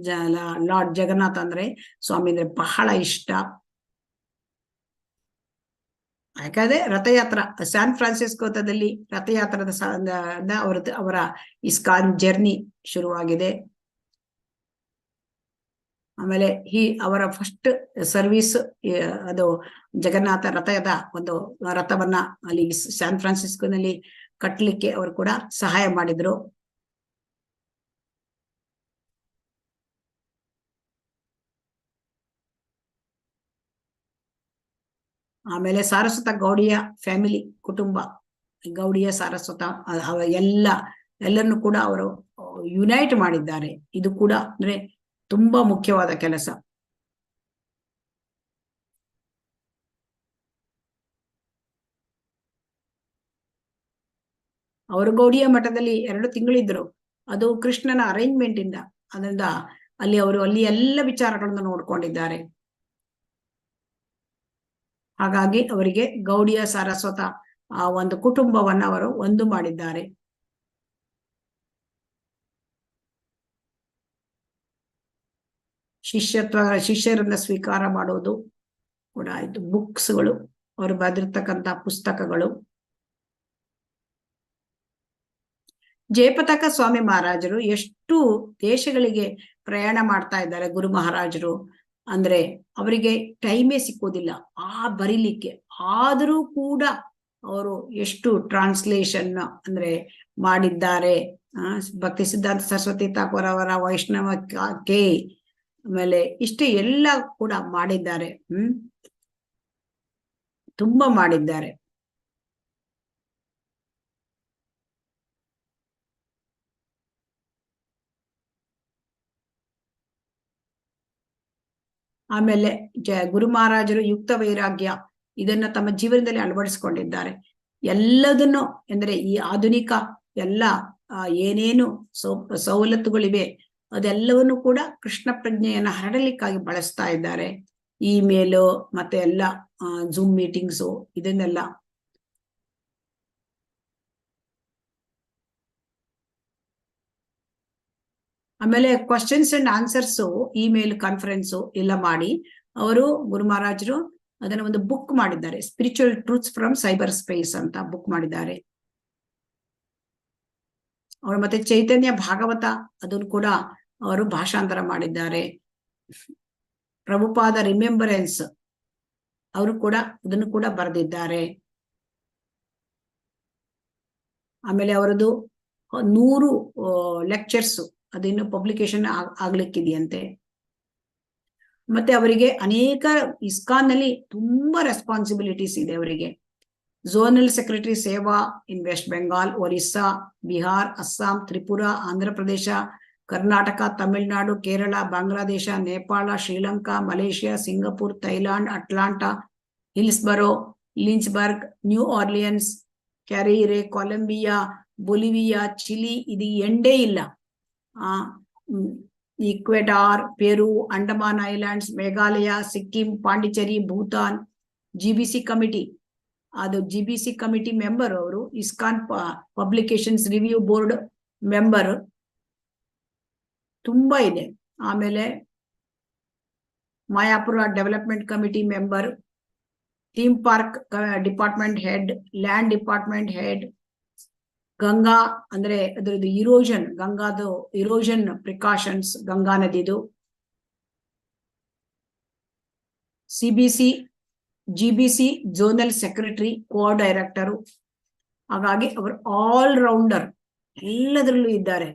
ಜಗನ್ನಾಥ ಅಂದ್ರೆ ಸ್ವಾಮಿ ಅಂದ್ರೆ ಬಹಳ ಇಷ್ಟ. ಯಾಕಂದ್ರೆ ರಥಯಾತ್ರ ಸ್ಯಾನ್ ಫ್ರಾನ್ಸಿಸ್ಕೋದಲ್ಲಿ ರಥಯಾತ್ರದ ಅವರ ಇಸ್ಕಾನ್ ಜರ್ನಿ ಶುರುವಾಗಿದೆ. ಆಮೇಲೆ ಅವರ ಫಸ್ಟ್ ಸರ್ವಿಸ್ ಅದು ಜಗನ್ನಾಥ ರಥದ ಒಂದು ರಥವನ್ನ ಅಲ್ಲಿ ಸ್ಯಾನ್ ಫ್ರಾನ್ಸಿಸ್ಕೋನಲ್ಲಿ ಕಟ್ಟಲಿಕ್ಕೆ ಅವರು ಕೂಡ ಸಹಾಯ ಮಾಡಿದ್ರು. ಆಮೇಲೆ ಸಾರಸ್ವತ ಗೌಡಿಯ ಫ್ಯಾಮಿಲಿ ಕುಟುಂಬ, ಗೌಡಿಯ ಸಾರಸ್ವತ ಎಲ್ಲರನ್ನು ಕೂಡ ಅವರು ಯುನೈಟ್ ಮಾಡಿದ್ದಾರೆ. ಇದು ಕೂಡ ಅಂದ್ರೆ ತುಂಬಾ ಮುಖ್ಯವಾದ ಕೆಲಸ. ಅವರು ಗೌಡಿಯ ಮಠದಲ್ಲಿ 2 ತಿಂಗಳಿದ್ರು. ಅದು ಕೃಷ್ಣನ ಅರೇಂಜ್ಮೆಂಟ್ ಇಂದ, ಅದರಿಂದ ಅಲ್ಲಿ ಎಲ್ಲ ವಿಚಾರಗಳನ್ನು ನೋಡ್ಕೊಂಡಿದ್ದಾರೆ. ಹಾಗಾಗಿ ಅವರಿಗೆ ಗೌಡಿಯ ಸಾರಸ್ವತ ಆ ಒಂದು ಕುಟುಂಬವನ್ನ ಅವರು ಒಂದು ಮಾಡಿದ್ದಾರೆ. ಶಿಷ್ಯರನ್ನ ಸ್ವೀಕಾರ ಮಾಡೋದು ಕೂಡ ಆಯ್ತು. ಬುಕ್ಸ್ಗಳು, ಅವರು ಬರೆದಿರ್ತಕ್ಕಂಥ ಪುಸ್ತಕಗಳು. ಜಯಪತಾಕ ಸ್ವಾಮಿ ಮಹಾರಾಜರು ಎಷ್ಟು ದೇಶಗಳಿಗೆ ಪ್ರಯಾಣ ಮಾಡ್ತಾ ಇದ್ದಾರೆ ಗುರು ಮಹಾರಾಜರು. ಅಂದ್ರೆ ಅವರಿಗೆ ಟೈಮೇ ಸಿಕ್ಕೋದಿಲ್ಲ ಬರೀಲಿಕ್ಕೆ. ಆದರೂ ಕೂಡ ಅವರು ಎಷ್ಟು ಟ್ರಾನ್ಸ್ಲೇಷನ್ ಅಂದ್ರೆ ಮಾಡಿದ್ದಾರೆ. ಭಕ್ತಿ ಸಿದ್ಧಾಂತ ಸರಸ್ವತಿ ಥಾಕೂರ್ ಅವರ ವೈಷ್ಣವ ಕೆ, ಆಮೇಲೆ ಇಷ್ಟೇ ಎಲ್ಲ ಕೂಡ ಮಾಡಿದ್ದಾರೆ. ತುಂಬಾ ಮಾಡಿದ್ದಾರೆ. ಆಮೇಲೆ ಗುರು ಮಹಾರಾಜರು ಯುಕ್ತ ವೈರಾಗ್ಯ ಇದನ್ನ ತಮ್ಮ ಜೀವನದಲ್ಲಿ ಅಳವಡಿಸಿಕೊಂಡಿದ್ದಾರೆ. ಎಲ್ಲದನ್ನು ಅಂದ್ರೆ ಈ ಆಧುನಿಕ ಎಲ್ಲ ಏನೇನು ಸವಲತ್ತುಗಳಿವೆ ಅದೆಲ್ಲವನ್ನು ಕೂಡ ಕೃಷ್ಣ ಪ್ರಜ್ಞೆಯನ್ನ ಹರಡಲಿಕ್ಕಾಗಿ ಬಳಸ್ತಾ ಇದ್ದಾರೆ. ಇಮೇಲು ಮತ್ತೆ ಎಲ್ಲ ಜೂಮ್ ಮೀಟಿಂಗ್ಸು ಇದನ್ನೆಲ್ಲ. ಆಮೇಲೆ questions and answers email conference ಎಲ್ಲ ಮಾಡಿ ಅವರು ಗುರು ಮಹಾರಾಜರು ಅದನ್ನ ಒಂದು ಬುಕ್ ಮಾಡಿದ್ದಾರೆ. Spiritual truths from cyber space ಅಂತ ಬುಕ್ ಮಾಡಿದ್ದಾರೆ. ಅವರು ಮತ್ತೆ ಚೈತನ್ಯ ಭಾಗವತ ಅದನ್ನು ಕೂಡ ಅವರು ಭಾಷಾಂತರ ಮಾಡಿದ್ದಾರೆ. ಪ್ರಭುಪಾದ ರಿಮೆಂಬರೆನ್ಸ್ ಅವರು ಕೂಡ ಅದನ್ನು ಕೂಡ ಬರೆದಿದ್ದಾರೆ. ಆಮೇಲೆ ಅವರದು 100 ಲೆಕ್ಚರ್ಸ್ ಅದಿನ್ನು ಪಬ್ಲಿಕೇಶನ್ ಆಗ್ಲಿಕ್ಕಿದೆಯಂತೆ. ಮತ್ತೆ ಅವರಿಗೆ ಅನೇಕ ಇಸ್ಕಾನ್ ನಲ್ಲಿ ತುಂಬಾ ರೆಸ್ಪಾನ್ಸಿಬಿಲಿಟೀಸ್ ಇದೆ ಅವರಿಗೆ. ಝೋನಲ್ ಸೆಕ್ರೆಟರಿ ಸೇವಾ in West Bengal, Orissa, Bihar, Assam, Tripura, Andhra Pradesh, Karnataka, Tamil Nadu, Kerala, Bangladesh, Nepal, Sri Lanka, Malaysia, Singapore, Thailand, Atlanta, Hillsborough, Lynchburg, New Orleans, ಕ್ಯಾರಿರೆ, ಕೊಲಂಬಿಯಾ, ಬೊಲಿವಿಯಾ, ಚಿಲಿ, ಇದು ಎಂಡೇ ಇಲ್ಲ. Ecuador, Peru, Andaman islands, Meghalaya, Sikkim, Pondicherry, Bhutan, GBC committee, ಅದು GBC ಕಮಿಟಿ ಮೆಂಬರ್ ಅವರು. ISKCON publications review board member. ತುಂಬಾ ಇದೆ. ಆಮೇಲೆ Mayapur development committee member, theme park department head, land department head, Ganga ಅಂದ್ರೆ ಅದ್ರದ್ದು ಇರೋಷನ್, ಗಂಗಾದು ಇರೋಷನ್ ಪ್ರಿಕಾಷನ್ಸ್, ಗಂಗಾ ನದಿದು, CBC GBC zonal secretary, director. ಹಾಗಾಗಿ ಅವರು ಆಲ್ ರೌಂಡರ್, ಎಲ್ಲದರಲ್ಲೂ ಇದ್ದಾರೆ.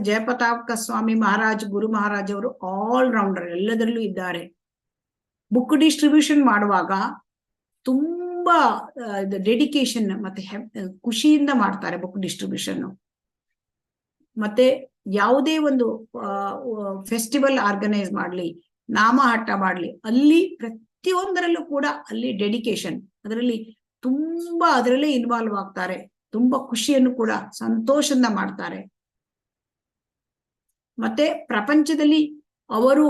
ಜಯಪತಾಕ ಸ್ವಾಮಿ ಮಹಾರಾಜ್, ಗುರು ಮಹಾರಾಜ್ ಅವರು ಆಲ್ ರೌಂಡರ್, ಎಲ್ಲದರಲ್ಲೂ ಇದ್ದಾರೆ. ಬುಕ್ ಡಿಸ್ಟ್ರಿಬ್ಯೂಷನ್ ಮಾಡುವಾಗ ತುಂಬಾ ಡೆಡಿಕೇಶನ್ ಮತ್ತೆ ಖುಷಿಯಿಂದ ಮಾಡ್ತಾರೆ ಬುಕ್ ಡಿಸ್ಟ್ರಿಬ್ಯೂಷನ್. ಮತ್ತೆ ಯಾವುದೇ ಒಂದು ಫೆಸ್ಟಿವಲ್ ಆರ್ಗನೈಸ್ ಮಾಡ್ಲಿ, ನಾಮಹಟ್ಟ ಮಾಡ್ಲಿ, ಅಲ್ಲಿ ಪ್ರತಿಯೊಂದರಲ್ಲೂ ಕೂಡ ಅಲ್ಲಿ ಡೆಡಿಕೇಶನ್, ಅದರಲ್ಲಿ ತುಂಬಾ ಅದರಲ್ಲೇ ಇನ್ವಾಲ್ವ್ ಆಗ್ತಾರೆ. ತುಂಬಾ ಖುಷಿಯನ್ನು ಕೂಡ ಸಂತೋಷದಿಂದ ಮಾಡ್ತಾರೆ. ಮತ್ತೆ ಪ್ರಪಂಚದಲ್ಲಿ ಅವರು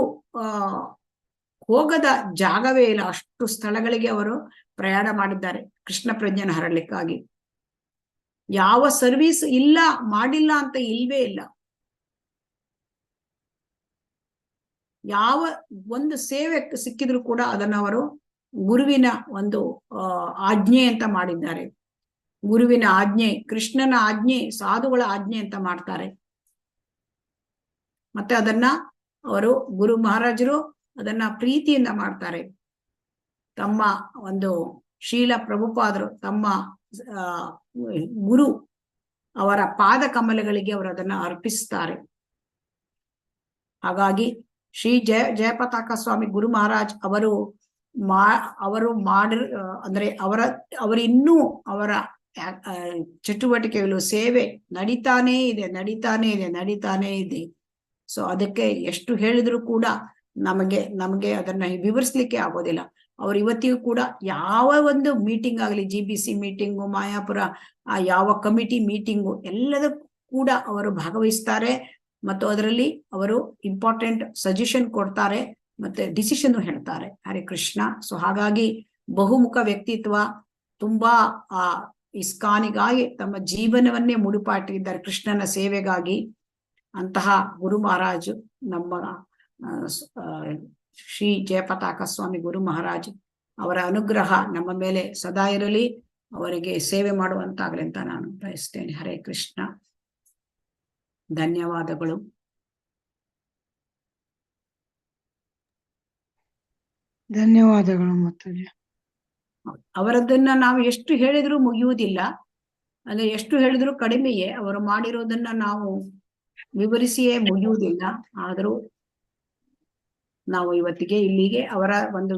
ಹೋಗದ ಜಾಗವೇ ಇಲ್ಲ, ಅಷ್ಟು ಸ್ಥಳಗಳಿಗೆ ಅವರು ಪ್ರಯಾಣ ಮಾಡಿದ್ದಾರೆ ಕೃಷ್ಣ ಪ್ರಜ್ಞೆನ ಹರಡ್ಲಿಕ್ಕಾಗಿ. ಯಾವ ಸರ್ವಿಸ್ ಇಲ್ಲ, ಮಾಡಿಲ್ಲ ಅಂತ ಇಲ್ವೇ ಇಲ್ಲ. ಯಾವ ಒಂದು ಸೇವೆ ಸಿಕ್ಕಿದ್ರು ಕೂಡ ಅದನ್ನ ಅವರು ಗುರುವಿನ ಒಂದು ಆಜ್ಞೆ ಅಂತ ಮಾಡಿದ್ದಾರೆ. ಗುರುವಿನ ಆಜ್ಞೆ, ಕೃಷ್ಣನ ಆಜ್ಞೆ, ಸಾಧುಗಳ ಆಜ್ಞೆ ಅಂತ ಮಾಡ್ತಾರೆ. ಮತ್ತೆ ಅದನ್ನ ಅವರು ಗುರು ಮಹಾರಾಜರು ಅದನ್ನ ಪ್ರೀತಿಯಿಂದ ಮಾಡ್ತಾರೆ. ತಮ್ಮ ಒಂದು ಶೀಲ ಪ್ರಭುಪಾದರು, ತಮ್ಮ ಗುರು ಅವರ ಪಾದ ಕಮಲಗಳಿಗೆ ಅವರು ಅದನ್ನ ಅರ್ಪಿಸ್ತಾರೆ. ಹಾಗಾಗಿ ಶ್ರೀ ಜಯಪತಾಕ ಸ್ವಾಮಿ ಗುರು ಮಹಾರಾಜ್ ಅವರು ಅಂದ್ರೆ ಅವರಿನ್ನೂ ಅವರ ಚಟುವಟಿಕೆಗಳು, ಸೇವೆ ನಡೀತಾನೇ ಇದೆ. ಸೊ ಅದಕ್ಕೆ ಎಷ್ಟು ಹೇಳಿದ್ರು ಕೂಡ ನಮಗೆ ಅದನ್ನ ವಿವರಿಸ್ಲಿಕ್ಕೆ ಆಗೋದಿಲ್ಲ. ಅವ್ರು ಇವತ್ತಿಗೂ ಕೂಡ ಯಾವ ಒಂದು ಮೀಟಿಂಗ್ ಆಗಲಿ, GBC ಮೀಟಿಂಗು, ಮಾಯಾಪುರ ಯಾವ ಕಮಿಟಿ ಮೀಟಿಂಗು, ಎಲ್ಲದಕ್ಕೂ ಕೂಡ ಅವರು ಭಾಗವಹಿಸ್ತಾರೆ. ಮತ್ತು ಅದರಲ್ಲಿ ಅವರು ಇಂಪಾರ್ಟೆಂಟ್ ಸಜೆಷನ್ ಕೊಡ್ತಾರೆ, ಮತ್ತೆ ಡಿಸಿಷನ್ ಹೇಳ್ತಾರೆ. ಹರೇ ಕೃಷ್ಣ. ಸೊ ಹಾಗಾಗಿ ಬಹುಮುಖ ವ್ಯಕ್ತಿತ್ವ, ತುಂಬಾ ಇಸ್ಕಾನಿಗಾಗಿ ತಮ್ಮ ಜೀವನವನ್ನೇ ಮುಡುಪಾಟಿದ್ದಾರೆ ಕೃಷ್ಣನ ಸೇವೆಗಾಗಿ. ಅಂತಹ ಗುರು ಮಹಾರಾಜ್, ನಮ್ಮ ಶ್ರೀ ಜಯಪತಾಕ ಸ್ವಾಮಿ ಗುರು ಮಹಾರಾಜ್ ಅವರ ಅನುಗ್ರಹ ನಮ್ಮ ಮೇಲೆ ಸದಾ ಇರಲಿ, ಅವರಿಗೆ ಸೇವೆ ಮಾಡುವಂತಾಗಲಿ ಅಂತ ನಾನು ಬಯಸ್ತೇನೆ. ಹರೇ ಕೃಷ್ಣ. ಧನ್ಯವಾದಗಳು. ಧನ್ಯವಾದಗಳು ಮಾತಾಜಿ. ಅವರದನ್ನ ನಾವು ಎಷ್ಟು ಹೇಳಿದ್ರು ಮುಗಿಯುವುದಿಲ್ಲ, ಅಂದ್ರೆ ಎಷ್ಟು ಹೇಳಿದ್ರು ಕಡಿಮೆಯೇ. ಅವರು ಮಾಡಿರೋದನ್ನ ನಾವು ವಿವರಿಸಿಯೇ ಮುಗಿಯುವುದಿಲ್ಲ. ಆದರೂ ನಾವು ಇವತ್ತಿಗೆ ಇಲ್ಲಿಗೆ ಅವರ ಒಂದು